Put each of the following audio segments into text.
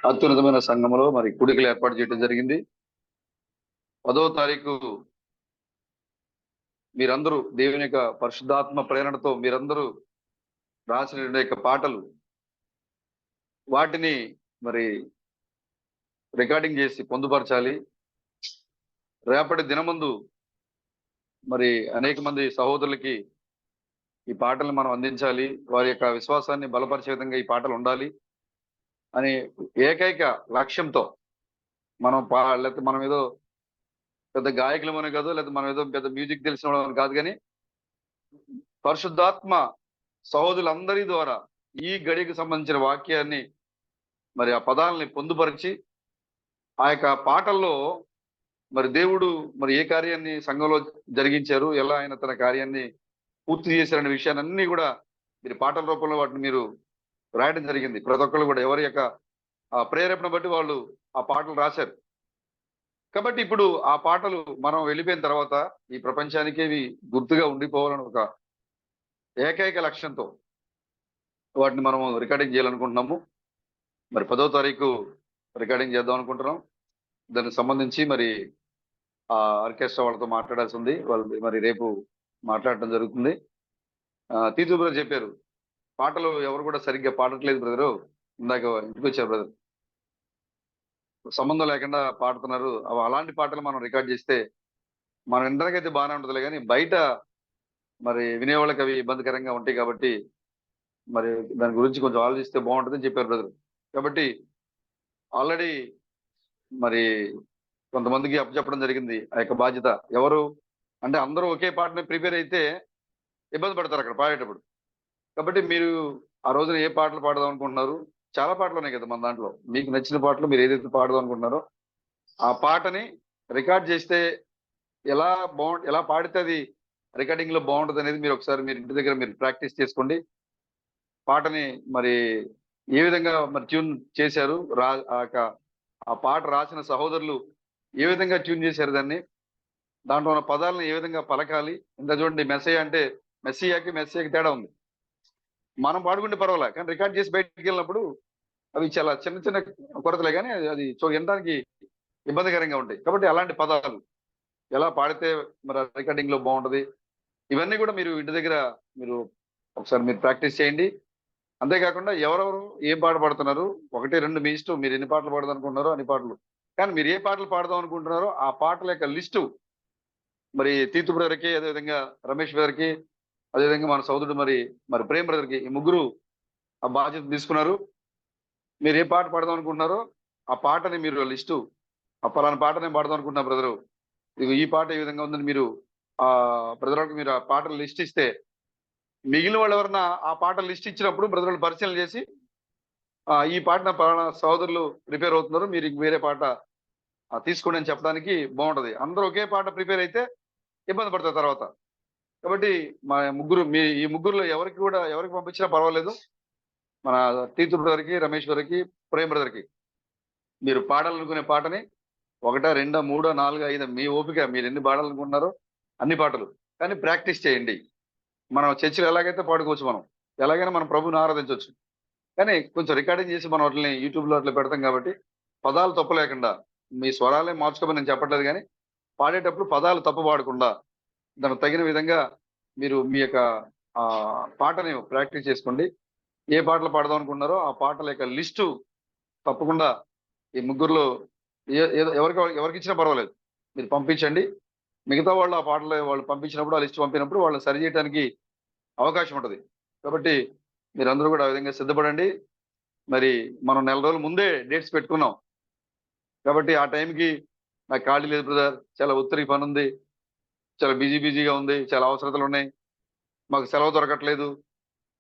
అత్యున్నతమైన సంఘములో మరి కూడికలు ఏర్పాటు చేయడం జరిగింది. 10వ తారీఖు మీరందరూ దేవుని యొక్క పరిశుద్ధాత్మ ప్రేరణతో మీరందరూ రాసిన యొక్క పాటలు వాటిని మరి రికార్డింగ్ చేసి పొందుపరచాలి. రేపటి దినమందు మరి అనేక మంది సహోదరులకి ఈ పాటలు మనం అందించాలి. వారి యొక్క విశ్వాసాన్ని బలపరిచే విధంగా ఈ పాటలు ఉండాలి అనే ఏకైక లక్ష్యంతో లేకపోతే మనం ఏదో పెద్ద గాయకులమని కాదు, లేదా మనం ఏదో పెద్ద మ్యూజిక్ తెలిసిన వాళ్ళని కాదు, కానీ పరిశుద్ధాత్మ సహోదరులందరి ద్వారా ఈ గడికి సంబంధించిన వాక్యాన్ని మరి ఆ పదాలని పొందుపరిచి ఆ యొక్క పాటల్లో మరి దేవుడు మరి ఏ కార్యాన్ని సంఘంలో జరిగించారు, ఎలా ఆయన తన కార్యాన్ని పూర్తి చేశారనే విషయాన్ని అన్ని కూడా మీరు పాటల రూపంలో వాటిని మీరు రాయడం జరిగింది. ప్రతి ఒక్కళ్ళు కూడా ఎవరి యొక్క ప్రేరేపణ బట్టి వాళ్ళు ఆ పాటలు రాశారు. కాబట్టి ఇప్పుడు ఆ పాటలు మనం వెళ్ళిపోయిన తర్వాత ఈ ప్రపంచానికి ఇవి గుర్తుగా ఉండిపోవాలని ఒక ఏకైక లక్ష్యంతో వాటిని మనం రికార్డింగ్ చేయాలనుకుంటున్నాము. మరి 10వ తారీఖు రికార్డింగ్ చేద్దాం అనుకుంటున్నాం. దానికి సంబంధించి మరి ఆ ఆర్కెస్ట్రా వాళ్ళతో మాట్లాడాల్సి ఉంది. వాళ్ళు మరి రేపు మాట్లాడటం జరుగుతుంది. తీతు బ్రదర్ చెప్పారు, పాటలు ఎవరు కూడా సరిగ్గా పాడట్లేదు బ్రదరు, ఇందాక ఇంటికి వచ్చారు బ్రదర్, సంబంధం లేకుండా పాడుతున్నారు. అలాంటి పాటలు మనం రికార్డ్ చేస్తే మనం ఇంటర్కైతే బాగానే ఉంటుందిలే, కానీ బయట మరి వినేవాళ్ళకి అవి ఇబ్బందికరంగా ఉంటాయి. కాబట్టి మరి దాని గురించి కొంచెం ఆలోచిస్తే బాగుంటుందని చెప్పారు బ్రదర్. కాబట్టి ఆల్రెడీ మరి కొంతమందికి అప్పచెప్పడం జరిగింది ఆ యొక్క బాధ్యత. ఎవరు అంటే అందరూ ఒకే పాటని ప్రిపేర్ అయితే ఇబ్బంది పడతారు అక్కడ పాడేటప్పుడు. కాబట్టి మీరు ఆ రోజున ఏ పాటలు పాడదాం అనుకుంటున్నారు, చాలా పాటలు ఉన్నాయి కదా మన దాంట్లో, మీకు నచ్చిన పాటలు మీరు ఏదైతే పాడదాం అనుకుంటున్నారో ఆ పాటని రికార్డ్ చేస్తే ఎలా పాడితే అది రికార్డింగ్ లో బాగుంటుంది అనేది మీరు ఒకసారి మీరు ఇంటి దగ్గర మీరు ప్రాక్టీస్ చేసుకోండి. పాటని మరి ఏ విధంగా మరి ట్యూన్ చేశారు, ఆ పాట రాసిన సహోదరులు ఏ విధంగా ట్యూన్ చేశారు, దాంట్లో ఉన్న పదాలను ఏ విధంగా పలకాలి. ఇంకా చూడండి, మెస్సియాకి తేడా ఉంది. మనం పాడుకుంటే పర్వాలే, కానీ రికార్డ్ చేసి బయటకు వెళ్ళినప్పుడు అవి చాలా చిన్న చిన్న కొరతలే, కానీ అది వినడానికి ఇబ్బందికరంగా ఉంటాయి. కాబట్టి అలాంటి పదాలు ఎలా పాడితే మరి రికార్డింగ్ లో బాగుంటది, ఇవన్నీ కూడా మీరు ఇంటి దగ్గర మీరు ఒకసారి మీరు ప్రాక్టీస్ చేయండి. అంతేకాకుండా ఎవరెవరు ఏం పాట పాడుతున్నారు, 1, 2 మీ ఇష్టం, మీరు ఎన్ని పాటలు పాడదాం అనుకుంటున్నారో అన్ని పాటలు, కానీ మీరు ఏ పాటలు పాడదాం అనుకుంటున్నారో ఆ పాటల యొక్క లిస్టు మరి తీతు బ్రదర్కి, అదేవిధంగా రమేష్ బ్రదర్కి, అదేవిధంగా మన సోదరుడు మరి ప్రేమ్ బ్రదర్కి, ఈ ముగ్గురు ఆ బాధ్యత తీసుకున్నారు. మీరు ఏ పాట పాడదాం అనుకుంటున్నారో ఆ పాటని మీరు లిస్టు, పలానా పాట నేను పాడదాం అనుకుంటున్నా బ్రదరు, ఈ పాట ఈ విధంగా ఉందని మీరు ఆ బ్రదర్కి మీరు ఆ పాటలు లిస్ట్ ఇస్తే, మిగిలిన వాళ్ళు ఎవరన్నా ఆ పాట లిస్ట్ ఇచ్చినప్పుడు బ్రదర్లు పరిశీలన చేసి ఈ పాట పలానా సోదరులు ప్రిపేర్ అవుతున్నారు, మీరు వేరే పాట తీసుకోండి అని చెప్పడానికి బాగుంటది. అందరూ ఒకే పాట ప్రిపేర్ అయితే ఇబ్బంది పడతారు తర్వాత. కాబట్టి ఈ ముగ్గురులో ఎవరికి పంపించినా పర్వాలేదు. మన తీతు బ్రదర్కి, రమేష్ బ్రదర్కి, ప్రేమ్ బ్రదర్కి మీరు పాడాలనుకునే పాటని 1, 2, 3, 4, 5 మీ ఓపిక, మీరు ఎన్ని పాడాలనుకుంటున్నారో అన్ని పాటలు, కానీ ప్రాక్టీస్ చేయండి. మనం చర్చిలో ఎలాగైతే పాడుకోవచ్చు, మనం ఎలాగైనా మనం ప్రభుని ఆరాధించవచ్చు, కానీ కొంచెం రికార్డింగ్ చేసి మనం వాటిని యూట్యూబ్లో అట్లా పెడతాం. కాబట్టి పదాలు తప్పు లేకుండా మీ స్వరాలే మార్చుకోమని నేను చెప్పట్లేదు, కానీ పాడేటప్పుడు పదాలు తప్పు పాడకుండా దానికి తగిన విధంగా మీరు మీ యొక్క పాటని ప్రాక్టీస్ చేసుకోండి. ఏ పాటలు పాడదాం అనుకుంటున్నారో ఆ పాటల యొక్క లిస్టు తప్పకుండా ఈ ముగ్గురులో ఎవరికి ఇచ్చినా పర్వాలేదు, మీరు పంపించండి. మిగతా వాళ్ళు ఆ పాటలు వాళ్ళు పంపించినప్పుడు, ఆ లిస్ట్ పంపినప్పుడు వాళ్ళు సరి చేయడానికి అవకాశం ఉంటుంది. కాబట్టి మీరందరూ కూడా ఆ విధంగా సిద్ధపడండి. మరి మనం నెల రోజుల ముందే డేట్స్ పెట్టుకున్నాం. కాబట్టి ఆ టైంకి నాకు ఖాళీ లేదు బ్రదర్, చాలా ఒత్తిడి పని ఉంది, చాలా బిజీగా ఉంది, చాలా అవసరతలు ఉన్నాయి, మాకు సెలవు దొరకట్లేదు,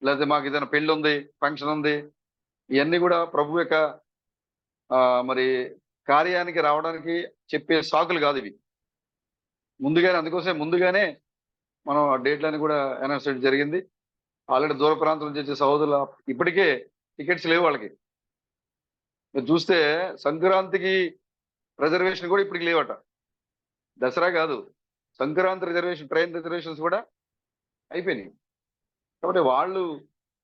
లేకపోతే మాకు ఏదైనా పెళ్లి ఉంది, ఫంక్షన్ ఉంది, ఇవన్నీ కూడా ప్రభు యొక్క మరి కార్యానికి రావడానికి చెప్పే సాకులు కాదు ఇవి. ముందుగానే మనం ఆ డేట్లని కూడా అనౌన్స్ చేయడం జరిగింది. ఆల్రెడీ దూర ప్రాంతం నుంచి వచ్చే సహోదరులు ఇప్పటికే టికెట్స్ లేవు వాళ్ళకి. మీరు చూస్తే సంక్రాంతికి రిజర్వేషన్ కూడా ఇప్పటికి లేవట. దసరా కాదు, సంక్రాంతి రిజర్వేషన్, ట్రైన్ రిజర్వేషన్స్ కూడా అయిపోయినాయి. కాబట్టి వాళ్ళు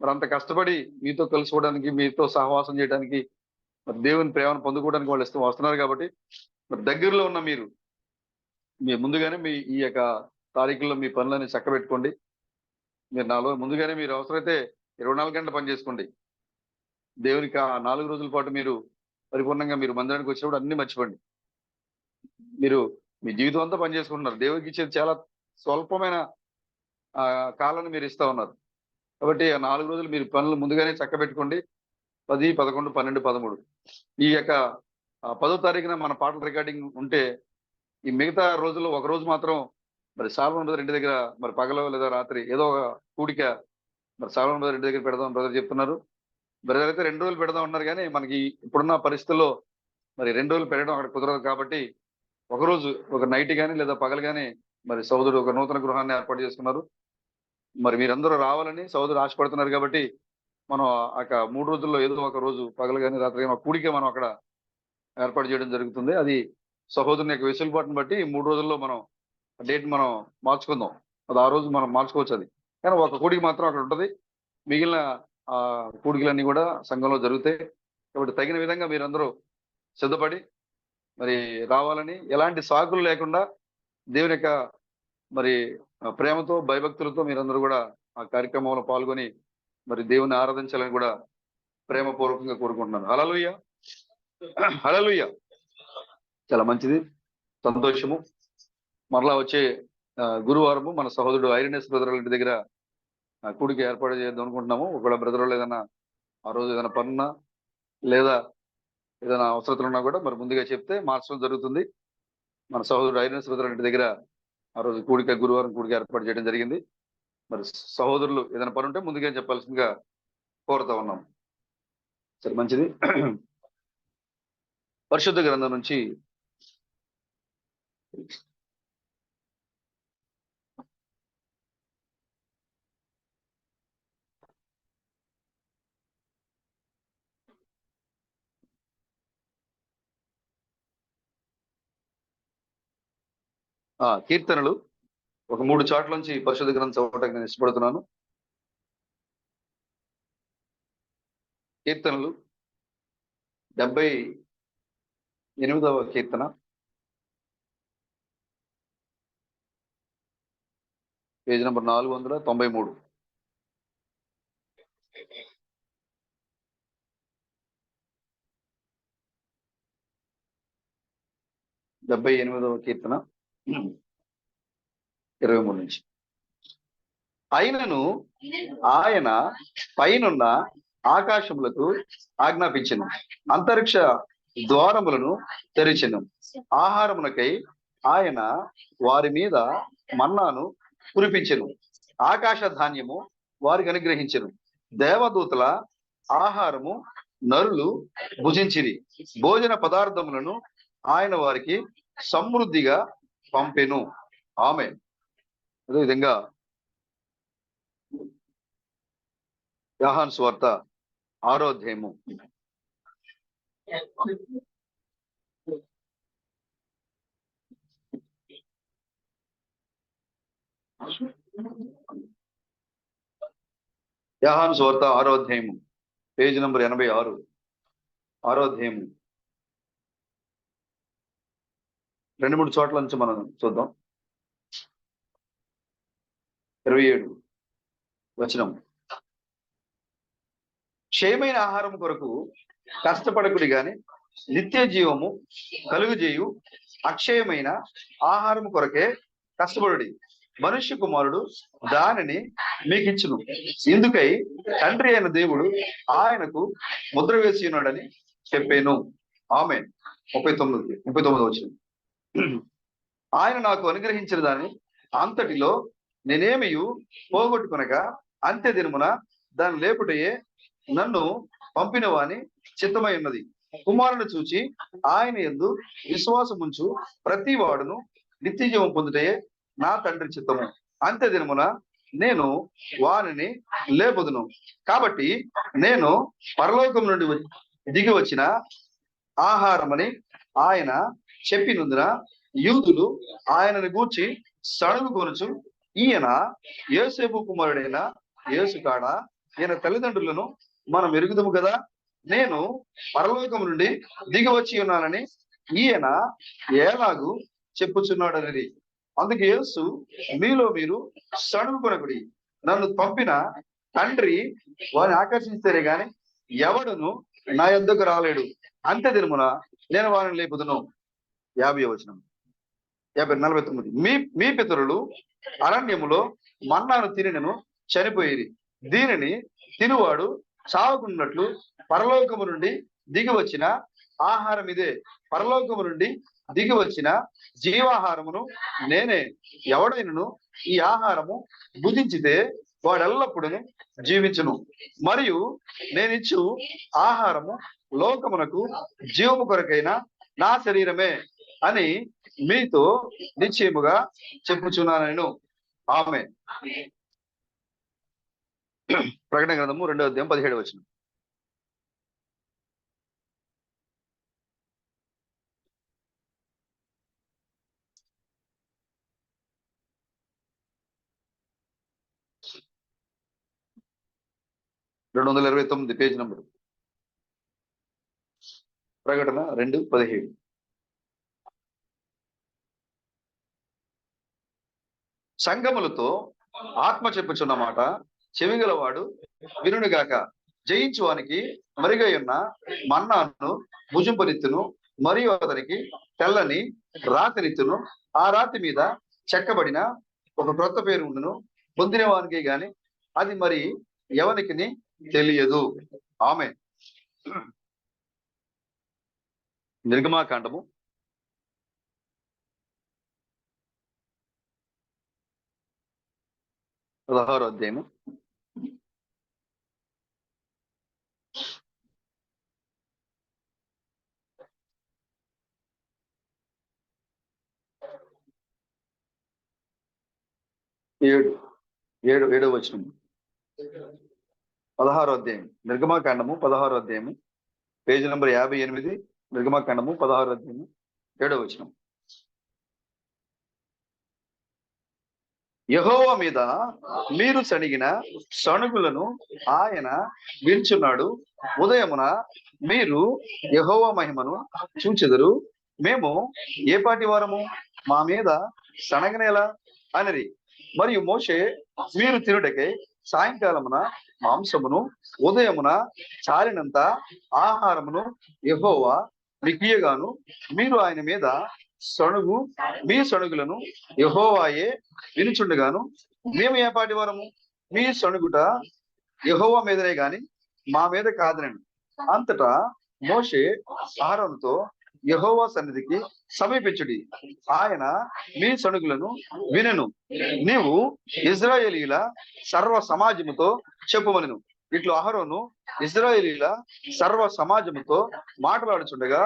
మరి అంత కష్టపడి మీతో కలుసుకోవడానికి, మీతో సహవాసం చేయడానికి మరి దేవుని ప్రేమను పొందుకోవడానికి వాళ్ళు వస్తున్నారు కాబట్టి మరి దగ్గరలో ఉన్న మీరు మీ ముందుగానే మీ ఈ యొక్క తారీఖుల్లో మీ పనులని చక్కబెట్టుకోండి. మీరు ముందుగానే మీరు అవసరమైతే 24 గంటలు పని చేసుకోండి. దేవునికి ఆ 4 రోజుల పాటు మీరు పరిపూర్ణంగా మీరు మందిరానికి వచ్చినప్పుడు అన్ని మర్చిపోండి. మీరు మీ జీవితం అంతా పని చేసుకుంటున్నారు. దేవుడికి ఇచ్చేది చాలా స్వల్పమైన కాలాన్ని మీరు ఇస్తా ఉన్నారు. కాబట్టి ఆ 4 రోజులు మీరు పనులు ముందుగానే చక్కబెట్టుకోండి. 10, 11, 12, 13 ఈ యొక్క 10వ తారీఖున మన పాటల రికార్డింగ్ ఉంటే ఈ మిగతా రోజుల్లో ఒక రోజు మాత్రం మరి సాల్మన్ బ్రదర్ ఇంటి దగ్గర మరి పగలో లేదా రాత్రి ఏదో ఒక కూడిక మరి సాల్మన్ బ్రదర్ ఇంటి దగ్గర పెడదాం బ్రదర్ చెప్తున్నారు. బ్రదర్ అయితే 2 రోజులు పెడదాం ఉన్నారు కానీ మనకి ఇప్పుడున్న పరిస్థితుల్లో మరి 2 రోజులు పెట్టడం అక్కడ కుదరదు కాబట్టి ఒకరోజు ఒక నైట్ కానీ లేదా పగలు కానీ మరి సోదరుడు ఒక నూతన గృహాన్ని ఏర్పాటు చేసుకున్నారు. మరి మీరందరూ రావాలని సోదరుడు ఆశపడుతున్నారు కాబట్టి మనం ఆ 3 రోజుల్లో ఏదో ఒక రోజు పగలు కానీ రాత్రి కానీ కూడిక మనం అక్కడ ఏర్పాటు చేయడం జరుగుతుంది. అది సహోదరుని యొక్క వెసులుబాటును బట్టి 3 రోజుల్లో మనం డేట్ మనం మార్చుకుందాం. అది ఆ రోజు మనం మార్చుకోవచ్చు. అది కానీ ఒక కూడికి మాత్రం అక్కడ ఉంటది. మిగిలిన కూడికలన్నీ కూడా సంఘంలో జరుగుతాయి. కాబట్టి తగిన విధంగా మీరందరూ సిద్ధపడి మరి రావాలని ఎలాంటి సాకులు లేకుండా దేవుని యొక్క మరి ప్రేమతో భయభక్తులతో మీరందరూ కూడా ఆ కార్యక్రమంలో పాల్గొని మరి దేవుని ఆరాధించాలని కూడా ప్రేమపూర్వకంగా కోరుకుంటున్నాను. హల్లెలూయా, హల్లెలూయా. చాలా మంచిది, సంతోషము. మరలా వచ్చే గురువారము మన సహోదరుడు ఐరనేస్ బ్రదర్ ఇంటి దగ్గర కూడికి ఏర్పాటు చేద్దాం అనుకుంటున్నాము. ఒకవేళ బ్రదర్ ఏదైనా ఆ రోజు ఏదైనా పనున్నా లేదా ఏదైనా అవసరతలు ఉన్నా కూడా మరి ముందుగా చెప్తే మార్చడం జరుగుతుంది. మన సహోదరుడు ఐరనేస్ బ్రదర్ ఇంటి దగ్గర ఆ రోజు గురువారం కూడిక ఏర్పాటు చేయడం జరిగింది. మరి సహోదరులు ఏదైనా పని ఉంటే ముందుగా చెప్పాల్సిందిగా కోరుతా ఉన్నాం. సరే, మంచిది. పరిశుద్ధ గ్రంథం నుంచి కీర్తనలు ఒక 3 చోట్ల నుంచి పరిశుద్ధ గ్రంథం చదవడానికి నేను ఇష్టపడుతున్నాను. కీర్తనలు 78వ కీర్తన, పేజ్ నంబర్ 493. 78వ కీర్తన 23 నుంచి. అయినను ఆయన పైనున్న ఆకాశములకు ఆజ్ఞాపించెను, అంతరిక్ష ద్వారములను తెరిచెను. ఆహారమునకై ఆయన వారి మీద మన్నాను కురిపించెను, ఆకాశ ధాన్యము వారికి అనుగ్రహించెను. దేవదూతల ఆహారము నరులు భుజించిరి, భోజన పదార్థములను ఆయన వారికి సమృద్ధిగా పంపెను. ఆమేన్. అదేవిధంగా యోహాను సువార్త 6వ అధ్యాయము 6వ అధ్యాయము పేజ్ నంబర్ 86. 6వ అధ్యాయము 2-3 చోట్ల నుంచి మనం చూద్దాం. 27 వచనం. క్షయమైన ఆహారం కొరకు కష్టపడకుడి గాని నిత్య జీవము కలుగుజేయు అక్షయమైన ఆహారం కొరకే కష్టపడుడి. మనుష్య కుమారుడు దానిని మీకు ఇచ్చును. ఇందుకై తండ్రి అయిన దేవుడు ఆయనకు ముద్ర వేసి ఉన్నాడని చెప్పాను. ఆమేన్. 39 వచనం. ఆయన నాకు అనుగ్రహించిన దాన్ని అంతటిలో నేనేమియు పోగొట్టుకునగా అంత్య దినమున దాన్ని లేపుటయే నన్ను పంపిన వాని చిత్తమై ఉన్నది. కుమారుని చూచి ఆయన యందు విశ్వాసముంచు ప్రతి వాడును నిత్య జీవం పొందుటయే నా తండ్రి చిత్తము. అంత్య దినమున నేను వానిని లేపుదును. కాబట్టి నేను పరలోకం నుండి దిగి వచ్చిన ఆహారమని ఆయన చెప్పినందున యూదులు ఆయనను గూర్చి సడుగు కొనుచు, ఈయన యోసేపు కుమారుడైన యేసు కాడా? ఈయన తల్లిదండ్రులను మనం ఎరుగుదుము కదా, నేను పరలోకము నుండి దిగి వచ్చి ఉన్నానని ఈయన ఎలాగూ చెప్పుచున్నాడని. అందుకు యేసు, మీలో మీరు సణుగుకొనకుడి, నన్ను పంపిన తండ్రి వారిని ఆకర్షిస్తేనే గాని ఎవడును నా యొద్దకు రాలేడు. అంత్య దినమున నేను వారిని లేపుదును. 50వ వచనం, 49. మీ పితరులు అరణ్యములో మన్నాను తినినను చనిపోయిరి. దీనిని తినువాడు చావకున్నట్లు పరలోకము నుండి దిగి వచ్చిన ఆహారం ఇదే. పరలోకము నుండి దిగి వచ్చిన జీవాహారమును నేనే. ఎవడైనను ఈ ఆహారము భుజించితే వాడెల్లప్పుడూ జీవించును. మరియు నేనిచ్చు ఆహారము లోకమునకు జీవము కొరకైన నా శరీరమే అని మీతో నిశ్చయముగా చెప్పుచున్నాను నేను. ఆమె. ప్రకటన గ్రంథము 2వ అధ్యాయం 17వ వచనం. రెండు 229 పేజ్ నంబర్. ప్రకటన 2:17. సంగములతో ఆత్మ చెప్పుచున్న మాట చెవిగలవాడు వినుగాక. జయించువానికి మరుగై ఉన్న మన్నాను భుజింపనిత్తును, మరియు అతనికి తెల్లని రాతినిత్తును. ఆ రాతి మీద చెక్కబడిన ఒక క్రొత్త పేరు ఉండును, పొందిన వానికి గాని అది మరి ఎవరికి తెలియదు. ఆమె. నిర్గమాకాండము 16వ అధ్యాయము 7వ వచనం. 16వ అధ్యాయం నిర్గమాకాండము 16వ అధ్యాయము పేజీ నంబర్ 58. నిర్గమాకాండము 16వ అధ్యాయము 7వ వచనం. యెహోవా మీద మీరు సణిగిన సణుగులను ఆయన వించున్నాడు. ఉదయమున మీరు యెహోవా మహిమను చూచెదరు. మేము ఏ పాటి వారము, మా మీద సణగనేలా అనిరి. మరియు మోషే, మీరు తినుటకై సాయంకాలమున మాంసమును, ఉదయమున చాలినంత ఆహారమును యెహోవా మీకియ్యగాను మీరు ఆయన మీద సణుగు, మీ సణుగులను యెహోవాయే వినుచుండగాను మేము ఏ పాటి వారము, మీ సణుగుట యెహోవా మీదనే గాని మా మీద కాదనను. అంతటా మోషే అహరోనుతో, యెహోవా సన్నిధికి సమీపించుడి, ఆయన మీ సణుగులను వినెను. నీవు ఇశ్రాయేలీయుల సర్వ సమాజముతో చెప్పుమనెను. ఇట్లు అహరోను ఇశ్రాయేలీయుల సర్వ సమాజముతో మాట్లాడుచుండగా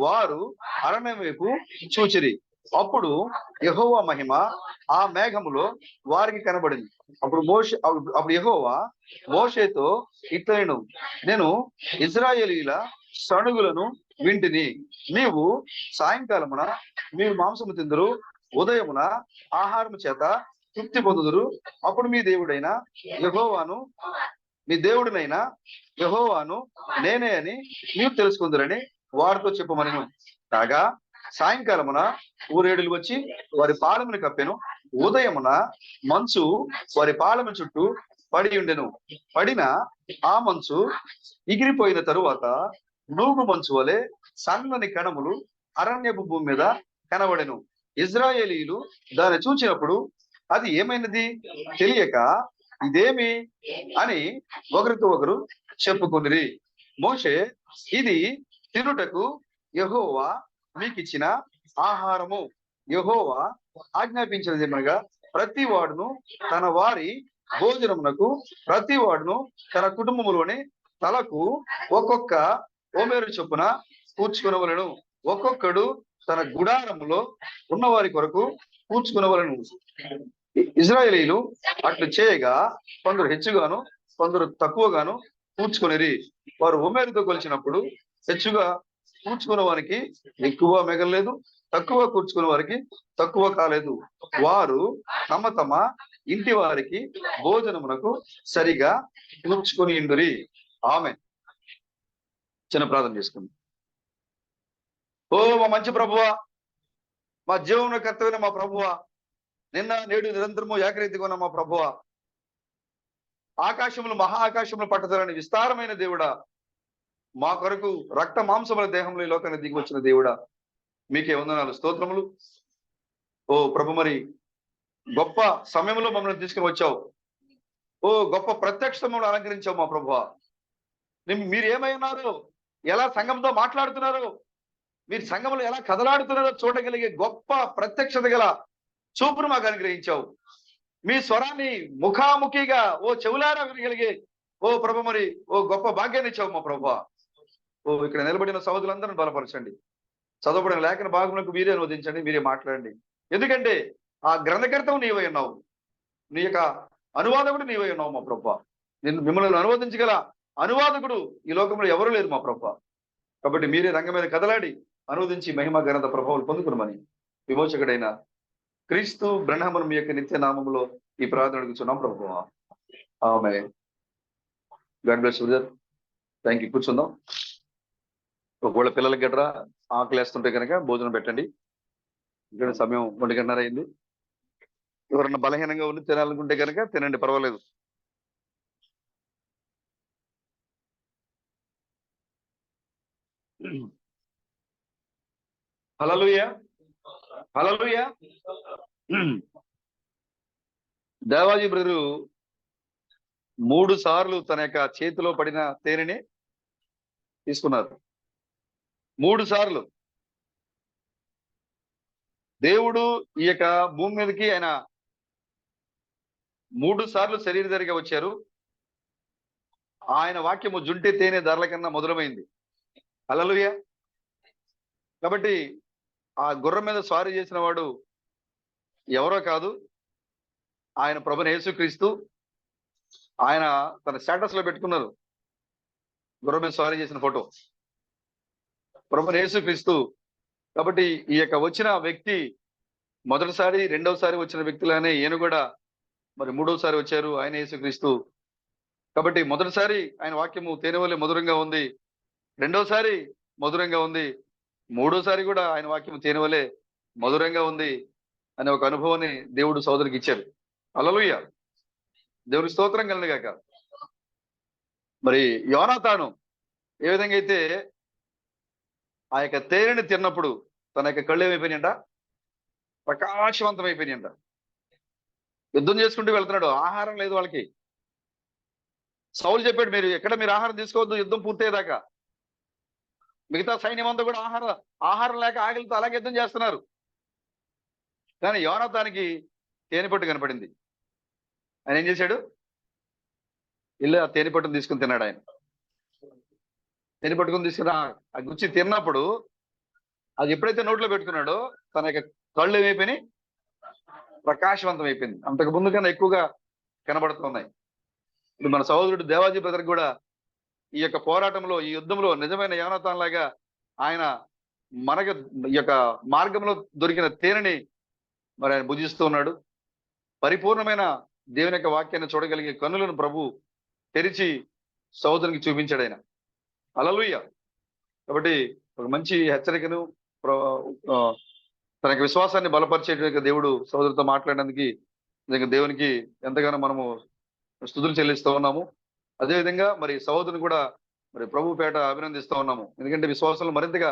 వారు అరణ్యం వైపు చూచిరి. అప్పుడు యెహోవా మహిమ ఆ మేఘములో వారికి కనబడింది. అప్పుడు యెహోవా మోషేతో ఇట్లనెను, నేను ఇశ్రాయేలీయుల సణుగులను వింటిని. నీవు సాయంకాలమున మీరు మాంసము తిందురు, ఉదయమున ఆహారము చేత తృప్తి పొందుదురు. అప్పుడు మీ దేవుడినైనా యెహోవాను నేనే అని మీరు తెలుసుకుందరని వారితో చెప్పమనెను. కాగా సాయంకాలమున ఊరేడులు వచ్చి వారి పాలమును కప్పెను. ఉదయమున మంచు వారి పాలము చుట్టూ పడి ఉండెను. పడిన ఆ మంచు ఎగిరిపోయిన తరువాత నూగు మంచు వలె సన్నని కణములు అరణ్యపు భూమి మీద కనబడెను. ఇశ్రాయేలీయులు దాన్ని చూచినప్పుడు అది ఏమైనది తెలియక ఇదేమి అని ఒకరితో ఒకరు చెప్పుకొనిరి. మోషే, ఇది తినుటకు యెహోవా మీకిచ్చిన ఆహారము. యెహోవా ఆజ్ఞాపించినదేమనగా ప్రతి వాడును తన వారి భోజనమునకు, ప్రతి వాడును తన కుటుంబములోని తలకు ఒక్కొక్క ఓమేరు చొప్పున కూర్చుకొనవలెను. ఒక్కొక్కడు తన గుడారములో ఉన్న వారి కొరకు కూర్చుకొనవలెను. ఇశ్రాయేలీయులు అట్లు చేయగా కొందరు హెచ్చుగాను కొందరు తక్కువగాను కూర్చుకొనిరి. వారు ఓమేరుతో కొలిచినప్పుడు హెచ్చుగా కూర్చుకున్న వారికి ఎక్కువ మిగలలేదు, తక్కువ కూర్చుకున్న వారికి తక్కువ కాలేదు. వారు తమ తమ ఇంటి వారికి భోజనమునకు సరిగా కూర్చుకొని ఇండురి. ఆమె. చిన్న ప్రార్థన చేసుకుందాం. ఓ మా మంచి ప్రభువా, మా జీవన కర్తవ్యం మా ప్రభువా, నిన్న నేడు నిరంతరము ఏకరీతిగా ఉన్న మా ప్రభువా, ఆకాశములు మహా ఆకాశములు పట్టదలని విస్తారమైన దేవుడా, మా కొరకు రక్త మాంసముల దేహంలో ఈ లోకాన్ని దిగి వచ్చిన దేవుడా, మీకే వందనాలు స్తోత్రములు. ఓ ప్రభు, మరి గొప్ప సమయంలో మమ్మల్ని తీసుకుని వచ్చావు. ఓ గొప్ప ప్రత్యక్షములు అలంకరించావు మా ప్రభువా. మీరు ఏమైనారో, ఎలా సంఘంతో మాట్లాడుతున్నారో, మీరు సంఘంలో ఎలా కదలాడుతున్నారో చూడగలిగే గొప్ప ప్రత్యక్షత గల చూపును మాకు అనుగ్రహించావు. మీ స్వరాన్ని ముఖాముఖిగా ఓ చెవులారా వినగలిగే ఓ ప్రభు, మరి ఓ గొప్ప భాగ్యాన్ని ఇచ్చావు మా ప్రభువా. ఓ ఇక్కడ నిలబడిన సహోదరులందరినీ బలపరచండి. చదవబడిన లేఖన భాగములకు మీరే అనువదించండి, మీరే మాట్లాడండి. ఎందుకంటే ఆ గ్రంథకర్తవు నీవై ఉన్నావు, నీ యొక్క అనువాదకుడు నీవై ఉన్నావు మా ప్రభువా. మిమ్మల్ని అనువాదించగల అనువాదకుడు ఈ లోకంలో ఎవరు లేరు మా ప్రభువా. కాబట్టి మీరే రంగం మీద కదలాడి అనువదించి మహిమ ఘనత ప్రభావాలు పొందుకునమని విమోచకుడైన క్రీస్తు బ్రహ్మను మీ యొక్క నిత్య నామములో ఈ ప్రార్థన అడుగుతున్నాం ప్రభువా. Amen. God bless you brother. Thank you. కూర్చుందాం. ఒకవేళ పిల్లలకి గట్రా ఆకలి వేస్తుంటే కనుక భోజనం పెట్టండి. ఇక్కడ సమయం 1:30 అయింది. ఎవరన్నా బలహీనంగా ఉండి తినాలనుకుంటే కనుక తినండి, పర్వాలేదు. హల్లెలూయా, హల్లెలూయా. దేవాజీ బ్రదరు 3 సార్లు తన యొక్క చేతిలో పడిన తేనెని తీసుకున్నారు. 3 సార్లు దేవుడు ఈ యొక్క భూమి మీదకి ఆయన 3 సార్లు శరీరధారిగా వచ్చారు. ఆయన వాక్యము జుంటి తేనె ధరల కన్నా మధురమైంది. హల్లెలూయా. కాబట్టి ఆ గుర్రం మీద స్వారీ చేసిన వాడు ఎవరో కాదు, ఆయన ప్రభువైన యేసుక్రీస్తు. ఆయన తన స్టేటస్ లో పెట్టుకున్నారు గుర్రం మీద స్వారీ చేసిన ఫోటో, ప్రభువైన యేసుక్రీస్తు. కాబట్టి ఈ యొక్క వచ్చిన వ్యక్తి మొదటిసారి, రెండవసారి వచ్చిన వ్యక్తులనే ఈయన కూడా మరి 3వసారి వచ్చారు, ఆయన యేసుక్రీస్తు. కాబట్టి మొదటిసారి ఆయన వాక్యము తేనె వలె మధురంగా ఉంది, రెండోసారి మధురంగా ఉంది, 3వసారి కూడా ఆయన వాక్యం తేనె వలె మధురంగా ఉంది అనే ఒక అనుభవాన్ని దేవుడు సోదరునికి ఇచ్చాడు. హల్లెలూయా. దేవుని స్తోత్రం కలుగును గాక. మరి యోనాతాను ఏ విధంగా అయితే ఆ యొక్క తేనెని తిన్నప్పుడు తన యొక్క కళ్ళు ఏమైపోయినాయంట, ప్రకాశవంతం అయిపోయినాయంట. యుద్ధం చేసుకుంటూ వెళ్తున్నాడు, ఆహారం లేదు వాళ్ళకి. సౌలు చెప్పాడు, మీరు ఆహారం తీసుకోవద్దు యుద్ధం పూర్తయ్యేదాకా. మిగతా సైన్యం అంతా కూడా ఆహారం లేక ఆకలితో అలాగే యుద్ధం చేస్తున్నారు. కానీ యోనాతానికి తేనెపట్టు కనపడింది. ఆయన ఏం చేశాడు, ఇల్లు ఆ తేనెపట్టును తీసుకుని తిన్నాడు. ఆయన తేనెపట్టుకుని తీసుకుని ఆ గుచ్చి తిన్నప్పుడు అది ఎప్పుడైతే నోట్లో పెట్టుకున్నాడో తన యొక్క కళ్ళు ఏమైపోయినాయి, ప్రకాశవంతం అయిపోయింది. అంతకు ముందు కన్నా ఎక్కువగా కనబడుతున్నాయి. ఇప్పుడు మన సహోదరుడు దేవాజీ బ్రదర్ కూడా ఈ యొక్క పోరాటంలో, ఈ యుద్ధంలో నిజమైన యోనాతాన్ లాగా ఆయన మనకు ఈ యొక్క మార్గంలో దొరికిన తేనెని మరి ఆయన భుజిస్తూ ఉన్నాడు. పరిపూర్ణమైన దేవుని యొక్క వాక్యాన్ని చూడగలిగే కన్నులను ప్రభు తెరిచి సహోదరునికి చూపించాడు ఆయన. హల్లెలూయా. కాబట్టి ఒక మంచి హెచ్చరికను తన యొక్క విశ్వాసాన్ని బలపరిచేటువంటి దేవుడు సహోదరుతో మాట్లాడినందుకు నిజంగా దేవునికి ఎంతగానో మనము స్తుతులు చెల్లిస్తూ ఉన్నాము. అదేవిధంగా మరి సహోదరుని కూడా మరి ప్రభు పేట అభినందిస్తూ ఉన్నాము, ఎందుకంటే విశ్వాసంలో మరింతగా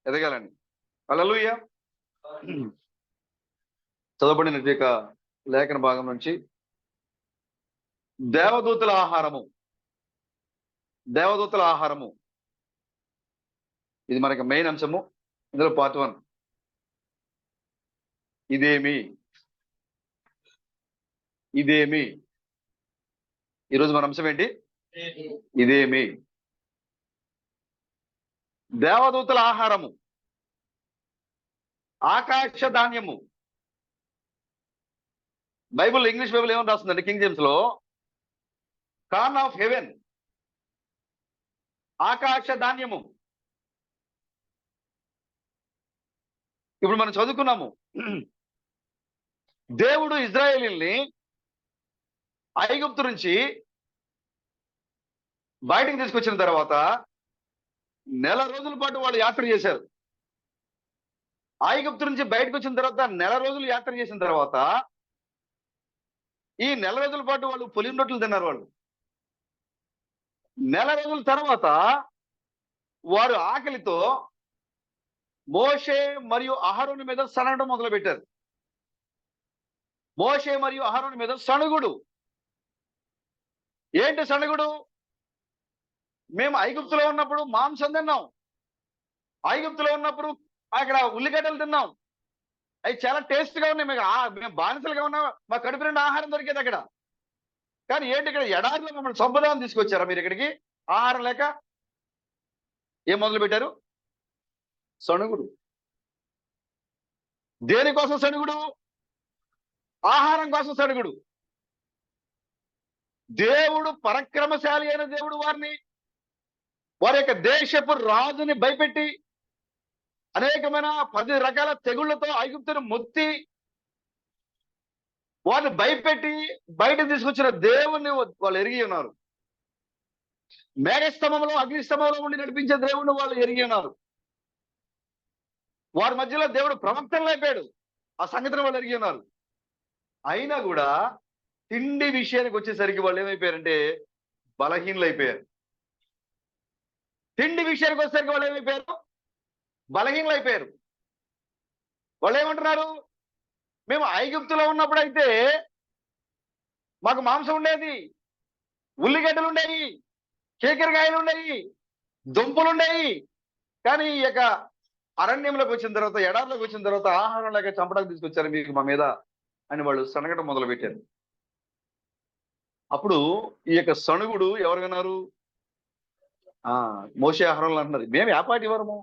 ఎదగాలని. హల్లెలూయా. చదవబడిన యొక్క లేఖన భాగం నుంచి దేవదూతల ఆహారము, దేవదూతల ఆహారము, ఇది మనకి మెయిన్ అంశము. ఇందులో పార్ట్ 1 ఇదేమి, ఇదేమి. ఈరోజు మన అంశం ఏంటి, ఇదేమి. దేవదూతల ఆహారము, ఆకాశ ధాన్యము. బైబుల్, ఇంగ్లీష్ బైబుల్ ఏమని రాస్తుందంటే కింగ్ జేమ్స్ లో కార్న్ ఆఫ్ హెవెన్, ఆకాశ ధాన్యము. ఇప్పుడు మనం చదువుకున్నాము, దేవుడు ఇజ్రాయేలీల్ని ఐగుప్తు నుంచి బయటకు తీసుకొచ్చిన తర్వాత నెల రోజుల పాటు వాళ్ళు యాత్ర చేశారు. ఐగుప్తు నుంచి బయటకు వచ్చిన తర్వాత నెల రోజులు యాత్ర చేసిన తర్వాత ఈ నెల రోజుల పాటు వాళ్ళు పులిన రొట్టెలు తిన్నారు వాళ్ళు. నెల రోజుల తర్వాత వారు ఆకలితో మోషే మరియు అహరోను మీద సనగడం మొదలుపెట్టారు. మోషే మరియు అహరోను మీద సణుగుడు. ఏంటి సణుగుడు? మేము ఐగుప్తులో ఉన్నప్పుడు మాంసం తిన్నాం, ఐగుప్తులో ఉన్నప్పుడు అక్కడ ఉల్లిగడ్డలు తిన్నాం, అవి చాలా టేస్ట్ గా ఉన్నాయి. మేము బానిసలుగా ఉన్నాం, మా కడుపు నిండా ఆహారం దొరికేది అక్కడ. కానీ ఏంటి ఇక్కడ ఎడారిలో మమ్మల్ని సంపదాన్ని తీసుకొచ్చారా మీరు ఇక్కడికి? ఆహారం లేక ఏం మొదలు పెట్టారు? సణుగుడు. దేనికోసం సణుగుడు? ఆహారం కోసం సణుగుడు. దేవుడు పరాక్రమశాలి అయిన దేవుడు వారి యొక్క దేశపు రాజుని భయపెట్టి అనేకమైన 10 రకాల తెగుళ్లతో ఐగుప్తును మొత్తి వారిని భయపెట్టి బయటకు తీసుకొచ్చిన దేవుణ్ణి వాళ్ళు ఎరిగి ఉన్నారు. మేఘస్తంభంలో అగ్నిస్తంభంలో ఉండి నడిపించే దేవుణ్ణి వాళ్ళు ఎరిగి ఉన్నారు. వారి మధ్యలో దేవుడు ప్రవక్తలు అయిపోయాడు, ఆ సంగతిని వాళ్ళు ఎరిగి ఉన్నారు. అయినా కూడా తిండి విషయానికి వచ్చేసరికి వాళ్ళు ఏమైపోయారంటే బలహీనలు అయిపోయారు. తిండి విషయానికి వచ్చేసరికి వాళ్ళు ఏమైపోయారు? బలహీనలు అయిపోయారు. వాళ్ళు ఏమంటున్నారు? మేము ఐగుప్తులో ఉన్నప్పుడు అయితే మాకు మాంసం ఉండేది, ఉల్లిగడ్డలు ఉండేవి, కేకరకాయలు ఉండేవి, దుంపలు ఉండేవి. కానీ ఈ యొక్క అరణ్యంలోకి వచ్చిన తర్వాత, ఎడారిలోకి వచ్చిన తర్వాత ఆహారం లేక చంపడానికి తీసుకొచ్చారు మీకు మా మీద అని వాళ్ళు సనగడం మొదలు పెట్టారు. అప్పుడు ఈ యొక్క సణుగుడు ఎవరు విన్నారు? మోషే అహరోనులు అంటున్నారు, మేము ఏపాటి వారము?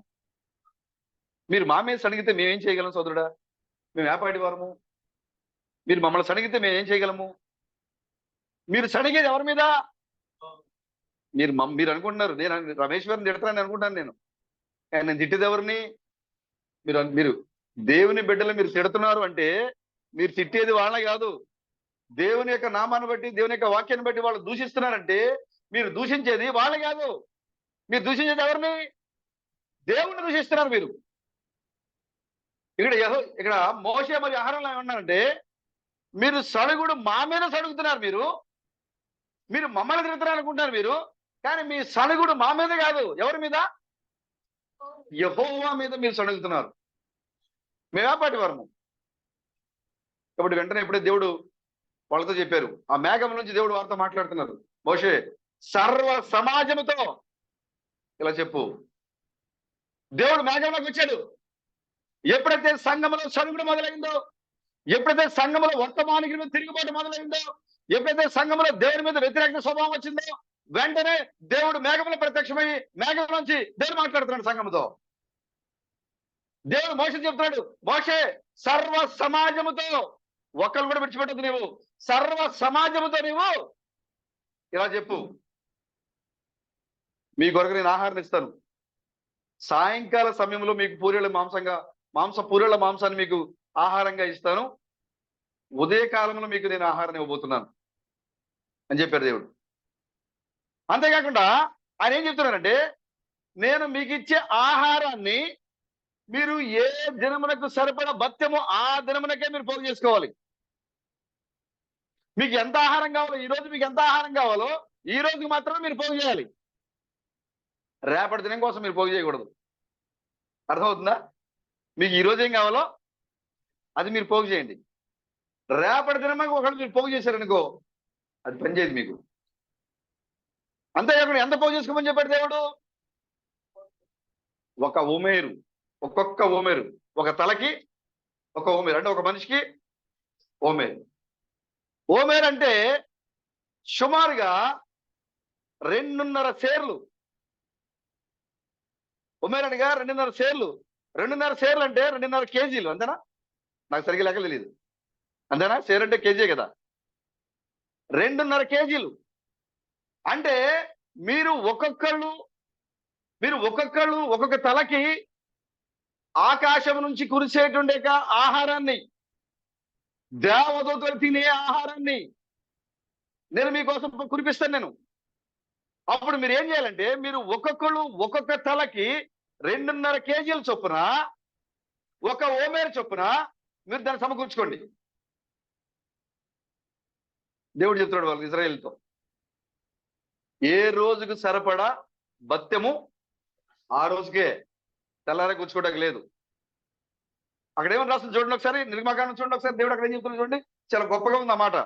మీరు మా మీద సణిగితే మేమేం చేయగలం సోదరుడా? మేము ఏపాటి వారము? మీరు మమ్మల్ని సణిగితే మేమేం చేయగలము? మీరు సణిగేది ఎవరి మీద? మీరు అనుకుంటున్నారు నేను రమేష్ గారిని తిడతానని అనుకుంటాను నేను. కానీ నేను తిట్టేది ఎవరిని? మీరు దేవుని బిడ్డలు మీరు తిడుతున్నారు అంటే మీరు తిట్టేది వాళ్ళని కాదు, దేవుని యొక్క నామాన్ని బట్టి, దేవుని యొక్క వాక్యాన్ని బట్టి వాళ్ళు దూషిస్తున్నారంటే మీరు దూషించేది వాళ్ళని కాదు, మీరు దూషించేది ఎవరిని? దేవుణ్ణి దూషిస్తున్నారు మీరు. ఇక్కడ మోషే మరియు అహరోనులు ఏమన్నారంటే మీరు సణుగుడు మా మీద సణుగుతున్నారు, మీరు మమ్మల్ని తిరుగుతున్నారు అనుకుంటున్నారు మీరు. కానీ మీ సణుగుడు మా మీద కాదు, ఎవరి మీద? యెహోవా మీద మీరు సణుగుతున్నారు. మేమేపాటి వారము? కాబట్టి వెంటనే ఎప్పుడైతే దేవుడు వాళ్ళతో చెప్పారు, ఆ మేఘం నుంచి దేవుడు వారితో మాట్లాడుతున్నారు, మోషే సర్వ సమాజముతో ఇలా చెప్పు. దేవుడు మేఘంలోకి వచ్చాడు. ఎప్పుడైతే సంఘంలో సణుగుడు మొదలైందో, ఎప్పుడైతే సంఘంలో వర్తమానికి మీద తిరుగుబాటు మొదలైందో, ఎప్పుడైతే సంఘంలో దేవుని మీద వ్యతిరేక స్వభావం వచ్చిందో, వెంటనే దేవుడు మేఘంలో ప్రత్యక్షమై మేఘం నుంచి దేవుడు మాట్లాడుతున్నాడు సంఘంతో. దేవుడు మోషే చెప్తున్నాడు, మోషే సర్వ సమాజముతో, ఒక్కరు కూడా విడిచిపెట్టదు, నీవు సర్వ సమాజముతో నీవు ఇలా చెప్పు, మీ కొరకు నేను ఆహారం ఇస్తాను. సాయంకాల సమయంలో మీకు పూరేళ్ల మాంసాన్ని మీకు ఆహారంగా ఇస్తాను. ఉదయకాలంలో మీకు నేను ఆహారం ఇవ్వబోతున్నాను అని చెప్పారు దేవుడు. అంతేకాకుండా ఆయన ఏం చెప్తున్నారంటే, నేను మీకు ఇచ్చే ఆహారాన్ని మీరు ఏ దినమునకు సరిపడ భత్యమో ఆ దినమునకే మీరు పోగు చేసుకోవాలి. మీకు ఎంత ఆహారం కావాలో, ఈ రోజు మీకు ఎంత ఆహారం కావాలో ఈ రోజుకి మాత్రమే మీరు పోగు చేయాలి. రేపటి దినం కోసం మీరు పోగు చేయకూడదు. అర్థమవుతుందా? మీకు ఈ రోజు ఏం కావాలో అది మీరు పోగు చేయండి. రేపటి దినమే ఒకళ్ళు మీరు పోగు చేశారనుకో, అది పనిచేయదు మీకు. అంతేకాకుండా ఎంత పోగు చేసుకోమని చెప్పాడు దేవుడు? ఒక ఓమేరు, ఒక్కొక్క ఓమేరు, ఒక తలకి ఒక ఓమేరు, అంటే ఒక మనిషికి ఓమేరు. ఓమేరు అంటే సుమారుగా 2.5 సేర్లు. ఓమేరు అనగా 2.5 సేర్లు. 2.5 సేర్లు అంటే 2.5 కేజీలు, అంతేనా? నాకు సరిగ్గా లెక్క తెలియదు, అంతేనా? సేర్ అంటే కేజీ కదా. 2.5 కేజీలు అంటే మీరు ఒక్కొక్కళ్ళు ఒక్కొక్క తలకి ఆకాశం నుంచి కురిసేటువంటి ఆహారాన్ని, దేవదూతలు తినే ఆహారాన్ని నేను మీకోసం కురిపిస్తాను. అప్పుడు మీరు ఏం చేయాలంటే, మీరు ఒక్కొక్కళ్ళు ఒక్కొక్క తలకి 2.5 కేజీల చొప్పున, ఒక ఓమేరు చొప్పున మీరు దాన్ని సమకూర్చుకోండి. దేవుడు చెప్తున్నాడు వాళ్ళకి, ఇజ్రాయేల్తో, ఏ రోజుకు సరిపడా బత్తెము ఆ రోజుకే, తెల్లారే కూర్చుకోవడానికి లేదు. అక్కడ ఏమని రాస్తుంది చూడండి ఒకసారి, నిర్మాకాండం చూడండి ఒకసారి, దేవుడు అక్కడ ఏం చెప్తున్నాడు చూడండి, చాలా గొప్పగా ఉంది ఆ మాట.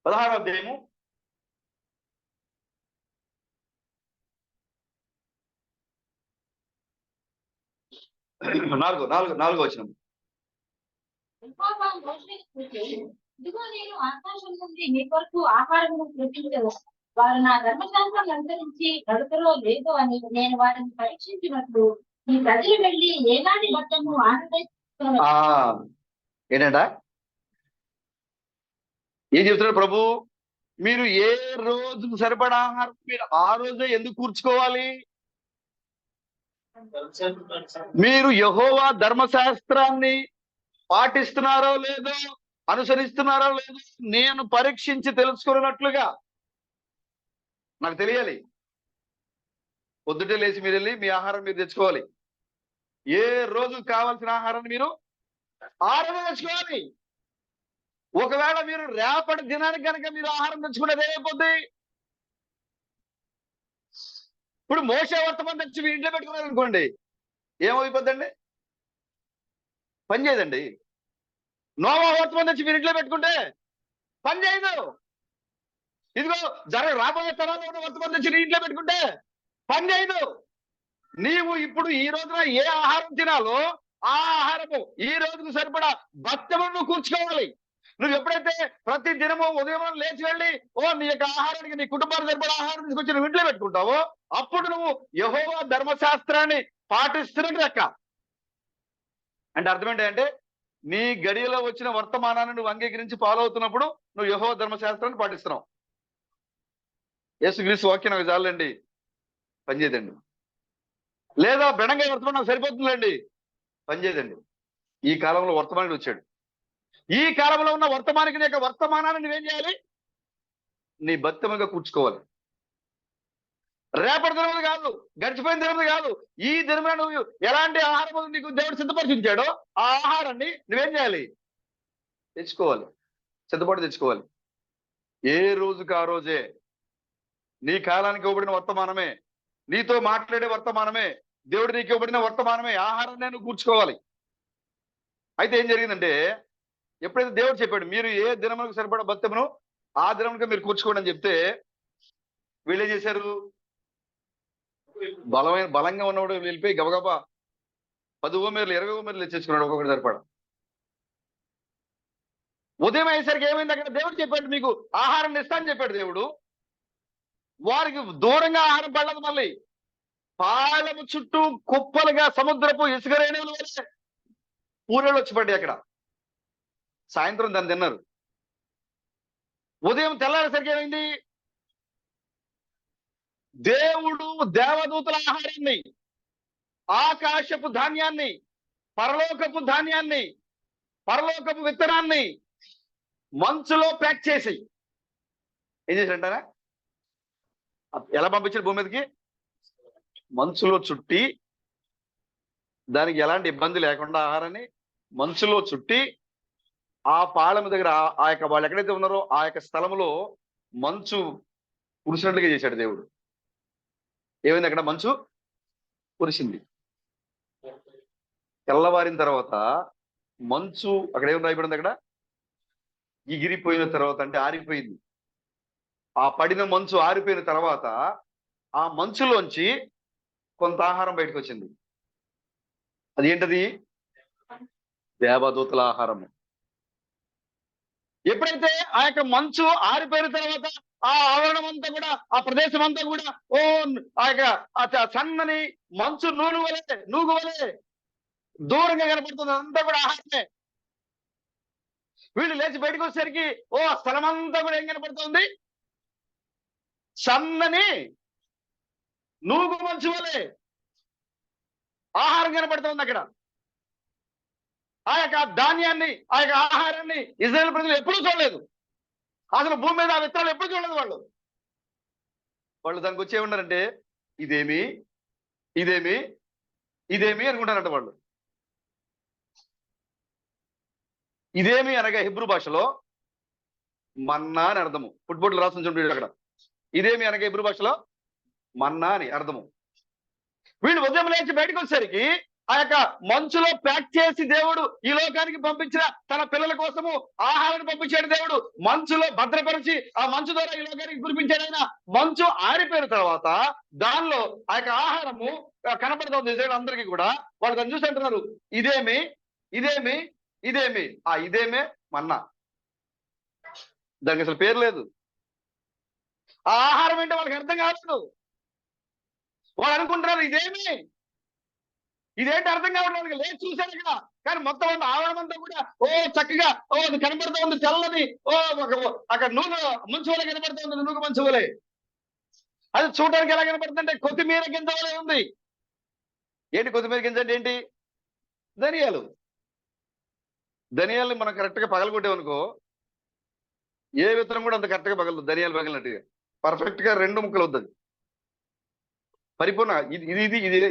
16వ అధ్యాయము 4వ వచనం. ఇదిగో నేను ఆకాశం నుండి నీ కొరకు ఆహారమును కురిపించదు, వారు నా ధర్మశాస్త్రం అనుసరించి గడుపులో లేదు అని నేను వారిని పరీక్షించినట్లు నీ ప్రజలు వెళ్లి ఏనాటి బట్టము ఆనందిస్తున్నారు. ఏంటంట ఏం చెప్తున్నాడు ప్రభు? మీరు ఏ రోజుకు సరిపడా ఆహారం మీరు ఆ రోజే ఎందుకు కూర్చుకోవాలి? మీరు యెహోవా ధర్మశాస్త్రాన్ని పాటిస్తున్నారో లేదో, అనుసరిస్తున్నారో లేదో నేను పరీక్షించి తెలుసుకున్నట్లుగా నాకు తెలియాలి. పొద్దుటే లేచి మీరు వెళ్ళి మీ ఆహారం మీరు తెచ్చుకోవాలి. ఏ రోజు కావాల్సిన ఆహారాన్ని మీరు ఆ రోజు తెచ్చుకోవాలి. ఒకవేళ మీరు రేపటి దినానికి కనుక మీరు ఆహారం తెచ్చుకునేది ఏమైపోద్ది? ఇప్పుడు మోషే వర్తమానం తెచ్చి మీ ఇంట్లో పెట్టుకున్నారు అనుకోండి, ఏమైపోద్దండి? పని చేయదండి. నోవా వర్తమానం తెచ్చి మీరు ఇంట్లో పెట్టుకుంటే పని చేయదు. ఇదిగో రాబోయే తరాల్లో ఉన్న వర్తమానం తెచ్చి నీ ఇంట్లో పెట్టుకుంటే పని చేయదు. నీవు ఇప్పుడు ఈ రోజున ఏ ఆహారం తినాలో ఆ ఆహారము ఈ రోజుకు సరిపడా బత్తము నువ్వు కూర్చుకోవాలి. నువ్వు ఎప్పుడైతే ప్రతి దినము ఉదయం లేచి వెళ్ళి నీ యొక్క ఆహారానికి, నీ కుటుంబానికి సరిపడా ఆహారం తీసుకొచ్చి నువ్వు ఇంట్లో పెట్టుకుంటావో అప్పుడు నువ్వు యెహోవా ధర్మశాస్త్రాన్ని పాటిస్తున్నట్టు లెక్క. అంటే అర్థం ఏంటంటే, నీ గడియలో వచ్చిన వర్తమానాన్ని నువ్వు అంగీకరించి ఫాలో అవుతున్నప్పుడు నువ్వు యెహోవా ధర్మశాస్త్రాన్ని పాటిస్తున్నావు. యేసుక్రీస్తు వాక్యం నాకు చాలండి, పనిచేయదండి. లేదా బెడంగా వర్తమానం నాకు సరిపోతుందండి, పనిచేయదండి. ఈ కాలంలో వర్తమానుడు వచ్చాడు. ఈ కాలంలో ఉన్న వర్తమానికి నీ యొక్క వర్తమానాన్ని నువ్వేం చేయాలి? నీ బత్తెముగా కూర్చుకోవాలి. రేపటి దినములు కాదు, గడిచిపోయిన దినములు కాదు, ఈ దినమున నువ్వు ఎలాంటి ఆహారం నీకు దేవుడు సిద్ధపరిచించాడో ఆ ఆహారాన్ని నువ్వేం చేయాలి? తెచ్చుకోవాలి, సిద్ధపడి తెచ్చుకోవాలి. ఏ రోజుకి ఆ రోజే నీ కాలానికి ఇవ్వబడిన వర్తమానమే, నీతో మాట్లాడే వర్తమానమే, దేవుడు నీకు ఇవ్వబడిన వర్తమానమే ఆహారాన్ని నువ్వు కూర్చుకోవాలి. అయితే ఏం జరిగిందంటే, ఎప్పుడైతే దేవుడు చెప్పాడు మీరు ఏ దినములకు సరిపడా బత్తెమును ఆ దినమునికి మీరు కూర్చుకోండి అని చెప్తే, వీళ్ళు ఏం చేశారు? బలంగా ఉన్నవాడు వెళ్ళిపోయి గబగబా 10 ఓమేర్లు 20 ఓమేర్లు తెచ్చేసుకున్నాడు ఒక్కొక్కటి సరిపడా. ఉదయం అయ్యేసరికి ఏమైంది? అక్కడ దేవుడు చెప్పాడు మీకు ఆహారం ఇస్తా అని చెప్పాడు దేవుడు. వారికి దూరంగా ఆహారం పడలేదు. మళ్ళీ పాలెము చుట్టూ కుప్పలుగా సముద్రపు ఇసుక రేణువులు వస్తే పూరేళ్ళు వచ్చి పడ్డాయి అక్కడ. సాయంత్రం దాన్ని తిన్నారు. ఉదయం తెల్లారేసరికి ఏమైంది? దేవుడు దేవదూతల ఆహారాన్ని, ఆకాశపు ధాన్యాన్ని, పరలోకపు ధాన్యాన్ని, పరలోకపు విత్తనాన్ని మంచులో ప్యాక్ చేసి ఏం చేశారంటారా? ఎలా పంపించారు భూమి మీదకి? మంచులో చుట్టి, దానికి ఎలాంటి ఇబ్బంది లేకుండా ఆహారాన్ని మంచులో చుట్టి ఆ పాళెం దగ్గర ఆ యొక్క వాళ్ళు ఎక్కడైతే ఉన్నారో ఆ యొక్క స్థలంలో మంచు కురిసినట్లుగా చేశాడు దేవుడు. ఏమైంది? అక్కడ మంచు కురిసింది. తెల్లవారిన తర్వాత మంచు అక్కడ ఏమి రాయబడింది? అక్కడ ఎగిరిపోయిన తర్వాత, అంటే ఆరిపోయింది. ఆ పడిన మంచు ఆరిపోయిన తర్వాత ఆ మంచులోంచి కొంత ఆహారం బయటకు వచ్చింది. అది ఏంటది? దేవదూతల ఆహారము. ఎప్పుడైతే ఆ యొక్క మంచు ఆరిపోయిన తర్వాత ఆ ఆవరణం అంతా కూడా, ఆ ప్రదేశం అంతా కూడా ఆ యొక్క సన్నని మంచు నూగు వలె దూరంగా కనపడుతుంది. అంతా కూడా ఆహారమే. వీళ్ళు లేచి బయటకు వచ్చేసరికి స్థలం అంతా కూడా ఏం కనపడుతుంది? సన్నని నూగు మంచు వలె ఆహారం కనపడుతుంది అక్కడ. ఆ యొక్క ధాన్యాన్ని, ఆ యొక్క ఆహారాన్ని ఇజ్రాయేల్ ప్రజలు ఎప్పుడూ చూడలేదు. అసలు భూమి మీద ఆ విత్తనాలు ఎప్పుడు చూడలేదు వాళ్ళు. వాళ్ళు దానికి వచ్చి ఏమన్నారంటే ఇదేమి ఇదేమి ఇదేమి అనుకుంటారంట వాళ్ళు. ఇదేమి అనగా హిబ్రూ భాషలో మన్నా అని అర్థము. ఫుట్బాల్ రాసిన చూడండి అక్కడ. ఇదేమి అనగా హిబ్రూ భాషలో మన్నా అని అర్థము. వీళ్ళు ఉదయం లేచి బయటకు వచ్చేసరికి ఆ యొక్క మంచులో ప్యాక్ చేసి దేవుడు ఈ లోకానికి పంపించిన తన పిల్లల కోసము ఆహారాన్ని పంపించాడు దేవుడు. మంచులో భద్రపరిచి ఆ మంచు ద్వారా ఈ లోకానికి కురిపించాడు ఆయన. మంచు ఆరిపోయిన తర్వాత దానిలో ఆ యొక్క ఆహారము కనపడుతుంది ఇజ్రాయేల్ అందరికీ కూడా. వాళ్ళు దాన్ని చూసి అంటున్నారు ఇదేమి ఇదేమి ఇదేమి. ఆ ఇదేమే మన్నా. దానికి అసలు పేరు లేదు. ఆ ఆహారం ఏంటో వాళ్ళకి అర్థం కాదు. వాళ్ళు అనుకుంటున్నారు ఇదేంటి అర్థం కావట్లేదు. లేదు చూశాను ఇక్కడ, కానీ మొత్తం అంతా ఆవరణం అంతా కూడా చక్కగా అది కనబడుతూ ఉంది తెల్లది. అక్కడ నూనె మంచు వలె కనబడుతూ ఉంది, నూనె మంచు వలె. అది చూడడానికి ఎలా కనబడుతుందంటే కొత్తిమీర గింజ వలె ఉంది. ఏంటి కొత్తిమీర గింజ అంటే ఏంటి? ధనియాలు. ధనియాలు మనం కరెక్ట్ గా పగలగొట్టామనుకో, ఏ విత్తనం కూడా అంత కరెక్ట్ గా పగలదు. ధనియాలు పగలినట్టుగా పర్ఫెక్ట్ గా 2 ముక్కలు వద్దు. పరిపూర్ణ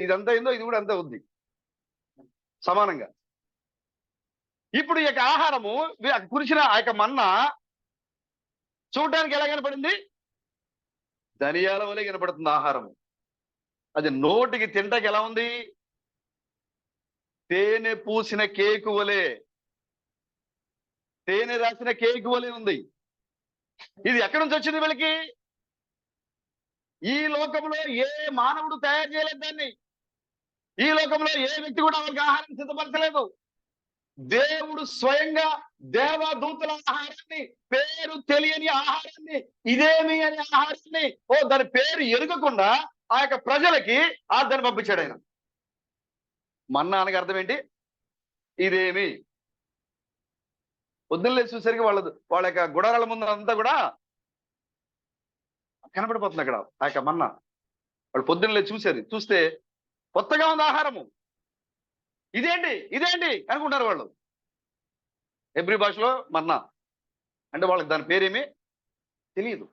ఇదంతా ఏందో ఇది కూడా అంతా ఉంది సమానంగా. ఇప్పుడు ఈ యొక్క ఆహారము కురిసిన ఆ యొక్క మన్నా చూడటానికి ఎలా కనపడింది? ధనియాల వలె కనపడుతుంది ఆహారము. అది నోటికి తింటకి ఎలా ఉంది? తేనె పూసిన కేకు వలె, తేనె రాసిన కేకు వలె ఉంది. ఇది ఎక్కడి నుంచి వచ్చింది వీళ్ళకి? ఈ లోకంలో ఏ మానవుడు తయారు చేయలేదు దాన్ని. ఈ లోకంలో ఏ వ్యక్తి కూడా వాళ్ళకి ఆహారం సిద్ధపరచలేదు. దేవుడు స్వయంగా దేవదూతల ఆహారాన్ని, పేరు తెలియని ఆహారాన్ని, ఇదేమి అనే ఆహారాన్ని దాని పేరు ఎరుగకుండా ఆ యొక్క ప్రజలకి దాన్ని పంపించాడు ఆయన. మన్నా అనగా అర్థం ఏంటి? ఇదేమి. పొద్దున్న చూసరికి వాళ్ళ యొక్క గుడారాల ముందు అంతా కూడా కనపడిపోతుంది అక్కడ ఆ యొక్క మన్నా. వాళ్ళు పొద్దున్నలే చూస్తే కొత్తగా ఉంది ఆహారము. ఇదేంటి అనుకుంటారు వాళ్ళు. హెబ్రీ భాషలో మన్నా అంటే వాళ్ళకి దాని పేరేమీ తెలియదు.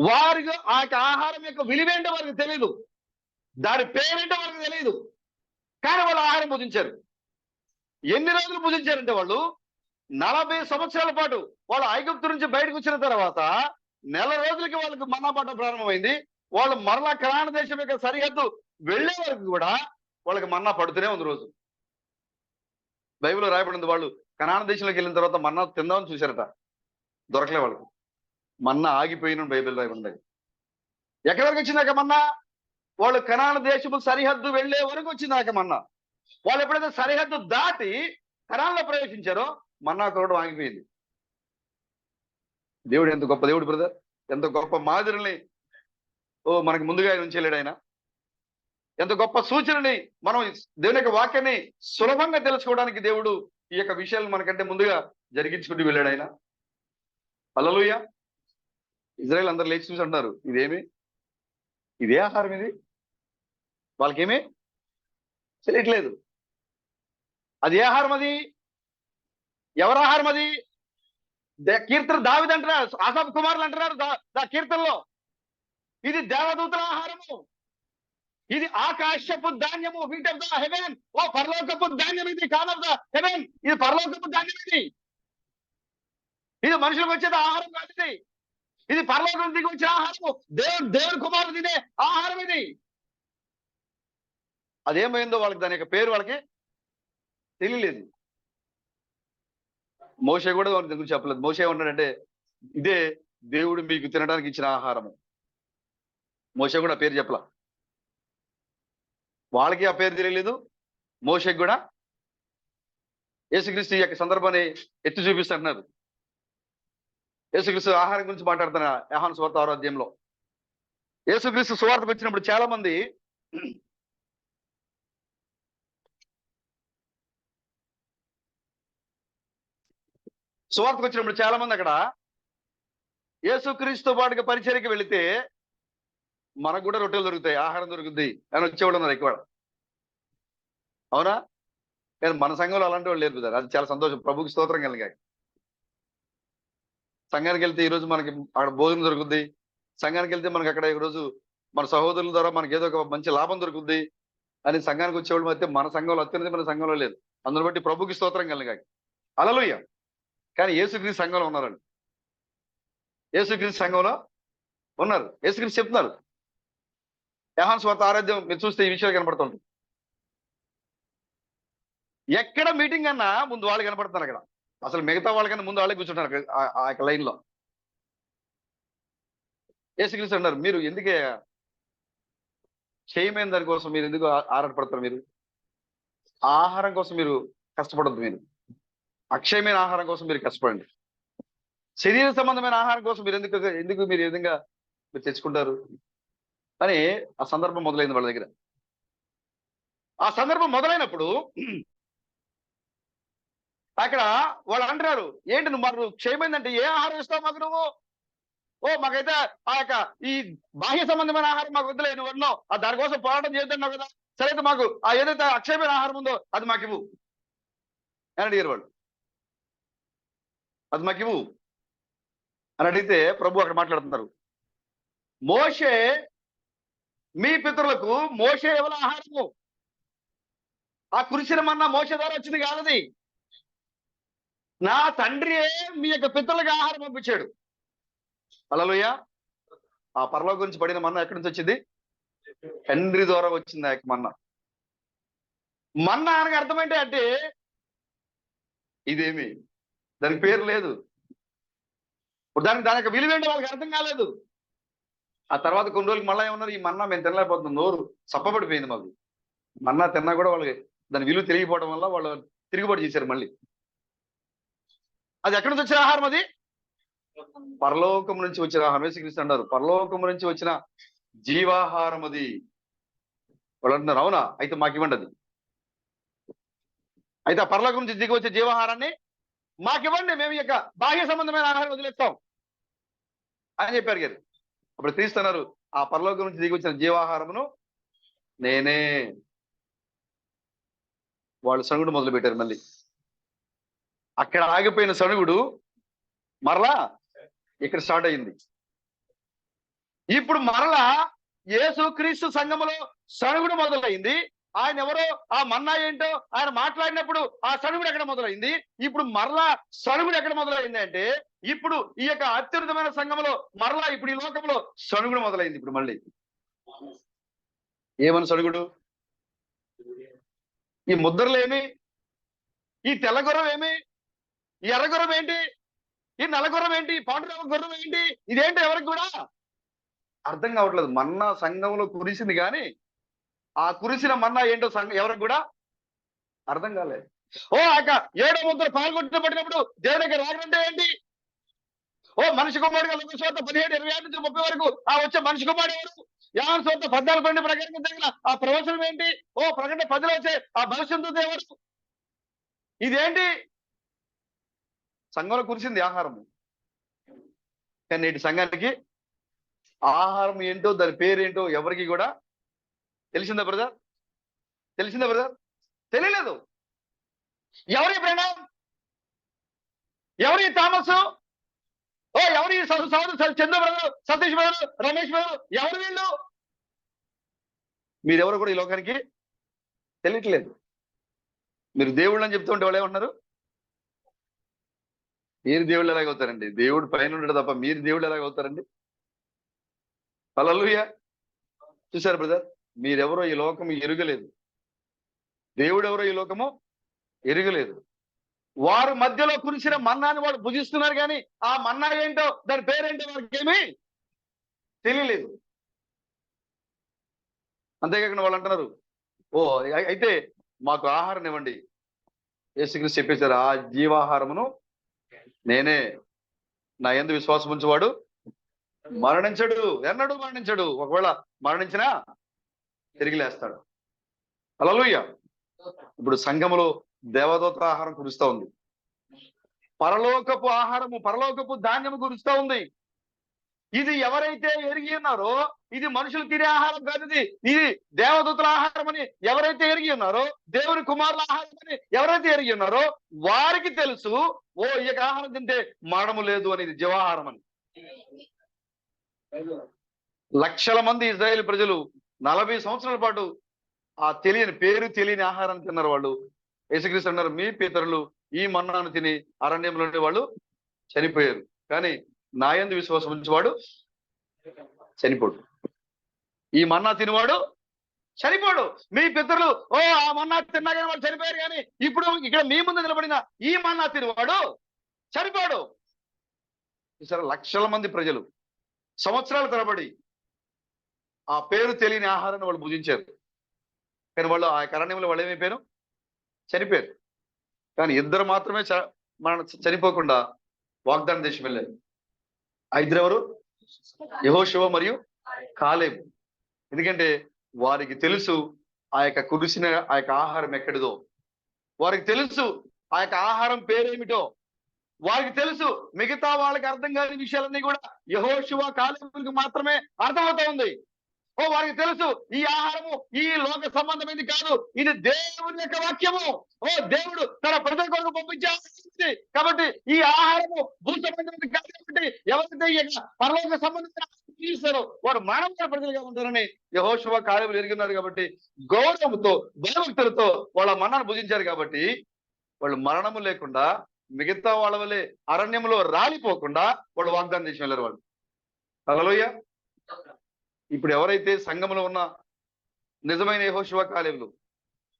వారికి ఆ యొక్క ఆహారం యొక్క విలువేంటో వారికి తెలియదు, దాని పేరేంటో వారికి తెలియదు. కానీ వాళ్ళు ఆహారం భుజించారు. ఎన్ని రోజులు భుజించారంటే వాళ్ళు 40 సంవత్సరాల పాటు వాళ్ళు ఐగుప్తు నుంచి బయటకు వచ్చిన తర్వాత నెల రోజులకి వాళ్ళకి మన్నా పడడం ప్రారంభమైంది. వాళ్ళు మరలా కనాన దేశం యొక్క సరిహద్దు వెళ్లే వరకు కూడా వాళ్ళకి మన్నా పడుతూనే ఉంది రోజు. బైబిల్లో రాయబడింది వాళ్ళు కనాన దేశంలోకి వెళ్ళిన తర్వాత మన్నా తిందామని చూశారట, దొరకలే వాళ్ళకు. మన్నా ఆగిపోయిన బైబిల్ రాయబడింది. ఎక్కడి వరకు వచ్చిందాక మన్నా? వాళ్ళు కనాన దేశము సరిహద్దు వెళ్లే వరకు వచ్చిందాక మన్నా. వాళ్ళు ఎప్పుడైతే సరిహద్దు దాటి కనాన్లో ప్రవేశించారో మన్నా కొరడం ఆగిపోయింది. దేవుడు ఎంత గొప్ప దేవుడు బ్రదర్, ఎంత గొప్ప మాదిరిని మనకి ముందుగా ఆయన ఉంచేలేడు ఆయన. ఎంత గొప్ప సూచనని మనం దేవుని యొక్క వాక్యాన్ని సులభంగా తెలుసుకోవడానికి దేవుడు ఈ యొక్క విషయాలను మనకంటే ముందుగా జరిగించుకుంటూ వెళ్ళాడు ఆయన. హల్లెలూయా. ఇజ్రాయేల్ అందరు లేచి చూసి అంటున్నారు ఇదే ఆహారం ఇది. వాళ్ళకేమీ తెలియట్లేదు. అది ఏ ఆహారం? అది ఎవరి ఆహారం? అది కీర్తన దావీదు అంటున్నారు, ఆసాఫు కుమారులు అంటున్నారు కీర్తనలో, ఇది దేవదూతల ఆహారము, ఇది ఆకాశపు ధాన్యము, వీట్ ఆఫ్ ద హెవెన్. పరలోకపు ధాన్యం ఇది, కాన్ ఆఫ్ ద హెవెన్. ఇది పరలోకపు ధాన్యం. ఇది మనుషులకు వచ్చేది ఆహారం కాదు. ఇది పరలోకం దిగి వచ్చే ఆహారము, దేవుని కుమారులు తినే ఆహారం ఇది. అదేమైందో వాళ్ళకి దాని యొక్క పేరు వాళ్ళకి తెలియలేదు. మోషే కూడా దాని గురించి చెప్పలేదు. మోషే ఏమన్నాడంటే ఇదే దేవుడు మీకు తినడానికి ఇచ్చిన ఆహారము. మోషే కూడా పేరు చెప్పలా. వాళ్ళకి ఆ పేరు తెలియలేదు, మోషేకి కూడా. యేసుక్రీస్తు ఈ యొక్క సందర్భాన్ని ఎత్తి చూపిస్తున్నారు. యేసుక్రీస్తు ఆహారం గురించి మాట్లాడుతున్న యోహాను సువార్త 6వ అధ్యాయంలో. యేసుక్రీస్తు సువార్తకు వచ్చినప్పుడు చాలా మంది అక్కడ యేసుక్రీస్తు పాటుగా పరిచర్యకి వెళితే మనకు కూడా రొట్టెలు దొరుకుతాయి, ఆహారం దొరుకుతుంది అని వచ్చేవాళ్ళు ఉన్నారు ఎక్కువ. అవునా? కానీ మన సంఘంలో అలాంటి వాళ్ళు లేరు బ్రదర్. అది చాలా సంతోషం. ప్రభుకి స్తోత్రం కలిగాయి. సంఘానికి వెళ్తే ఈ రోజు మనకి అక్కడ భోజనం దొరుకుద్ది. సంఘానికి వెళ్తే మనకి అక్కడ ఈ రోజు మన సహోదరుల ద్వారా మనకి ఏదో ఒక మంచి లాభం దొరుకుద్ది అని సంఘానికి వచ్చేవాళ్ళు అయితే మన సంఘంలో అత్యున్నత సంఘంలో లేదు. అందుని బట్టి ప్రభుకి స్తోత్రం కలిగాయి. హల్లెలూయా. కానీ యేసుక్రీస్తు సంఘంలో ఉన్నారండి. యేసుక్రీస్తు సంఘంలో ఉన్నారు. యేసుక్రీస్తు చెప్తున్నారు. యోహాను సువార్త 6 మీరు చూస్తే ఈ విషయాలు కనబడుతుంది. ఎక్కడ మీటింగ్ అన్నా ముందు వాళ్ళు కనపడుతున్నారు అక్కడ. అసలు మిగతా వాళ్ళకన్నా ముందు వాళ్ళే కూర్చుంటారు ఆ యొక్క లైన్ లో. యేసుక్రీస్తు అన్నారు, మీరు ఎందుకే క్షయమైన దానికోసం మీరు ఎందుకు ఆరాటపడతారు? మీరు ఆహారం కోసం మీరు కష్టపడద్దు. మీరు అక్షయమైన ఆహారం కోసం మీరు కష్టపడండి. శరీర సంబంధమైన ఆహారం కోసం మీరు ఎందుకు మీరు ఈ విధంగా మీరు తెచ్చుకుంటారు అని ఆ సందర్భం మొదలైంది వాళ్ళ దగ్గర. ఆ సందర్భం మొదలైనప్పుడు అక్కడ వాళ్ళు అంటున్నారు, ఏంటి నువ్వు మాకు క్షయమైందంటే ఏ ఆహారం ఇస్తావు మాకు నువ్వు? మాకైతే ఆ యొక్క ఈ బాహ్య సంబంధమైన ఆహారం మాకు వద్దులే, నువ్వు అన్నావు దానికోసం పోరాటం చేద్దాన్నావు కదా, సరైతే మాకు ఆ ఏదైతే అక్షయమైన ఆహారం ఉందో అది మాకు ఇవ్వు అని అడిగారు వాళ్ళు. అది మాకు ఇవ్వు అని అడిగితే ప్రభు అక్కడ మాట్లాడుతున్నారు, మోషే మీ పితరులకు మోషే ఎవరి ఆహారము? ఆ కురిసిన మన్నా మోషే ద్వారా వచ్చింది కాదది. నా తండ్రియే మీ యొక్క పితరులకు ఆహారం పంపించాడు. హల్లెలూయా. ఆ పరలోకం గురించి పడిన మన్నా ఎక్కడి నుంచి వచ్చింది? తండ్రి ద్వారా వచ్చింది ఆ యొక్క మన్నా. మన్నా అనగా అర్థం ఏంటి అంటే ఇదేమి, దానికి పేరు లేదు. దాని యొక్క విలువ ఏంటో వాళ్ళకి అర్థం కాలేదు. ఆ తర్వాత కొన్ని రోజులకి మళ్ళీ ఏమన్నారు, ఈ మన్నా మేము తినలేకపోతున్నాం, నోరు సప్పబడిపోయింది మాకు. మన్నా తిన్నా కూడా వాళ్ళకి దాని విలువ తెలియకపోవడం వల్ల వాళ్ళు తిరుగుబాటు చేశారు మళ్ళీ. అది ఎక్కడి నుంచి వచ్చిన ఆహారం? అది పరలోకం నుంచి వచ్చిన ఆహారం. యేసుక్రీస్తు అన్నారు, పరలోకం నుంచి వచ్చిన జీవాహారం అది. వాళ్ళు అంటున్నారు, అవునా, అయితే మాకు ఇవ్వండి అది. అయితే ఆ పరలోకం నుంచి దిగి వచ్చే జీవాహారాన్ని మాకివ్వండి, మేము ఈ యొక్క బాహ్య సంబంధమైన ఆహారం వదిలేస్తాం అని చెప్పారు గారు. అప్పుడు క్రీస్తు అన్నారు, ఆ పరలోకం నుంచి దిగి వచ్చిన జీవాహారమును నేనే. వాళ్ళు సణుగుడు మొదలు పెట్టారు. మళ్ళీ అక్కడ ఆగిపోయిన సణుగుడు మరలా ఇక్కడ స్టార్ట్ అయింది. ఇప్పుడు మరలా యేసుక్రీస్తు సంఘములో సణుగుడు మొదలైంది. ఆయన ఎవరో, ఆ మన్నా ఏంటో ఆయన మాట్లాడినప్పుడు ఆ సణుగుడు ఎక్కడ మొదలైంది? ఇప్పుడు మరలా సణుగుడు ఎక్కడ మొదలైంది అంటే ఇప్పుడు ఈ యొక్క అత్యున్నతమైన సంఘములో మరలా ఇప్పుడు ఈ లోకంలో సణుగుడు మొదలైంది. ఇప్పుడు మళ్ళీ ఏమని సణుగుడు? ఈ ముద్రలేమి, ఈ తెల్ల గుర్రం ఏమి, ఈ ఎర్ర గుర్రం ఏంటి, ఈ నల్ల గుర్రం ఏంటి, పాండురంగ గుర్రం ఏంటి, ఇదేంటి ఎవరికి కూడా అర్థం కావట్లేదు. మన్నా సంఘంలో కురిసింది కానీ ఆ కురిసిన మన్నా ఏంటో సంఘం ఎవరికి కూడా అర్థం కాలేదు. అక్క 7వ ముద్ర పాల్గొట్టబడినప్పుడు దేవునికి రాగంటే ఏంటి? మనిషి కుమారుడుగా లూకా సువార్త 17:26 నుంచి 30 వరకు ఆ వచ్చే మనిషి కుమారుడు ఎవరు? యోహాను సువార్త 14:12 ప్రకారం జరిగిన ఆ ప్రవచనం ఏంటి? ప్రకటన 10లో వచ్చే ఆ భవిష్యత్తు ఎవరు? ఇదేంటి? సంఘంలో కురిసింది ఆహారము. కానీ నేటి సంఘానికి ఆహారం ఏంటో దాని పేరేంటో ఎవరికి కూడా తెలిసిందా బ్రదర్? తెలిసిందా బ్రదర్? తెలియలేదు. ఎవరి ప్రణాం, ఎవరి థామస్, ఎవరి సోదరు Chandra brother, Satish brother, Ramesh brother, ఎవరు వీళ్ళు? మీరెవరు కూడా ఈ లోకానికి తెలియట్లేదు. మీరు దేవుళ్ళు అని చెప్తూ ఉంటే వాళ్ళు ఏమంటున్నారు? మీరు దేవుళ్ళు ఎలాగవుతారండి? దేవుడు పైన ఉండడు తప్ప మీరు దేవుళ్ళు ఎలాగవుతారండి? హల్లెలూయా. చూసారు బ్రదర్, మీరెవరో ఈ లోకము ఎరుగలేదు, దేవుడు ఎవరో ఈ లోకము ఎరుగలేదు. వారు మధ్యలో కురిసిన మన్నాని వాడు భుజిస్తున్నారు కానీ ఆ మన్నా ఏంటో దాని పేరేంటో వారికి ఏమీ తెలియలేదు. అంతేకాకుండా వాళ్ళు అంటున్నారు, అయితే మాకు ఆహారం ఇవ్వండి. యేసుక్రీస్తు చెప్పేశారు, ఆ జీవాహారమును నేనే. నా యందు విశ్వాసం ఉంచువాడు మరణించడు, ఎన్నడూ మరణించడు. ఒకవేళ మరణించినా తిరిగి లేస్తాడు. హల్లెలూయా. ఇప్పుడు సంఘములో దేవదూత ఆహారం కురుస్తూ ఉంది, పరలోకపు ఆహారము, పరలోకపు ధాన్యము కురుస్తూ ఉంది. ఇది ఎవరైతే ఎరిగి ఉన్నారో ఇది మనుషులు తినే ఆహారం కాదు, ఇది దేవదూతల ఆహారం అని ఎవరైతే ఎరిగి ఉన్నారో, దేవుని కుమారుల ఆహారం అని ఎవరైతే ఎరిగి ఉన్నారో వారికి తెలుసు ఓ ఈ యొక్క ఆహారం తింటే మరణము లేదు అని, ఇది జీవాహారం అని. లక్షల మంది ఇజ్రాయేల్ ప్రజలు 40 సంవత్సరాల పాటు ఆ తెలియని ఆహారం తిన్నారు. వాళ్ళు యేసుక్రీస్తు అన్నారు, మీ పితరులు ఈ మన్నాను తిని అరణ్యంలోనే వాళ్ళు చనిపోయారు, కానీ నా యందు విశ్వాసం ఉంచేవాడు చనిపోడు. ఈ మన్నా తినివాడు చనిపోడు. మీ పితరులు ఆ మన్నా తిన్నా కానీ వాళ్ళు చనిపోయారు, కానీ ఇప్పుడు ఇక్కడ మీ ముందు నిలబడిన ఈ మన్నా తినివాడు చనిపోడు. సరే, లక్షల మంది ప్రజలు సంవత్సరాల తరబడి ఆ పేరు తెలియని ఆహారాన్ని వాళ్ళు భుజించారు, కానీ వాళ్ళు ఆ అరణ్యంలో వాళ్ళు ఏమైపోయారు? చనిపోయారు. కానీ ఇద్దరు మాత్రమే మనం చనిపోకుండా వాగ్దాన దేశం వెళ్ళారు. ఆ ఇద్దరు ఎవరు? యెహోషువ మరియు కాలేబు. ఎందుకంటే వారికి తెలుసు ఆ యొక్క కురిసిన ఆ యొక్క ఆహారం ఎక్కడిదో, వారికి తెలుసు ఆ యొక్క ఆహారం పేరేమిటో, వారికి తెలుసు. మిగతా వాళ్ళకి అర్థం కాని విషయాలన్నీ కూడా యెహోషువ కాలేబులకు మాత్రమే అర్థమవుతా ఉంది. వారికి తెలుసు ఈ ఆహారము ఈ లోక సంబంధమైనది కాదు, ఇది దేవుని యొక్క వాక్యము. దేవుడు తన ప్రజల కొరకు పంపించే కాబట్టి ఈ ఆహారము భూ సంబంధమైనది కాదు. కాబట్టి ఎవరైతే పరలోక సంబంధించిన తీస్తారో వారు మానవ ప్రజలుగా ఉంటారని యెహోషువ కాలేబులు ఎరిగినారు. కాబట్టి గౌరవంతో భయభక్తులతో వాళ్ళ మన్నాను భుజించారు. కాబట్టి వాళ్ళు మరణము లేకుండా మిగతా వాళ్ళ వల్లే అరణ్యంలో రాలిపోకుండా వాళ్ళు వాగ్దానం చేసి వెళ్ళారు. వాళ్ళు హల్లెలూయా. ఇప్పుడు ఎవరైతే సంఘంలో ఉన్న నిజమైన యెహోషువ కాలేబులు,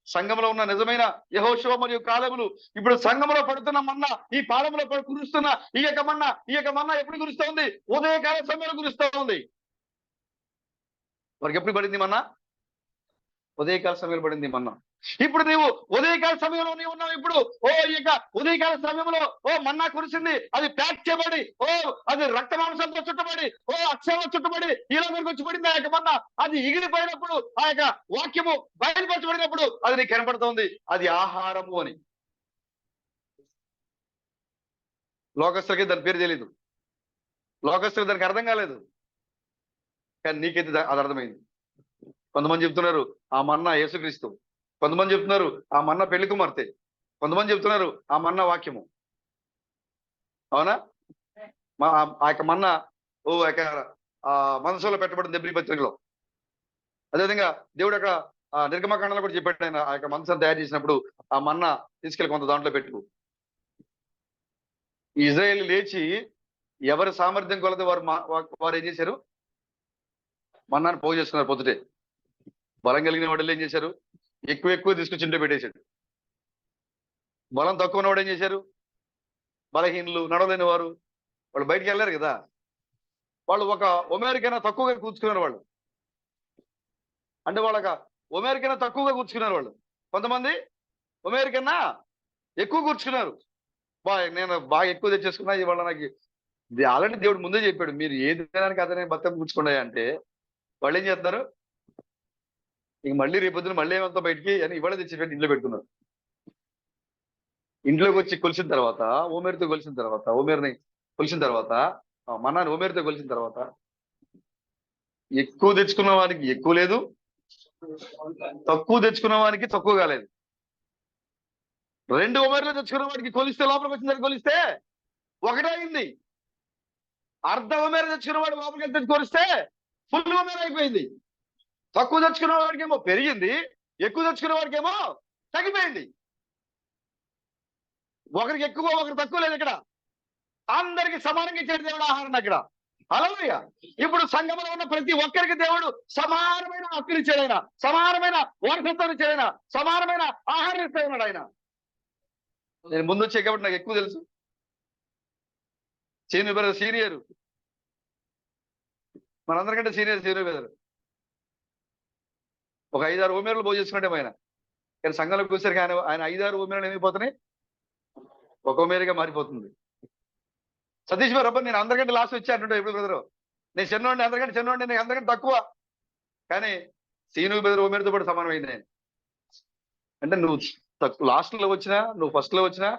సంఘంలో ఉన్న నిజమైన యెహోషువ మరియు కాలేబులు ఇప్పుడు సంఘంలో పడుతున్న మన్నా, ఈ పాడంలో కురుస్తున్న ఈ యొక్క మన్నా ఎప్పుడు కురుస్తూ ఉంది? ఉదయకాల సమయంలో కురుస్తూ ఉంది. వారికి ఎప్పుడు పడింది మన్నా? ఉదయకాల సమయంలో పడింది మన్నా. ఇప్పుడు నీవు ఉదయకాల సమయంలో నీవు ఉన్నావు. ఇప్పుడు ఈ యొక్క ఉదయకాల సమయంలో మన్నా కురిసింది, అది ప్యాక్ చేయబడి అది రక్త మాంసంతో చుట్టబడి అక్షరంలో చుట్టబడి ఇలా మీకు వచ్చి పడింది ఆ యొక్క మన్నా. అది ఎగిరిపోయినప్పుడు ఆ యొక్క వాక్యము బయలుపరచబడినప్పుడు అది నీకు కనపడుతోంది, అది ఆహారము అని. లోకస్తులకి దాని పేరు తెలియదు, లోకస్తులకి దానికి అర్థం కాలేదు, కానీ నీకైతే అది అర్థమైంది. కొంతమంది చెప్తున్నారు ఆ మన్నా యేసుక్రీస్తు, కొంతమంది చెప్తున్నారు ఆ మన్నా పెళ్లి కుమార్తె, కొంతమంది చెప్తున్నారు ఆ మన్నా వాక్యము. అవునా? ఆ యొక్క మన్నా మనసులో పెట్టబడిన హెబ్రీ పత్రికలో. అదేవిధంగా దేవుడు అక్కడ నిర్గమకాండంలో కూడా చెప్పాడు, ఆయన ఆ యొక్క మనసును తయారు చేసినప్పుడు ఆ మన్నా తీసుకెళ్లి కొంత దాంట్లో పెట్టు. ఇజ్రాయేల్ లేచి ఎవరి సామర్థ్యం కొలది వారు ఏం చేశారు? మన్నాను పోగు చేసుకున్నారు. పొద్దుటే బలం కలిగిన వాడు ఏం చేశారు? ఎక్కువ తీసుకొచ్చి ఇంట్లో పెట్టేశాడు. బలం తక్కువ ఉన్నవాడు ఏం చేశారు? బలహీనులు, నడవలేని వారు, వాళ్ళు బయటికి వెళ్ళారు కదా, వాళ్ళు ఒక ఒమేరికైనా తక్కువగా కూర్చుకున్నారు. వాళ్ళు అంటే వాళ్ళక ఒమేరికైనా తక్కువగా కూర్చుకున్నారు. వాళ్ళు కొంతమంది ఒమేరికన్నా ఎక్కువ కూర్చుకున్నారు. నేను బాగా ఎక్కువ తెచ్చేసుకున్నా, ఇవాళ నాకు ఆల్రెడీ దేవుడు ముందే చెప్పాడు, మీరు ఏది తినడానికి అతనే బతం కూర్చుకున్నాయి అంటే వాళ్ళు ఏం చేస్తున్నారు? ఇంక మళ్ళీ రేపొద్దున మళ్ళీ ఏమంతా బయటికి అని ఇవాళ తెచ్చేపెట్టి ఇంట్లో పెట్టుకున్నారు. ఇంట్లోకి వచ్చి కొలిసిన తర్వాత ఓమేరుతో కొలిసిన తర్వాత ఓమేరుని కొలిసిన తర్వాత మన్నాన్ని ఓమేరుతో కొలిసిన తర్వాత ఎక్కువ తెచ్చుకున్న వానికి ఎక్కువ లేదు, తక్కువ తెచ్చుకున్న వానికి తక్కువ కాలేదు. 2 ఓమేర్లు తెచ్చుకున్న వాడికి కొలిస్తే లోపలికి వచ్చిన కొలిస్తే ఒకటే అయింది. అర్ధ ఓమేర తెచ్చుకున్న వాడు లోపలికి వెళ్తే కొలిస్తే ఫుల్ ఓమేర అయిపోయింది. తక్కువ తెచ్చుకున్న వాడికి ఏమో పెరిగింది, ఎక్కువ తెచ్చుకున్న వాడికి ఏమో తగ్గిపోయింది. ఒకరికి ఎక్కువ ఒకరికి తక్కువ లేదు. ఇక్కడ అందరికి సమానంగా ఇచ్చాడు దేవుడు ఆహారం. అక్కడ హల్లెలూయా. ఇప్పుడు సంఘంలో ఉన్న ప్రతి ఒక్కరికి దేవుడు సమానమైన హక్కులు ఇచ్చాడు. ఆయన సమానమైన వారసత్వం ఇచ్చాడు. ఆయన సమానమైన ఆహారం ఇస్తా ఉన్నాడు. ఆయన నేను ముందు వచ్చే కాబట్టి నాకు ఎక్కువ తెలుసు. సీనియర్ మనందరికంటే సీనియర్ బ్రదర్ ఒక 5-6 ఓమేర్లు భోజనం చేసుకుంటే ఆయన, కానీ సంఘంలోకి వచ్చేసరికి ఆయన 5-6 ఓమేర్లు ఏమైపోతున్నాయి? ఒక ఓమేరుగా మారిపోతుంది. సతీష్ గారు రబ్బర్ నేను అందరికంటే లాస్ట్ వచ్చాను ఎప్పుడు బ్రదరు, నేను చిన్నోడిని, అందరికంటే చిన్నోడిని, నేను అందరికంటే తక్కువ, కానీ సీను బ్రదర్ ఓమేరుతో పాటు సమానమైంది నేను. అంటే నువ్వు లాస్ట్ లో వచ్చినా నువ్వు ఫస్ట్ లో వచ్చినా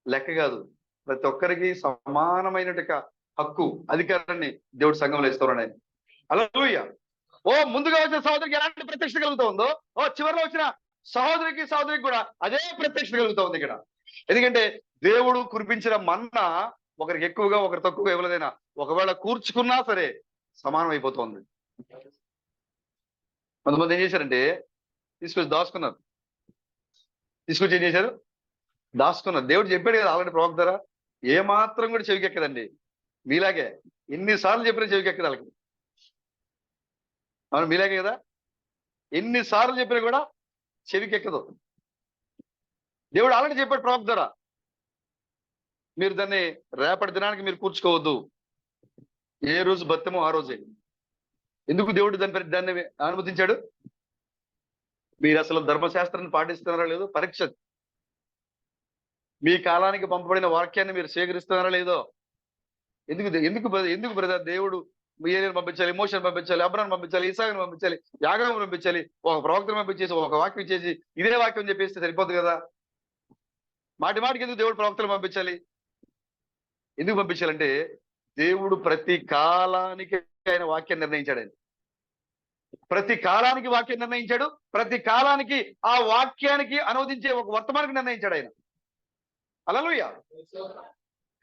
లెక్క కాదు. ప్రతి ఒక్కరికి సమానమైనట్టుగా హక్కు, అధికారాన్ని దేవుడు సంఘంలో ఇస్తున్నాడు ఆయన. హల్లెలూయా. ఓ ముందుగా వచ్చిన సహోదరికి ఎలాంటి ప్రత్యక్షత కలుగుతూ ఉందో, ఓ చివరిలో వచ్చిన సహోదరికి కూడా అదే ప్రత్యక్షత కలుగుతూ ఉంది ఇక్కడ. ఎందుకంటే దేవుడు కురిపించిన మన్నా ఒకరికి ఎక్కువగా ఒకరు తక్కువగా ఇవ్వలేదైనా ఒకవేళ కూర్చుకున్నా సరే సమానం అయిపోతుంది. కొంతమంది ఏం చేశారంటే తీసుకొచ్చి దాచుకున్నారు. తీసుకొచ్చి ఏం చేశారు? దాచుకున్నారు. దేవుడు చెప్పాడు కదా ఆల్రెడీ ప్రవక్త ద్వారా, ఏ మాత్రం కూడా చెవికెక్కదండి. మీలాగే ఎన్నిసార్లు చెప్పినా చెవికెక్కదు వాళ్ళకి. అవును, మీలాగే కదా, ఎన్నిసార్లు చెప్పినా కూడా చెవికెక్కదు. దేవుడు ఆల్రెడీ చెప్పాడు ప్రవక్త ద్వారా, మీరు దాన్ని రేపటి దినానికి మీరు కూర్చుకోవద్దు. ఏ రోజు బత్తెమో ఆ రోజే. ఎందుకు దేవుడు దాన్ని అనుమతించాడు? మీరు అసలు ధర్మశాస్త్రాన్ని పాటిస్తున్నారా లేదో పరీక్ష. మీ కాలానికి పంపబడిన వాక్యాన్ని మీరు స్వీకరిస్తున్నారా లేదో. ఎందుకు ఎందుకు ఎందుకు బ్రదర్ దేవుడు ఏలియాను పంపించాలి, మోషేను పంపించాలి, అబ్రాహామును పంపించాలి, ఇస్సాకును పంపించాలి, యాకోబును పంపించాలి, ఒక ప్రవక్తను పంపించేసి ఒక వాక్యం ఇచ్చేసి ఇదే వాక్యం చెప్పేస్తే సరిపోదు కదా. మాటి మాటికి ఎందుకు దేవుడు ప్రవక్తలు పంపించాలి? ఎందుకు పంపించాలంటే దేవుడు ప్రతి కాలానికి ఆయన వాక్యం నిర్ణయించాడు. ఆయన ప్రతి కాలానికి వాక్యం నిర్ణయించాడు. ప్రతి కాలానికి ఆ వాక్యానికి అనువదించే ఒక వర్తమానికి నిర్ణయించాడు ఆయన. హల్లెలూయా.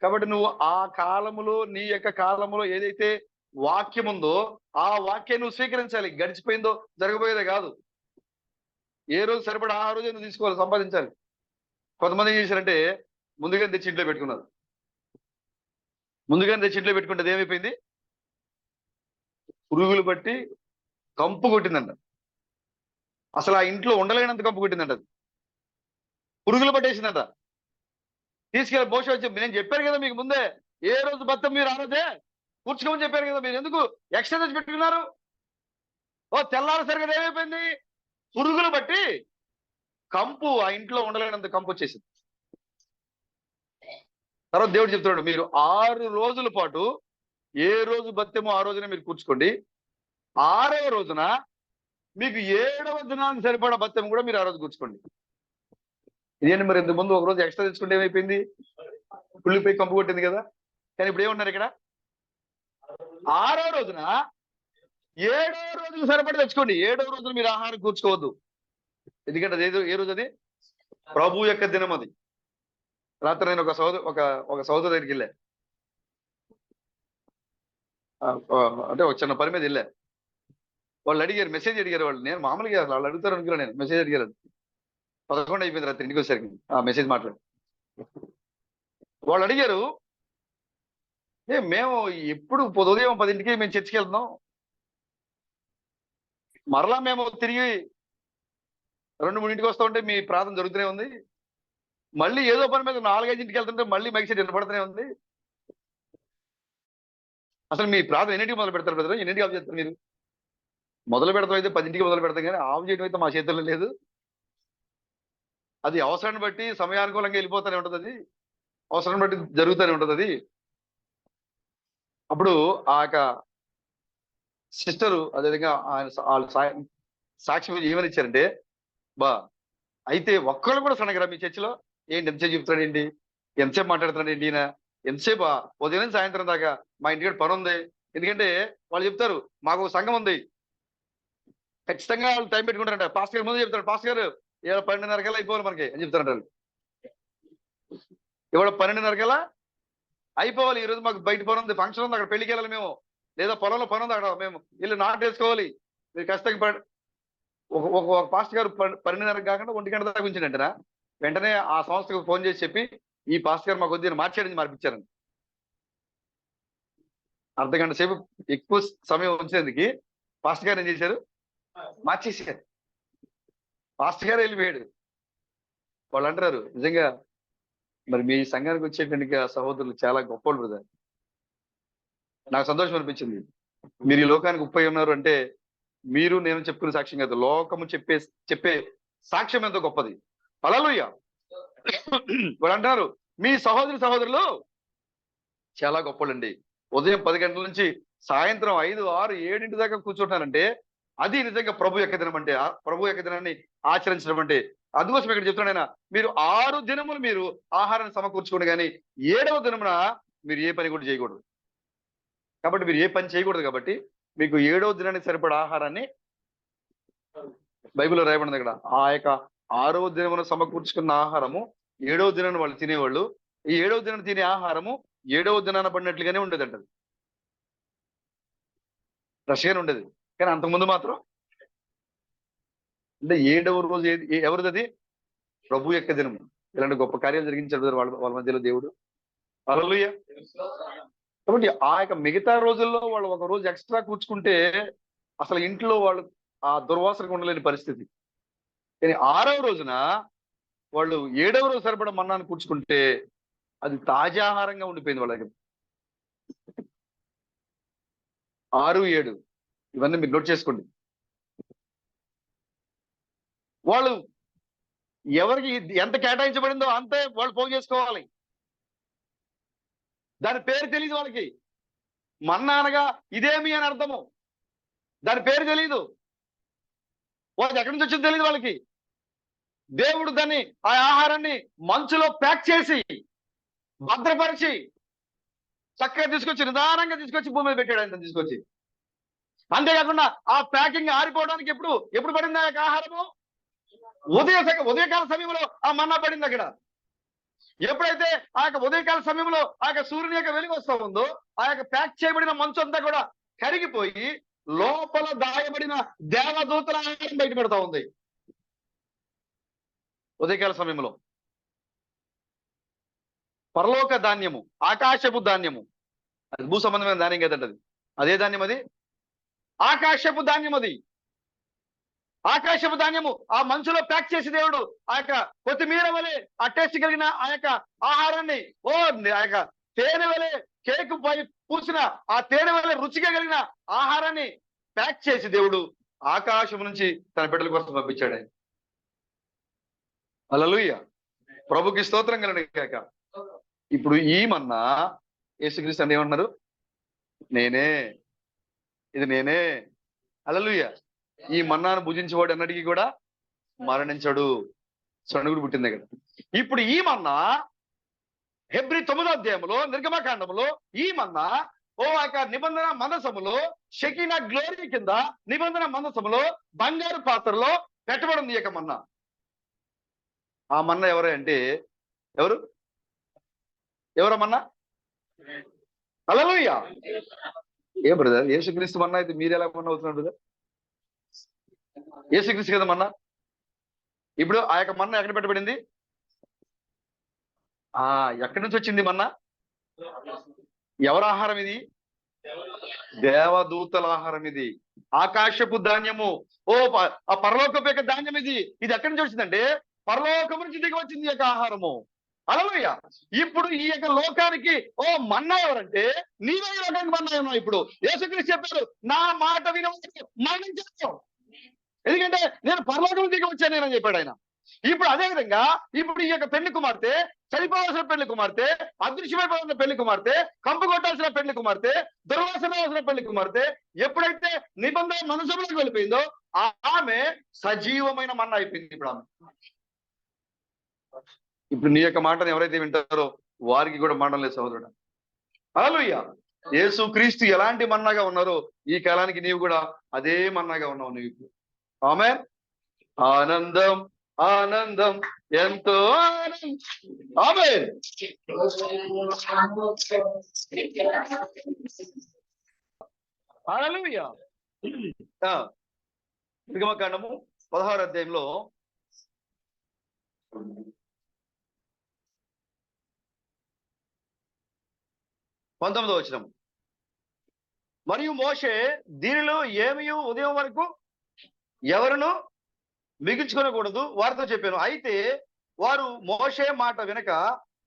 కాబట్టి నువ్వు ఆ కాలములో, నీ యొక్క కాలములో ఏదైతే వాక్యం ఉందో ఆ వాక్యాన్ని నువ్వు స్వీకరించాలి. గడిచిపోయిందో జరగబోయేదే కాదు. ఏ రోజు సరిపడా ఆ రోజే నువ్వు తీసుకోవాలి, సంపాదించాలి. కొంతమంది ఏం చేశారంటే ముందుగానే తెచ్చి ఇంట్లో పెట్టుకున్నారు. ముందుగానే తెచ్చి ఇంట్లో పెట్టుకుంటే ఏమైపోయింది? పురుగులు బట్టి కంపు కొట్టిందంట. అసలు ఆ ఇంట్లో ఉండలేనంత కంపు కొట్టిందంట. అది పురుగులు పట్టేసిందంట. తీసుకెళ్ళి భోష వచ్చి, నేను చెప్పాను కదా మీకు ముందే, ఏ రోజు బత్తం మీరు ఆ రోజే కూర్చుకోమని చెప్పారు కదా, మీరు ఎందుకు ఎక్స్ట్రా తెచ్చి పెట్టుకున్నారు? ఓ తెల్లారిసరి కదా ఏమైపోయింది? పురుగులు బట్టి కంపు, ఆ ఇంట్లో ఉండలేనంత కంపు వచ్చేసింది. తర్వాత దేవుడు చెప్తున్నాడు, మీరు 6 రోజుల పాటు ఏ రోజు బత్తెమో ఆ రోజునే మీరు కూర్చుకోండి. 6వ రోజున మీకు 7వ దినానికి సరిపడా బత్తెము కూడా మీరు ఆ రోజు కూర్చుకోండి. ఇదేంటి మరి ఇంతకు ముందు ఒక రోజు ఎక్స్ట్రా తెచ్చుకుంటే ఏమైపోయింది? పుల్లిపోయి కంపు కొట్టింది కదా. కానీ ఇప్పుడు ఏమన్నారు ఇక్కడ? 6వ రోజున 7వ రోజుకు సరిపడా తెచ్చుకోండి. 7వ రోజున మీరు ఆహారం కూర్చుకోవద్దు. ఎందుకంటే అదేదో ఏ రోజు అది? ప్రభు యొక్క దినం అది. రాత్రి నేను ఒక సోదరు దగ్గరికి వెళ్ళా. అంటే ఒక చిన్న పని మీద వెళ్ళా. వాళ్ళు అడిగారు, మెసేజ్ అడిగారు. వాళ్ళు, నేను మామూలుగా వాళ్ళు అడుగుతారు అనుకున్నా, నేను మెసేజ్ అడిగారు. 11 అయిపోయింది రాత్రి ఇంటికి వచ్చేసరికి ఆ మెసేజ్ మాట్లాడి. వాళ్ళు అడిగారు, మేము ఎప్పుడు ఉదయం 10ంటికి మేము చర్చికి వెళ్తున్నాం, మరలా మేము తిరిగి 2-3ంటికి వస్తా ఉంటే మీ ప్రార్థన జరుగుతూనే ఉంది. మళ్ళీ ఏదో పని మీద 4-5ంటికి వెళ్తుంటే మళ్ళీ మైక్ సెట్ వినపడుతూనే ఉంది. అసలు మీ ప్రార్థన ఎన్నింటికి మొదలు పెడతారు బ్రదర్? ఎన్నింటికి ఆఫ్ చేస్తారు మీరు? మొదలు పెడతాం అయితే 10ంటికి మొదలు పెడతాం, కానీ ఆఫ్ చేయడం అయితే మా చేతుల్లో లేదు. అది అవసరాన్ని బట్టి సమయానుకూలంగా వెళ్ళిపోతూనే ఉంటుంది. అది అవసరాన్ని బట్టి జరుగుతూనే ఉంటుంది. అది అప్పుడు ఆ యొక్క సిస్టరు అదేవిధంగా ఆయన వాళ్ళు సాక్ష్యం ఏమని ఇచ్చారంటే, అయితే ఒక్కళ్ళు కూడా సనగరా మీ చర్చిలో? ఏంటి ఎంతసేపు చెప్తాడు ఏంటి, ఎంతసేపు మాట్లాడుతున్నాడు ఏంటి ఈయన, ఎంతసేపు ఉదయం సాయంత్రం దాకా మా ఇంటికి పని ఉంది. ఎందుకంటే వాళ్ళు చెప్తారు, మాకు సంఘం ఉంది, ఖచ్చితంగా వాళ్ళు టైం పెట్టుకుంటారంట. పాస్టర్ గారు ముందు చెప్తారు, పాస్టర్ గారు ఇవాళ 12:30 అయిపోవాలి మనకి అని చెప్తారంట. ఇవాళ 12:30 అయిపోవాలి, ఈ రోజు మాకు బయట పని ఉంది, ఫంక్షన్ ఉంది, అక్కడ పెళ్లికి వెళ్ళాలి మేము, లేదా పొలంలో పని ఉంది, అక్కడ మేము ఇల్లు నాటు వేసుకోవాలి, మీరు ఖచ్చితంగా ఒక పాస్టర్ గారు 12:30 కాకుండా 1 గంట దాకా ఉంచిండంటనా. వెంటనే ఆ సంస్థకు ఫోన్ చేసి చెప్పి, ఈ పాస్టర్ గారు మాకు వద్దు మార్చేయడం మార్పించారండి. అర్ధగంట సేపు ఎక్కువ సమయం ఉంచేందుకు పాస్టర్ గారు ఏం చేశారు? మార్చేసారు. పాస్టర్ గారు వెళ్ళిపోయాడు. వాళ్ళు అంటారు, నిజంగా మరి మీ సంఘానికి వచ్చేటువంటి సహోదరులు చాలా గొప్పలు బ్రదర్. నాకు సంతోషం అనిపించింది. మీరు ఈ లోకానికి ఉప్పై ఉన్నారు అంటే మీరు నేను చెప్పుకునే సాక్ష్యం కాదు, లోకము చెప్పే సాక్ష్యం ఎంతో గొప్పది. హల్లెలూయా. వాళ్ళు అంటారు, మీ సహోదరులు చాలా గొప్పలండి. ఉదయం 10 గంటల నుంచి సాయంత్రం 5, 6, 7 దాకా కూర్చుంటారంటే అది నిజంగా ప్రభు యొక్క దినం అంటే, ప్రభు యొక్క దినాన్ని ఆచరించడం అంటే. అందుకోసం ఇక్కడ చెప్తున్నాడు ఆయన, మీరు 6 దినములు మీరు ఆహారాన్ని సమకూర్చుకోండి, కానీ 7వ దినమున మీరు ఏ పని కూడా చేయకూడదు. కాబట్టి మీరు ఏ పని చేయకూడదు. కాబట్టి మీకు 7వ దినానికి సరిపడా ఆహారాన్ని బైబిల్లో రాయబడింది ఇక్కడ. ఆ యొక్క 6వ దినమున సమకూర్చుకున్న ఆహారము 7వ దినాన్ని వాళ్ళు తినేవాళ్ళు. ఈ 7వ దినాన్ని తినే ఆహారము 7వ దినాన పడినట్లుగానే ఉండేదంట. ఫ్రెష్గానే ఉండేది. కానీ అంతకుముందు మాత్రం అంటే 7వ రోజు ఎవరిది అది? ప్రభు యొక్క దినము. ఇలాంటి గొప్ప కార్యాలు జరిగించాడు వాళ్ళ వాళ్ళ మధ్యలో దేవుడు. హల్లెలూయా. కాబట్టి ఆ యొక్క మిగతా రోజుల్లో వాళ్ళు ఒక రోజు ఎక్స్ట్రా కూర్చుకుంటే అసలు ఇంట్లో వాళ్ళు ఆ దుర్వాసనకు ఉండలేని పరిస్థితి. కానీ 6వ రోజున వాళ్ళు 7వ రోజు సరిపడా మన్నాను కూర్చుకుంటే అది తాజా ఆహారంగా ఉండిపోయింది వాళ్ళ దగ్గర. 6, 7 ఇవన్నీ మీరు నోట్ చేసుకోండి. వాళ్ళు ఎవరికి ఎంత కేటాయించబడిందో అంతే వాళ్ళు పోగు చేసుకోవాలి. దాని పేరు తెలియదు వాళ్ళకి. మన్నా అనగా ఇదేమి అని అర్థము. దాని పేరు తెలియదు. వాళ్ళకి ఎక్కడి నుంచి వచ్చిందో తెలియదు వాళ్ళకి. దేవుడు దాన్ని ఆ ఆహారాన్ని మంచులో ప్యాక్ చేసి భద్రపరిచి చక్కగా తీసుకొచ్చి నిదానంగా తీసుకొచ్చి భూమి మీద పెట్టాడు. ఆయన తీసుకొచ్చి అంతేకాకుండా ఆ ప్యాకింగ్ ఆరిపోవడానికి ఎప్పుడు పడింది ఆ యొక్క ఆహారము? ఉదయకాల సమయంలో ఆ మన్నా పడింది అక్కడ. ఎప్పుడైతే ఆ యొక్క ఉదయకాల సమయంలో ఆ యొక్క సూర్యుని యొక్క వెలుగు వస్తూ ఉందో ఆ యొక్క ప్యాక్ చేయబడిన మంచు అంతా కూడా కరిగిపోయి లోపల దాయబడిన దేవదూతల ఆహారం బయట పెడతా ఉంది ఉదయకాల సమయంలో. పరలోక ధాన్యము, ఆకాశపు ధాన్యము, అది భూ సంబంధమైన ధాన్యం కదండి. అది అదే ధాన్యం, అది ఆకాశపు ధాన్యం. అది ఆకాశపు ధాన్యము ఆ మంచులో ప్యాక్ చేసి దేవుడు ఆ యొక్క కొత్తిమీర వలె ఆ టేస్ట్ కలిగిన ఆ యొక్క ఆహారాన్ని ఆ యొక్క తేనె వలె కేకు పై పూసిన ఆ తేనె వలె రుచిగా కలిగిన ఆహారాన్ని ప్యాక్ చేసి దేవుడు ఆకాశం నుంచి తన బిడ్డల కోసం పంపించాడు. ఆయన హల్లెలూయా. ప్రభుకి స్తోత్రం కలుగుగాక. ఇప్పుడు ఈ మన్నా యేసుక్రీస్తు అంటే ఏమన్నారు? నేనే, ఇది నేనే. హల్లెలూయా. ఈ మన్నాను భుజించేవాడు అన్నటికీ కూడా మరణించడు. సణుగుడు పుట్టింది కదా. ఇప్పుడు ఈ మన్నా హెబ్రీ 9వ అధ్యాయంలో నిర్గమకాండంలో ఈ మన్నా నిబంధన మందసములో షెకీనా గ్లోరీ కింద నిబంధన మందసములో బంగారు పాత్రలో పెట్టబడింది ఈ యొక్క మన్నా. ఆ మన్నా ఎవరే అంటే ఎవరమన్నా? హల్లెలూయా. ఏ బ్రదర్, యేసుక్రీస్తు మన్నా అయితే మీరు ఎలా మన్నా అవుతున్నారు బ్రదర్? యేసుక్రీస్తు కదా మన్నా. ఇప్పుడు ఆ యొక్క మన్నా ఎక్కడ పెట్టబడింది? ఎక్కడి నుంచి వచ్చింది మన్నా? ఎవరి ఆహారం ఇది? దేవదూతల ఆహారం ఇది. ఆకాశపు ధాన్యము. ఆ పరలోకపు యొక్క ధాన్యం ఇది. ఇది ఎక్కడి నుంచి వచ్చిందంటే పరలోకం నుంచి దిగి వచ్చింది ఈ యొక్క ఆహారము. హల్లెలూయా. ఇప్పుడు ఈ యొక్క లోకానికి మన్నా ఎవరంటే నీవే ఈ లోకానికి మన్నా ఉన్నావు. ఇప్పుడు యేసుక్రీస్తు చెప్పారు, నా మాట వినవాడు మరణించను, ఎందుకంటే నేను పరలోకం దిగి వచ్చాను అని చెప్పాడు ఆయన. ఇప్పుడు అదే విధంగా ఇప్పుడు ఈ యొక్క పెళ్లి కుమార్తె, చనిపోవాల్సిన పెళ్లి కుమార్తె, అదృశ్యమైపోవాల్సిన పెళ్లి కుమార్తె, కంపు కొట్టాల్సిన పెళ్లి కుమార్తె, దుర్వాసన పెళ్లి కుమార్తె ఎప్పుడైతే నిబంధన మనసులోకి వెళ్ళిపోయిందో ఆమె సజీవమైన మన్నా అయిపోయింది. ఇప్పుడు నీ యొక్క మాటను ఎవరైతే వింటారో వారికి కూడా మరణం లేదు సహోదరుడు. హల్లెలూయా. యేసుక్రీస్తు ఎలాంటి మన్నాగా ఉన్నారో ఈ కాలానికి నీవు కూడా అదే మన్నాగా ఉన్నావు నీవు. ఆమేన్. ఆనందం ఆనందం ఎంతో ఆనందం. ఆమేన్. హల్లెలూయా. నిర్గమకాండము 16వ అధ్యాయంలో 19వ వచనం. మరియు మోషే దీనిలో ఏమీ ఉదయం వరకు ఎవరును మిగిల్చుకొనకూడదు వారితో చెప్పాను. అయితే వారు మోషే మాట వినక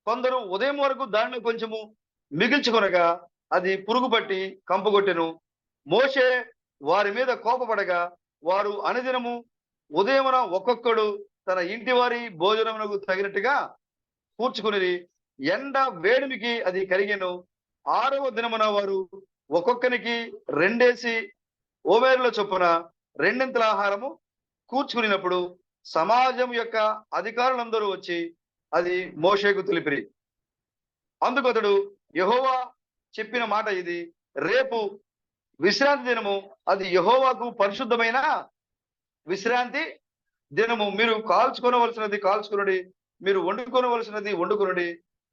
కొందరు ఉదయం వరకు దానిలో కొంచెము మిగిల్చుకొనగా అది పురుగు పట్టి కంపుగొట్టెను. మోషే వారి మీద కోపపడగా వారు అనుదినము ఉదయమున ఒక్కొక్కడు తన ఇంటి వారి భోజనమునకు తగినట్టుగా కూర్చుకుని ఎండ వేడిమికి అది కరిగెను. 6వ దినమున వారు ఒక్కొక్కనికి 2 ఓమేరుల చొప్పున 2 ఆహారము కూర్చుకున్నప్పుడు సమాజం యొక్క అధికారులందరూ వచ్చి అది మోషేకు తెలిపిరి. అందుకు అతడు, యెహోవా చెప్పిన మాట ఇది, రేపు విశ్రాంతి దినము, అది యెహోవాకు పరిశుద్ధమైన విశ్రాంతి దినము. మీరు కాల్చుకొనవలసినది కాల్చుకొనుడి, మీరు వండుకొనవలసినది వండుకొనుడి,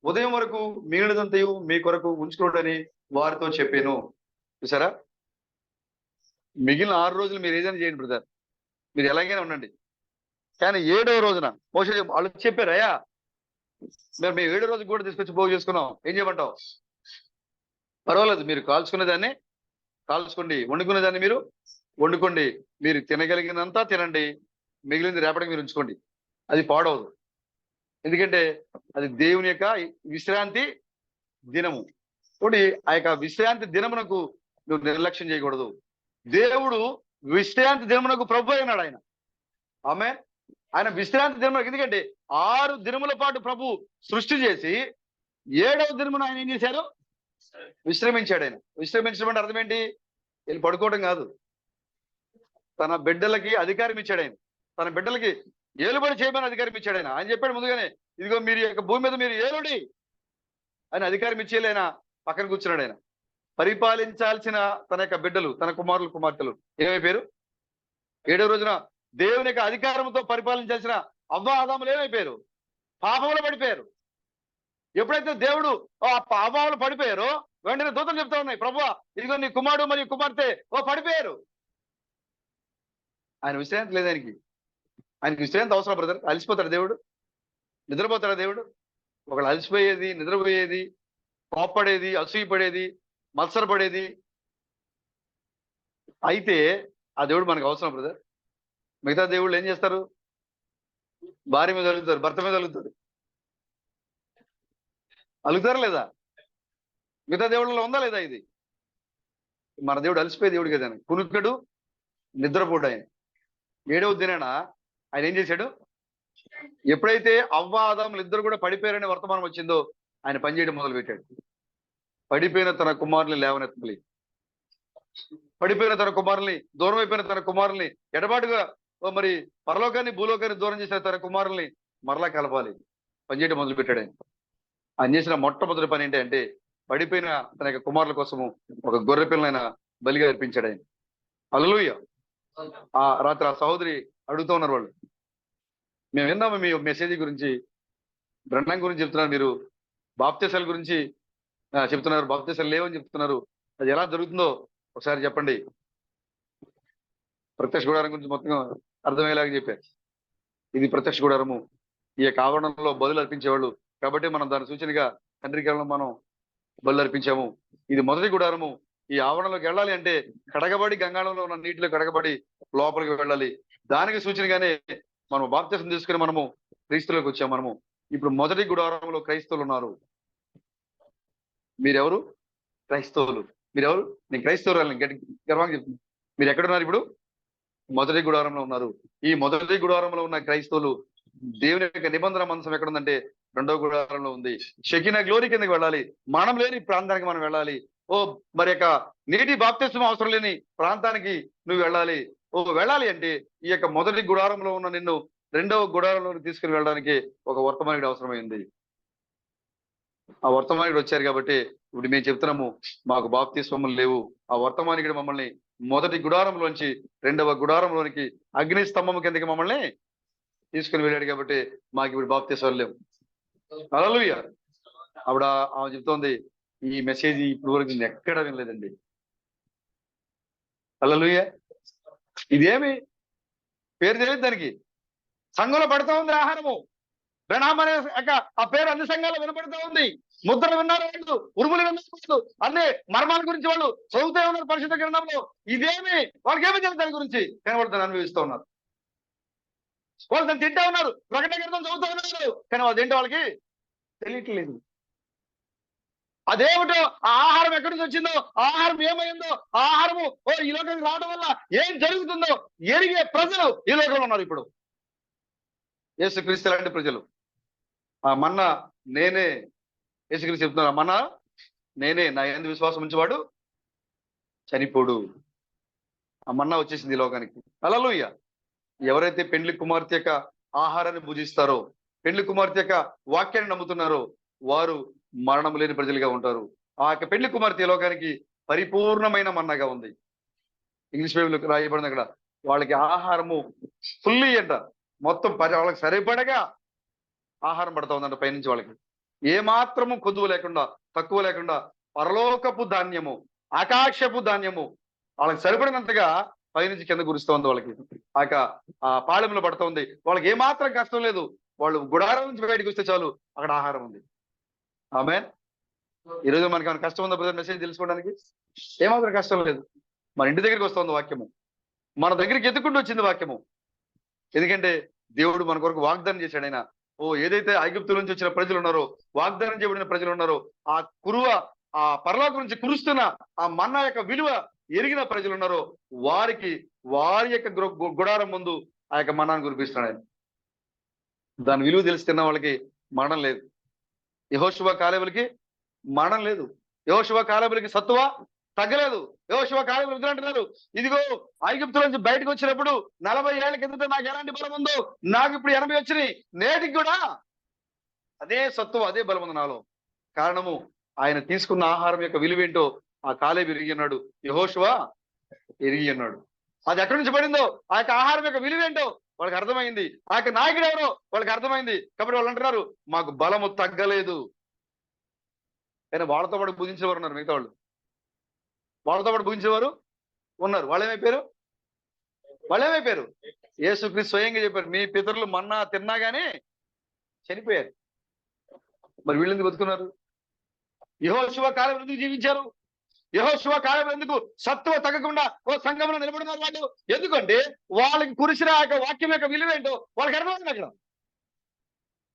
ఉదయం వరకు మిగిలినంతయు మీ కొరకు ఉంచుకోండి వారితో చెప్పాను. చూసారా, మిగిలిన 6 రోజులు మీరు ఏదైనా చేయండి బ్రదర్, మీరు ఎలాగైనా ఉండండి. కానీ 7వ రోజున మోషే వాళ్ళు చెప్పారు, అయ్యా మేము 7వ రోజు కూడా తీసుకొచ్చి పోగు చేసుకున్నాం, ఏం చేయమంటావు? పర్వాలేదు, మీరు కాల్చుకునే దాన్ని కాల్చుకోండి, వండుకునే దాన్ని మీరు వండుకోండి, మీరు తినగలిగినంత తినండి, మిగిలింది రేపటికి మీరు ఉంచుకోండి, అది పాడవదు. ఎందుకంటే అది దేవుని యొక్క విశ్రాంతి దినము. కాబట్టి ఆ యొక్క విశ్రాంతి దినమునకు నువ్వు నిర్లక్ష్యం చేయకూడదు. దేవుడు విశ్రాంతి దినమునకు ప్రభు అయినాడు. ఆయన విశ్రాంతి దినమునకు, ఎందుకంటే 6 దినముల పాటు ప్రభు సృష్టి చేసి 7వ దినమున ఆయన ఏం చేశారు? విశ్రమించాడు. ఆయన విశ్రమించడం అంటే అర్థం ఏంటి? వెళ్ళి పడుకోవడం కాదు, తన బిడ్డలకి అధికారం ఇచ్చాడు. ఆయన తన బిడ్డలకి ఏలుబడి చేయమని అధికారం ఇచ్చాడు. ఆయన చెప్పాడు ముందుగానే, ఇదిగో మీరు యొక్క భూమి మీద మీరు ఏలుడి అని అధికారం ఇచ్చేయాలి. ఆయన పక్కన కూర్చున్నాడు. ఆయన పరిపాలించాల్సిన తన యొక్క బిడ్డలు, తన కుమారులు కుమార్తెలు ఏమైపోయారు? 7వ రోజున దేవుని యొక్క అధికారంతో పరిపాలించాల్సిన అవ్వ ఆదాములు ఏమైపోయారు? పాపంలో పడిపోయారు. ఎప్పుడైతే దేవుడు ఆ పాపంలో పడిపోయారో వెంటనే దూతలు చెప్తా ఉన్నాయి, ప్రభువా ఇదిగో నీ కుమారుడు మరియు కుమార్తె పడిపోయారు. ఆయన విశ్రాంతి లేదు. ఆయనకి విశ్రాంతి అవసరం బ్రదర్. అలసిపోతాడు దేవుడు? నిద్రపోతాడా దేవుడు? ఒకళ్ళు అలసిపోయేది, నిద్రపోయేది, కోప్పడేది, అసూయపడేది, మత్సరపడేది అయితే ఆ దేవుడు మనకు అవసరం బ్రదర్. మిగతా దేవుళ్ళు ఏం చేస్తారు? భార్య మీద అలుగుతారు, భర్త మీద అలుగుతారు. అలుగుతారా లేదా? మిగతా దేవుళ్ళలో ఉందా లేదా ఇది? మన దేవుడు అలసిపోయే దేవుడు కదా. కునుకడు, నిద్రపోడు. ఆయన 7వ దినాన ఆయన ఏం చేశాడు? ఎప్పుడైతే అవ్వ ఆదాములు ఇద్దరు కూడా పడిపోయారనే వర్తమానం వచ్చిందో ఆయన పనిచేయడం మొదలు పెట్టాడు. పడిపోయిన తన కుమారుల్ని లేవనెత్తాలి, పడిపోయిన తన కుమారుల్ని, దూరం అయిపోయిన తన కుమారుల్ని, ఎడబాటుగా మరి పరలోకాన్ని భూలోకాన్ని దూరం చేసిన తన కుమారుల్ని మరలా కలపాలి, పనిచేయడం మొదలు పెట్టాడు. ఆయన చేసిన మొట్టమొదటి పని ఏంటంటే పడిపోయిన తన యొక్క కుమారుల కోసము ఒక గొర్రె పిల్లనైనా బలిగా అర్పించాడు ఆయన. హల్లెలూయా. ఆ రాత్రి ఆ సహోదరి అడుగుతూ ఉన్నారు, వాళ్ళు మేము విన్నాము మీ మెసేజ్ గురించి, బ్రహ్మం గురించి చెప్తున్నారు, మీరు బాప్తిసాల గురించి చెప్తున్నారు, బాప్తిసాలు లేవని చెప్తున్నారు, అది ఎలా జరుగుతుందో ఒకసారి చెప్పండి. ప్రత్యక్ష గుడారం గురించి మొత్తం అర్థమయ్యేలాగా చెప్పారు. ఇది ప్రత్యక్ష గుడారము, ఈ యొక్క ఆవరణంలో బలులు అర్పించేవాళ్ళు కాబట్టి మనం దాని సూచనగా తండ్రి కేవలం మనం బలులు అర్పించాము. ఇది మొదటి గుడారము. ఈ ఆవరణలోకి వెళ్ళాలి అంటే కడగబడి, గంగాళంలో ఉన్న నీటిలో కడగబడి లోపలికి వెళ్ళాలి. దానికి సూచనగానే మనం బాప్తిసం తీసుకుని మనము క్రైస్తవులకు వచ్చాము. మనము ఇప్పుడు మొదటి గుడారంలో క్రైస్తవులు ఉన్నారు. మీరెవరు? క్రైస్తవులు. మీరెవరు? నేను క్రైస్తవురాలని గర్వంగా చెప్తున్నాను. మీరు ఎక్కడున్నారు? ఇప్పుడు మొదటి గుడారంలో ఉన్నారు. ఈ మొదటి గుడారంలో ఉన్న క్రైస్తవులు దేవుని యొక్క నిబంధన మందసం ఎక్కడుందంటే 2వ గుడారంలో ఉంది. షెకినా గ్లోరీ కిందకి వెళ్ళాలి, మనం లేని ప్రాంతానికి మనం వెళ్ళాలి. మరి యొక్క నీటి బాప్తిసం అవసరం లేని ప్రాంతానికి నువ్వు వెళ్ళాలి. వెళ్ళాలి అంటే ఈ యొక్క మొదటి గుడారంలో ఉన్న నిన్ను 2వ గుడారంలోకి తీసుకుని వెళ్ళడానికి ఒక వర్తమానికుడు అవసరమైంది. ఆ వర్తమానికుడు వచ్చారు కాబట్టి ఇప్పుడు మేము చెప్తున్నాము, మాకు బాప్తిస్వములు లేవు. ఆ వర్తమానికుడు మమ్మల్ని మొదటి గుడారంలోంచి 2వ గుడారంలోనికి అగ్ని స్తంభం కిందకి మమ్మల్ని తీసుకుని వెళ్ళాడు కాబట్టి మాకు ఇప్పుడు బాప్తిస్వాలు లేవు. హల్లెలూయా. ఆవిడ ఆమె చెప్తోంది, ఈ మెసేజ్ ఇప్పుడు వరకు నేను ఎక్కడ వినలేదండి. హల్లెలూయా. ఇదేమి పేరు తెలియదు దానికి. సంఘంలో పడుతూ ఉంది ఆహారము. బెనాం అనే ఆ పేరు అన్ని సంఘాల్లో వినపడుతూ ఉంది. ముద్రలు విన్నారు వాళ్ళు, ఉరుములు విన్నారు, అన్ని మర్మాల గురించి వాళ్ళు చదువుతూ ఉన్నారు పరిశుద్ధ గ్రంథంలో. ఇదేమి వాళ్ళకి ఏమి తెలియదు దాని గురించి, కానీ వాళ్ళు దాన్ని అనుభవిస్తూ ఉన్నారు. వాళ్ళు దాన్ని తింటా ఉన్నారు, ప్రకటన గ్రంథం చదువుతూ ఉన్నారు, కానీ వాళ్ళు తింటే వాళ్ళకి తెలియట్లేదు. అదేమిటో ఆ ఆహారం ఎక్కడి నుంచి వచ్చిందో, ఆహారం ఏమైందో, ఆహారము ఈ లోకానికి రావడం వల్ల ఏం జరుగుతుందో ఎరిగే ప్రజలు ఈ లోకంలో ఉన్నారు. ఇప్పుడు యేసుక్రీస్తు లాంటి ప్రజలు, ఆ మన్నా నేనే, యేసుక్రీస్తు చెప్తున్నారు, ఆ మన్నా నేనే, నా యందు విశ్వాసం ఉంచేవాడు చనిపోడు. ఆ మన్నా వచ్చేసింది ఈ లోకానికి. హల్లెలూయా. ఎవరైతే పెండ్లి కుమార్తె యొక్క ఆహారాన్ని భుజిస్తారో, పెండ్లి కుమార్తె యొక్క వాక్యాన్ని నమ్ముతున్నారో వారు మరణం లేని ప్రజలుగా ఉంటారు. ఆ యొక్క పెండ్లి కుమార్తె లోకానికి పరిపూర్ణమైన మన్నాగా ఉంది. ఇంగ్లీష్ బైబిల్ రాయబడింది అక్కడ, వాళ్ళకి ఆహారము ఫుల్లీ అంట, మొత్తం వాళ్ళకి సరిపడగా ఆహారం పడతా ఉందంట పైనుంచి. వాళ్ళకి ఏ మాత్రము కొదువు లేకుండా, తక్కువ లేకుండా పరలోకపు ధాన్యము, ఆకాశపు ధాన్యము వాళ్ళకి సరిపడినంతగా పైనుంచి కింద కురుస్తూ ఉంది. వాళ్ళకి ఆ పాళెంలో పడుతూ ఉంది. వాళ్ళకి ఏమాత్రం కష్టం లేదు. వాళ్ళు గుడారం నుంచి బయటకు వస్తే చాలు, అక్కడ ఆహారం ఉంది. ఆమేన్. ఈరోజు మనకి ఏమైనా కష్టం ఉందా బ్రదర్ మెసేజ్ తెలుసుకోవడానికి? ఏమాత్రం కష్టం లేదు. మన ఇంటి దగ్గరికి వస్తుంది వాక్యము, మన దగ్గరికి ఎత్తుకుంటూ వచ్చింది వాక్యము. ఎందుకంటే దేవుడు మన కొరకు వాగ్దానం చేశాడు. ఆయన ఏదైతే ఐగుప్తు నుంచి వచ్చిన ప్రజలు ఉన్నారో, వాగ్దానం చేయబడిన ప్రజలు ఉన్నారో, ఆ పరలోకం నుంచి కురుస్తున్న ఆ మన్నా యొక్క విలువ ఎరిగిన ప్రజలు ఉన్నారో, వారి యొక్క గుడారం ముందు ఆ యొక్క మన్నాను కురిపిస్తున్నాడు ఆయన. దాని విలువ తెలిసి తిన్న వాళ్ళకి మరణం లేదు. యెహోషువ కాలేబులకి మరణం లేదు. యెహోషువ కాలేబులకి సత్తువ తగ్గలేదు. యెహోషువ కాలేబులు అంటున్నారు, ఇదిగో ఐగుప్తు నుంచి బయటకు వచ్చినప్పుడు 40 ఏళ్ల కిందట నాకు ఎలాంటి బలం ఉందో, నాకు ఇప్పుడు 80 వచ్చినాయి. నేటికి కూడా అదే సత్తువ, అదే బలం ఉంది నాలో. కారణము ఆయన తీసుకున్న ఆహారం యొక్క విలువేంటో ఆ కాలేబు ఎరిగి ఉన్నాడు, యెహోషువ ఎరిగి ఉన్నాడు. అది ఎక్కడి నుంచి పడిందో, ఆ యొక్క ఆహారం యొక్క విలువేంటో వాళ్ళకి అర్థమైంది. ఆ యొక్క నాయకుడు ఎవరో వాళ్ళకి అర్థమైంది. కాబట్టి వాళ్ళు అంటున్నారు, మాకు బలము తగ్గలేదు. కానీ వాళ్ళతో పాటు భుజించేవారు ఉన్నారు. మిగతా వాళ్ళతో పాటు భుజించేవారు ఉన్నారు. వాళ్ళేమైపోయారు? యేసుక్రీస్తు స్వయంగా చెప్పారు, మీ పితరులు మన్నా తిన్నా గానీ చనిపోయారు. మరి వీళ్ళు ఎందుకు బతుకున్నారు? యెహోషువ కాలం ఎందుకు జీవించారు? యెహోషువ కాలం ఎందుకు సత్తువ తగ్గకుండా సంఘంలో నిలబడినారు వాళ్ళు? ఎందుకంటే వాళ్ళకి కురిసిన వాక్యం యొక్క విలువేంటో వాళ్ళకి అర్థమైంది. అక్కడ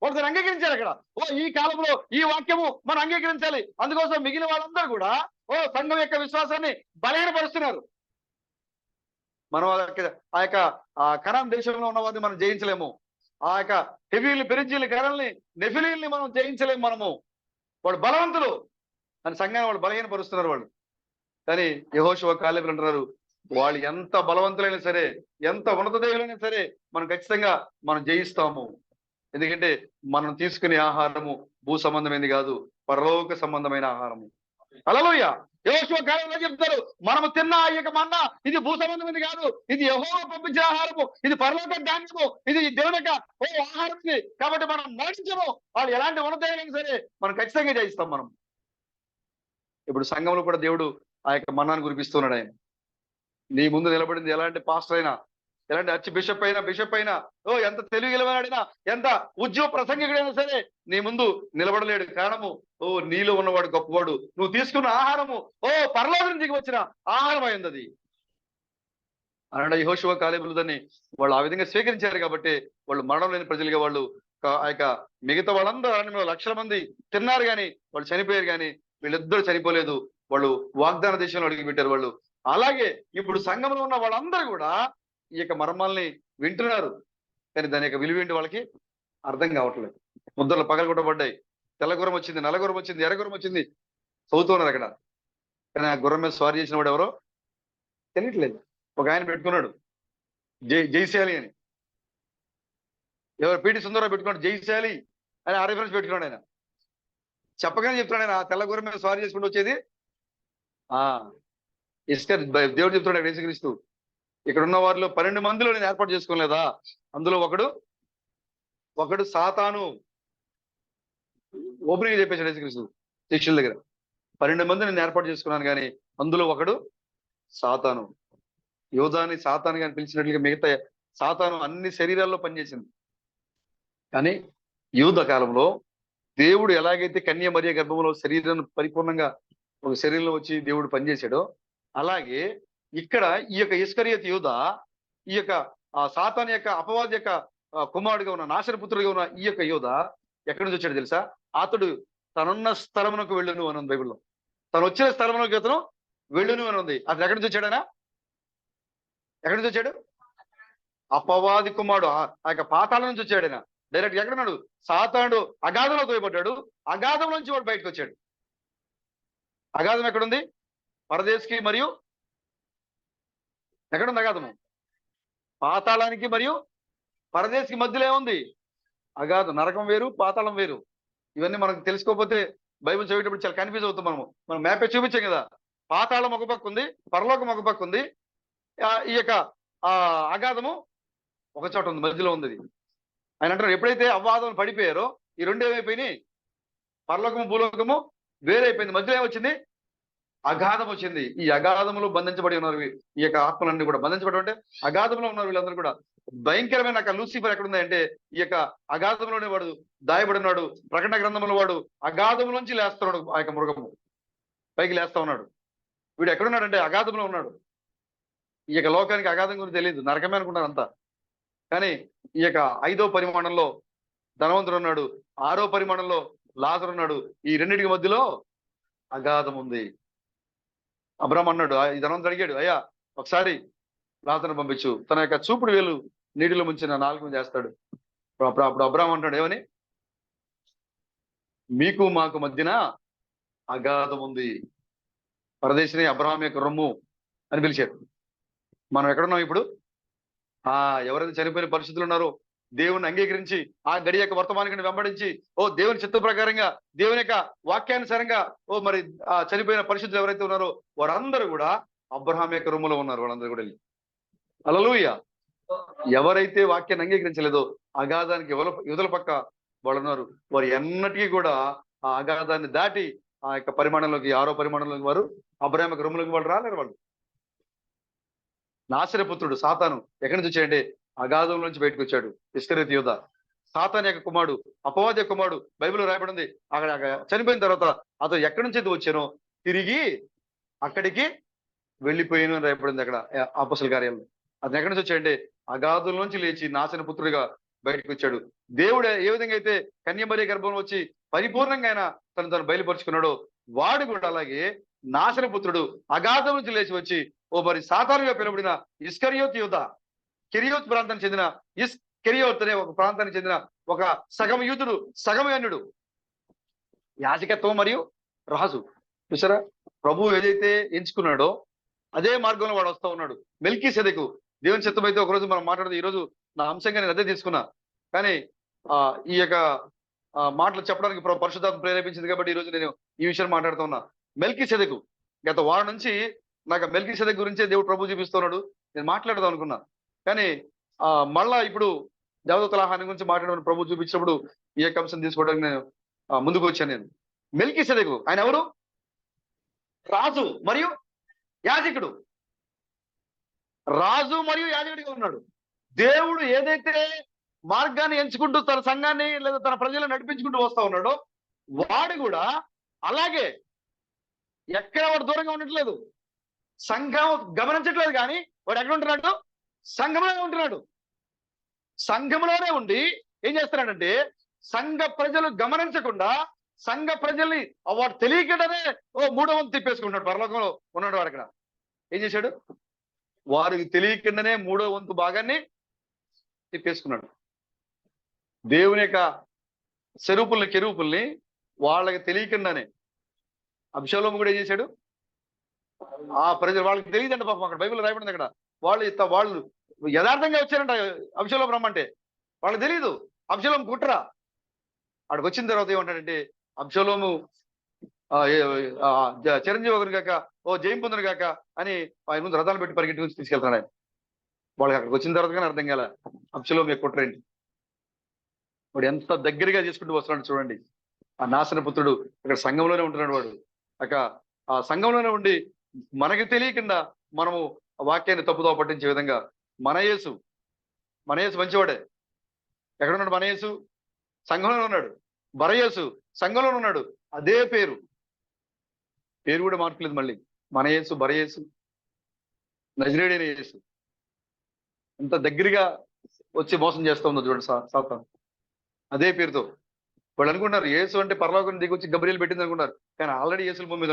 వాళ్ళు దాన్ని అంగీకరించారు. అక్కడ ఈ కాలంలో ఈ వాక్యము మనం అంగీకరించాలి. అందుకోసం మిగిలిన వాళ్ళందరూ కూడా సంఘం యొక్క విశ్వాసాన్ని బలహీనపరుస్తున్నారు. మనం ఆ యొక్క కనాన్ దేశంలో ఉన్న వారిని మనం జయించలేము. ఆ యొక్క హెవీలు, పెరిజీలు, కరల్ని, నెఫిలీల్ని మనం జయించలేము. వాడు బలవంతులు అని సంఘాన్ని వాళ్ళు బలహీనపరుస్తున్నారు వాళ్ళు. కానీ యెహోషువ కాలేబులు అంటున్నారు, వాళ్ళు ఎంత బలవంతులైనా సరే, ఎంత ఉన్నత దేవులైనా సరే మనం ఖచ్చితంగా జయిస్తాము. ఎందుకంటే మనం తీసుకునే ఆహారము భూ సంబంధమైనది కాదు, పరలోక సంబంధమైన ఆహారము. హల్లెలూయా. యెహోషువ కాలంలో చెప్తారు, మనము తిన్న ఈ యొక్క మన్నా ఇది భూ సంబంధమైనది కాదు, ఇది యెహోవా పంపించిన ఆహారము, ఇది పరలోక ధాన్యము, ఇది దేవుని యొక్క ఆహారం. కాబట్టి మనం నడిచము. వాళ్ళు ఎలాంటి ఉన్నతైనా సరే మనం ఖచ్చితంగా జయిస్తాం. ఇప్పుడు సంఘంలో కూడా దేవుడు ఆ యొక్క మన్నాను కురిపిస్తున్నాడు. ఆయన నీ ముందు నిలబడింది ఎలాంటి పాస్టర్ అయినా, ఎలాంటి ఆర్చ్ బిషప్ అయినా, ఎంత తెలివిగలవాడినా, ఎంత ఉద్యోగ ప్రసంగికుడైనా సరే నీ ముందు నిలబడలేడు. కారణము నీలో ఉన్నవాడు గొప్పవాడు. నువ్వు తీసుకున్న ఆహారము పరలోకం నుంచి వచ్చిన ఆహారం అయింది. అది అన్నాడు యెహోషువ కాలేబులు. దాన్ని వాళ్ళు ఆ విధంగా స్వీకరించారు కాబట్టి వాళ్ళు మరణం లేని ప్రజలుగా వాళ్ళు ఆ యొక్క మిగతా వాళ్ళందరూ లక్షల మంది తిన్నారు కానీ వాళ్ళు చనిపోయారు. కానీ వీళ్ళిద్దరూ చనిపోలేదు. వాళ్ళు వాగ్దాన దేశంలో అడుగుపెట్టారు వాళ్ళు. అలాగే ఇప్పుడు సంఘంలో ఉన్న వాళ్ళందరూ కూడా ఈ యొక్క మర్మాల్ని వింటున్నారు. కానీ దాని యొక్క విలువేంటి వాళ్ళకి అర్థం కావట్లేదు. ముద్రలు పగలగొట్టబడ్డాయి. తెల్ల గుర్రం వచ్చింది, నల్ల గుర్రం వచ్చింది, ఎర్ర గుర్రం వచ్చింది, చదువుతున్నారు అక్కడ. కానీ ఆ గుర్రం మీద స్వారీ చేసిన వాడు ఎవరో తెలియట్లేదు. ఒక ఆయన పెట్టుకున్నాడు జైశాలి అని. ఎవరు? పిటి సుందరరావు పెట్టుకున్నాడు జైశాలి అని ఆ రిఫరెన్స్ పెట్టుకున్నాడు. ఆయన చెప్పగానే చెప్తున్నాడు, ఆయన తెల్ల గుర్రం మీద స్వారీ చేసుకుంటూ వచ్చేది ఇసుక. దేవుడు చెప్తున్నాడు యేసుక్రీస్తు, ఇక్కడ ఉన్న వారిలో 12 మందిలో నేను ఏర్పాటు చేసుకోలేదా? అందులో ఒకడు సాతాను. ఓపెనింగ్ చెప్పేశాడు యేసుక్రీస్తు శిష్యుల దగ్గర, 12 మంది నేను ఏర్పాటు చేసుకున్నాను, కానీ అందులో ఒకడు సాతాను. యోధాని సాతాను అని పిలిచినట్లుగా మిగతా సాతాను అన్ని శరీరాల్లో పనిచేసింది. కానీ యూద కాలంలో దేవుడు ఎలాగైతే కన్య మరియ గర్భంలో శరీరాన్ని పరిపూర్ణంగా ఒక శరీరంలో వచ్చి దేవుడు పనిచేశాడో, అలాగే ఇక్కడ ఈ యొక్క ఇస్కరియోతు యూద ఈ యొక్క సాతాను యొక్క అపవాది యొక్క కుమారుడిగా ఉన్న, నాశనపుత్రుడిగా ఉన్న ఈ యొక్క యూద ఎక్కడి నుంచి వచ్చాడు తెలుసా? అతడు తనున్న స్థలమునకు వెళ్ళును అని ఉంది బైబిల్లో. తను వచ్చిన స్థలమునకు అతను వెళ్ళును అని ఉంది. అతను ఎక్కడి నుంచి వచ్చాడనా? ఎక్కడి నుంచి వచ్చాడు? అపవాది కుమారుడు. ఆ యొక్క పాతాళం నుంచి వచ్చాడు ఆయన. డైరెక్ట్ ఎక్కడున్నాడు? సాతానుడు అగాధంలో తోయబడ్డాడు. అగాధం నుంచి వాడు బయటకు వచ్చాడు. అగాధం ఎక్కడుంది? పరదేశికి మరియు ఎక్కడుంది అగాధము? పాతాళానికి మరియు పరదేశికి మధ్యలో ఏముంది? అగాధం. నరకం వేరు, పాతాళం వేరు. ఇవన్నీ మనకు తెలుసుకోకపోతే బైబిల్ చదివేటప్పుడు చాలా కన్ఫ్యూజ్ అవుతాం. మనం మ్యాపే చూపించాం కదా. పాతాళం ఒక పక్క ఉంది, పరలోకం ఒక పక్క ఉంది. ఈ యొక్క అగాధము ఒక చోట ఉంది, మధ్యలో ఉంది. ఆయన అంటారు ఎప్పుడైతే అవ్వాదం పడిపోయారో ఈ రెండు ఏమైపోయినాయి, పరలోకము భూలోకము వేరైపోయింది. మధ్యలో ఏమొచ్చింది? అగాధం వచ్చింది. ఈ అగాధములో బంధించబడి ఉన్నారు ఈ యొక్క ఆత్మలన్నీ కూడా. బంధించబడి అంటే అగాధంలో ఉన్నారు వీళ్ళందరూ కూడా. భయంకరమైన నాకు లూసిఫర్ ఎక్కడ ఉంది అంటే ఈ యొక్క అగాధంలోనే వాడు దాయబడినాడు. ప్రకటన గ్రంథంలో వాడు అగాధం నుంచి లేస్తున్నాడు. ఆ యొక్క మృగము పైకి లేస్తా ఉన్నాడు. వీడు ఎక్కడున్నాడంటే అగాధంలో ఉన్నాడు. ఈ యొక్క లోకానికి అగాధం గురించి తెలియదు, నరకమే అనుకుంటారు అంతా. కానీ ఈ యొక్క 5వ పరిమాణంలో ధనవంతుడు ఉన్నాడు, 6వ పరిమాణంలో లాజరు ఉన్నాడు. ఈ రెండింటికి మధ్యలో అగాధం ఉంది. అబ్రాహాం అన్నాడు, ఈ ధనవంతుడు అడిగాడు, అయ్యా ఒకసారి లాజరును పంపించు, తన యొక్క చూపుడు వేలు నీటిలో ముంచిన నాలుగు చేస్తాడు. అప్పుడు అబ్రాహాం అంటాడు ఏమని? మీకు మాకు మధ్యన అగాధం ఉంది, పరదేశిని అబ్రాహాం యొక్క రొమ్ము అని పిలిచాడు. మనం ఎక్కడున్నాం ఇప్పుడు? ఎవరైతే చనిపోయిన పరిస్థితులు ఉన్నారో, దేవుని అంగీకరించి ఆ గడి యొక్క వర్తమానాన్ని వెంబడించి దేవుని చిత్త ప్రకారంగా దేవుని యొక్క వాక్యానుసారంగా మరి చనిపోయిన పరిస్థితులు ఎవరైతే ఉన్నారో వారందరూ కూడా అబ్రహాం యొక్క రొమ్ములో ఉన్నారు. వాళ్ళందరూ కూడా వెళ్ళి హల్లెలూయా. ఎవరైతే వాక్యాన్ని అంగీకరించలేదో అగాధానికి యువతల పక్క వాళ్ళు ఉన్నారు. వారు ఎన్నటికీ కూడా ఆ అగాధాన్ని దాటి ఆ యొక్క పరిమాణంలోకి, 6వ పరిమాణంలోకి వారు అబ్రహాం యొక్క రొమ్ములోకి వాళ్ళు రాలేరు. వాళ్ళు నాశనపుత్రుడు సాతాను ఎక్కడి నుంచి వచ్చాడంటే అగాధం నుంచి బయటకు వచ్చాడు. ఇస్కరియోతు యూదా సాతాను యొక్క కుమారుడు, అపవాది యొక్క కుమారుడు. బైబిల్లో రాయబడింది అక్కడ చనిపోయిన తర్వాత అతను ఎక్కడి నుంచి అయితే వచ్చానో తిరిగి అక్కడికి వెళ్ళిపోయాను అని రాయబడింది అక్కడ అపొస్తలుల కార్యాల్లో. అతను ఎక్కడి నుంచి వచ్చాడంటే అగాధం నుంచి లేచి నాశన పుత్రుడిగా బయటకు వచ్చాడు. దేవుడు ఏ విధంగా అయితే కన్యమరి గర్భం వచ్చి పరిపూర్ణంగా ఆయన తను బయలుపరుచుకున్నాడో వాడు కూడా అలాగే నాశన పుత్రుడు అగాధం నుంచి లేచి వచ్చి మరి సాతానుగా పిలువబడిన ఇస్కరియోతు యూదా, కెరియోత్ ప్రాంతానికి చెందిన కెరియోత్ అనే ఒక ప్రాంతానికి చెందిన ఒక సగం యూదుడు, సగం అన్యుడు, యాజకత్వం మరియు రాజు. చూసారా, ప్రభు ఏదైతే ఎంచుకున్నాడో అదే మార్గంలో వాడు వస్తా ఉన్నాడు. మెల్కీసెదెకు దేవుని చిత్తం అయితే ఒకరోజు మనం మాట్లాడితే, ఈ రోజు నా అంశంగా నేను అదే తీసుకున్నా. కానీ ఈ యొక్క మాటలు చెప్పడానికి పరిశుద్ధాత్మ ప్రేరేపించింది కాబట్టి ఈ రోజు నేను ఈ విషయాన్ని మాట్లాడుతూ ఉన్నా. మెల్కీసెదెకు గత వారం నుంచి నాకు మెల్కీసెదెకు గురించే దేవుడు ప్రభు చూపిస్తున్నాడు. నేను మాట్లాడదాం అనుకున్నా, కానీ మళ్ళా ఇప్పుడు దేవదూతల హాని గురించి మాట్లాడమని ప్రభు చూపించినప్పుడు ఈ యొక్క అంశం తీసుకోవడానికి నేను ముందుకు వచ్చాను. నేను మెల్కీసెదెకు ఆయన ఎవరు? రాజు మరియు యాజకుడు. రాజు మరియు యాజకుడిగా ఉన్నాడు. దేవుడు ఏదైతే మార్గాన్ని ఎంచుకుంటూ తన సంఘాన్ని లేదా తన ప్రజలను నడిపించుకుంటూ వస్తా ఉన్నాడో వాడు కూడా అలాగే ఎక్కడ వాడు దూరంగా ఉండట్లేదు. సంఘం గమనించట్లేదు, కానీ వాడు ఎక్కడ ఉంటున్నాడు? సంఘంలోనే ఉంటున్నాడు. సంఘంలోనే ఉండి ఏం చేస్తున్నాడంటే సంఘ ప్రజలు గమనించకుండా సంఘ ప్రజల్ని వాడు తెలియకుండానే మూడో వంతు తిప్పేసుకుంటున్నాడు. పరలోకంలో ఉన్నాడు వాడు. అక్కడ ఏం చేశాడు? వారికి తెలియకుండానే మూడో వంతు భాగాన్ని తిప్పేసుకున్నాడు. దేవుని యొక్క కెరూపుల్ని వాళ్ళకి తెలియకుండానే అబ్షాలోము కూడా ఏం చేశాడు? ఆ ప్రజలు వాళ్ళకి తెలియదంట పాపం. అక్కడ బైబిల్ రాయబడింది అక్కడ వాళ్ళు యథార్థంగా వచ్చారంట అబ్షాలోము రమ్మంటే. వాళ్ళకి తెలియదు అబ్షాలోము కుట్ర. అక్కడికి వచ్చిన తర్వాత ఏమంటాడంటే అబ్షాలోము చిరంజీవి ఒకరు కాక జయం పొందరు కాక అని ఆయన ముందు రథాలు పెట్టి పరిగెట్టి నుంచి తీసుకెళ్తాడు ఆయన. వాళ్ళకి అక్కడికి వచ్చిన తర్వాత కానీ అర్థం కాలే అబ్షాలోము యొక్క కుట్ర ఏంటి. వాడు ఎంత దగ్గరగా చేసుకుంటూ వస్తున్నాడు చూడండి. ఆ నాశన పుత్రుడు ఇక్కడ సంఘంలోనే ఉంటున్నాడు. వాడు ఆ సంఘంలోనే ఉండి మనకి తెలియకుండా మనము వాక్యాన్ని తప్పుదో పట్టించే విధంగా మన యేసు మంచివాడే. ఎక్కడున్నాడు మన యేసు? సంఘంలోనే ఉన్నాడు. బరయేసు సంఘంలోనే ఉన్నాడు. అదే పేరు కూడా మార్పులేదు మళ్ళీ. మన యేసు, బరయేసు, నజరేయుడైన యేసు. ఎంత దగ్గరగా వచ్చి మోసం చేస్తూ ఉందో చూడండి సాతాను. అదే పేరుతో వాళ్ళు అనుకుంటున్నారు యేసు అంటే పరలోకం దిగి వచ్చి గబ్రియలు పెట్టింది అనుకుంటారు. కానీ ఆల్రెడీ యేసుల భూమి మీద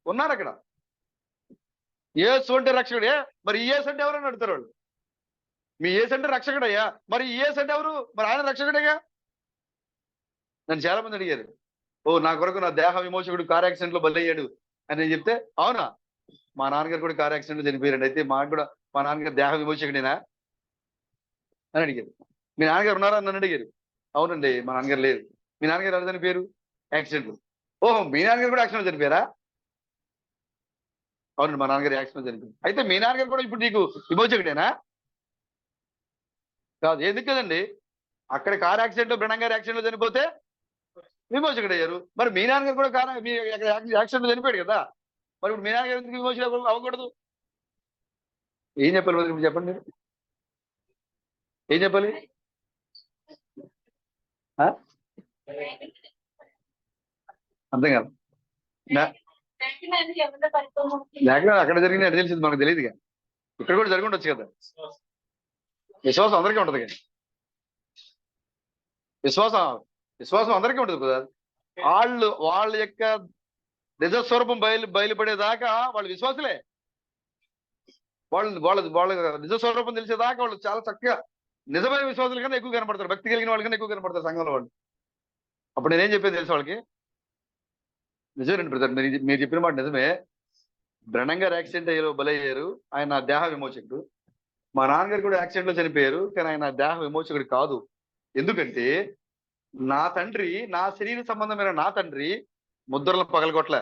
ఉన్నారు. అక్కడ యేసు అంటే రక్షకుడే. మరి ఈ యేసు అంటే ఎవరని అడుగుతారు వాళ్ళు. మీ యేసు అంటే రక్షకుడయ్యా, మరి ఈ యేసు అంటే ఎవరు? మరి ఆయన రక్షకుడేగా. నన్ను చాలా మంది అడిగారు, నా కొరకు నా దేహ విమోచకుడు కార్ యాక్సిడెంట్ లో బలయ్యాడు అని నేను చెప్తే, అవునా, మా నాన్నగారు కూడా కార్ యాక్సిడెంట్ లో చనిపోయారండి, అయితే మాకు కూడా మా నాన్నగారు దేహ విమోచకుడేనా అని అడిగారు. మీ నాన్నగారు ఉన్నారా అని నన్ను అడిగారు. అవునండి, మా నాన్నగారు లేరు. మీ నాన్నగారు ఎవరు చనిపోయారు? యాక్సిడెంట్. ఓహో, మీ నాన్నగారు కూడా యాక్సిడెంట్ చనిపోయారా? అవునండి, మా నాన్నగారు యాక్సిడెంట్ చనిపోయారు. అయితే మీ నాన్నగారు కూడా ఇప్పుడు నీకు విమోచకుడేనా? కాదు, ఎందుకు కదండి. అక్కడ కార్ యాక్సిడెంట్ బ్రహ్మ గారి యాక్సిడెంట్ లో చనిపోతే విమోచకుడు అయ్యారు. మరి మీ నాన్నగారు కూడా కారు మీ యాక్సిడెంట్ లో చనిపోయాడు కదా. మరి ఇప్పుడు మీ నాన్నగారు ఎందుకు విమోచకుడు అవ్వకూడదు? ఏం చెప్పాలి మరి ఇప్పుడు చెప్పండి మీరు. ఏం చెప్పాలి? ఆ? అర్థం కాదు. లేకపోతే అక్కడ జరిగింది ఎట్లా తెలిసింది మనకు తెలియదుగా. ఇక్కడ కూడా జరిగి ఉండొచ్చు కదా. విశ్వాసం అందరికీ ఉంటది కదా. విశ్వాసం విశ్వాసం అందరికీ ఉంటుంది కదా. వాళ్ళ యొక్క నిజస్వరూపం బయలుపడేదాకా వాళ్ళు విశ్వాసులే. వాళ్ళ నిజస్వరూపం తెలిసేదాకా వాళ్ళు చాలా చక్కగా నిజమైన విశ్వాసుల కన్నా ఎక్కువ కనపడతారు. భక్తి కలిగిన వాళ్ళకన్నా ఎక్కువ కనపడతారు సంఘంలో వాళ్ళు. అప్పుడు నేనేం చెప్పేది తెలుసు వాళ్ళకి. నిజమేనండి బ్రదర్, మీరు చెప్పిన మాట నిజమే. బ్రహ్మ గారు యాక్సిడెంట్ అయ్యారు, బలయ్యారు. ఆయన దేహ విమోచకుడు. మా నాన్నగారు కూడా యాక్సిడెంట్ లో చనిపోయారు, కానీ ఆయన దేహ విమోచకుడు కాదు. ఎందుకంటే నా తండ్రి, నా శరీర సంబంధమైన నా తండ్రి ముద్రలను పగలగొట్టలే.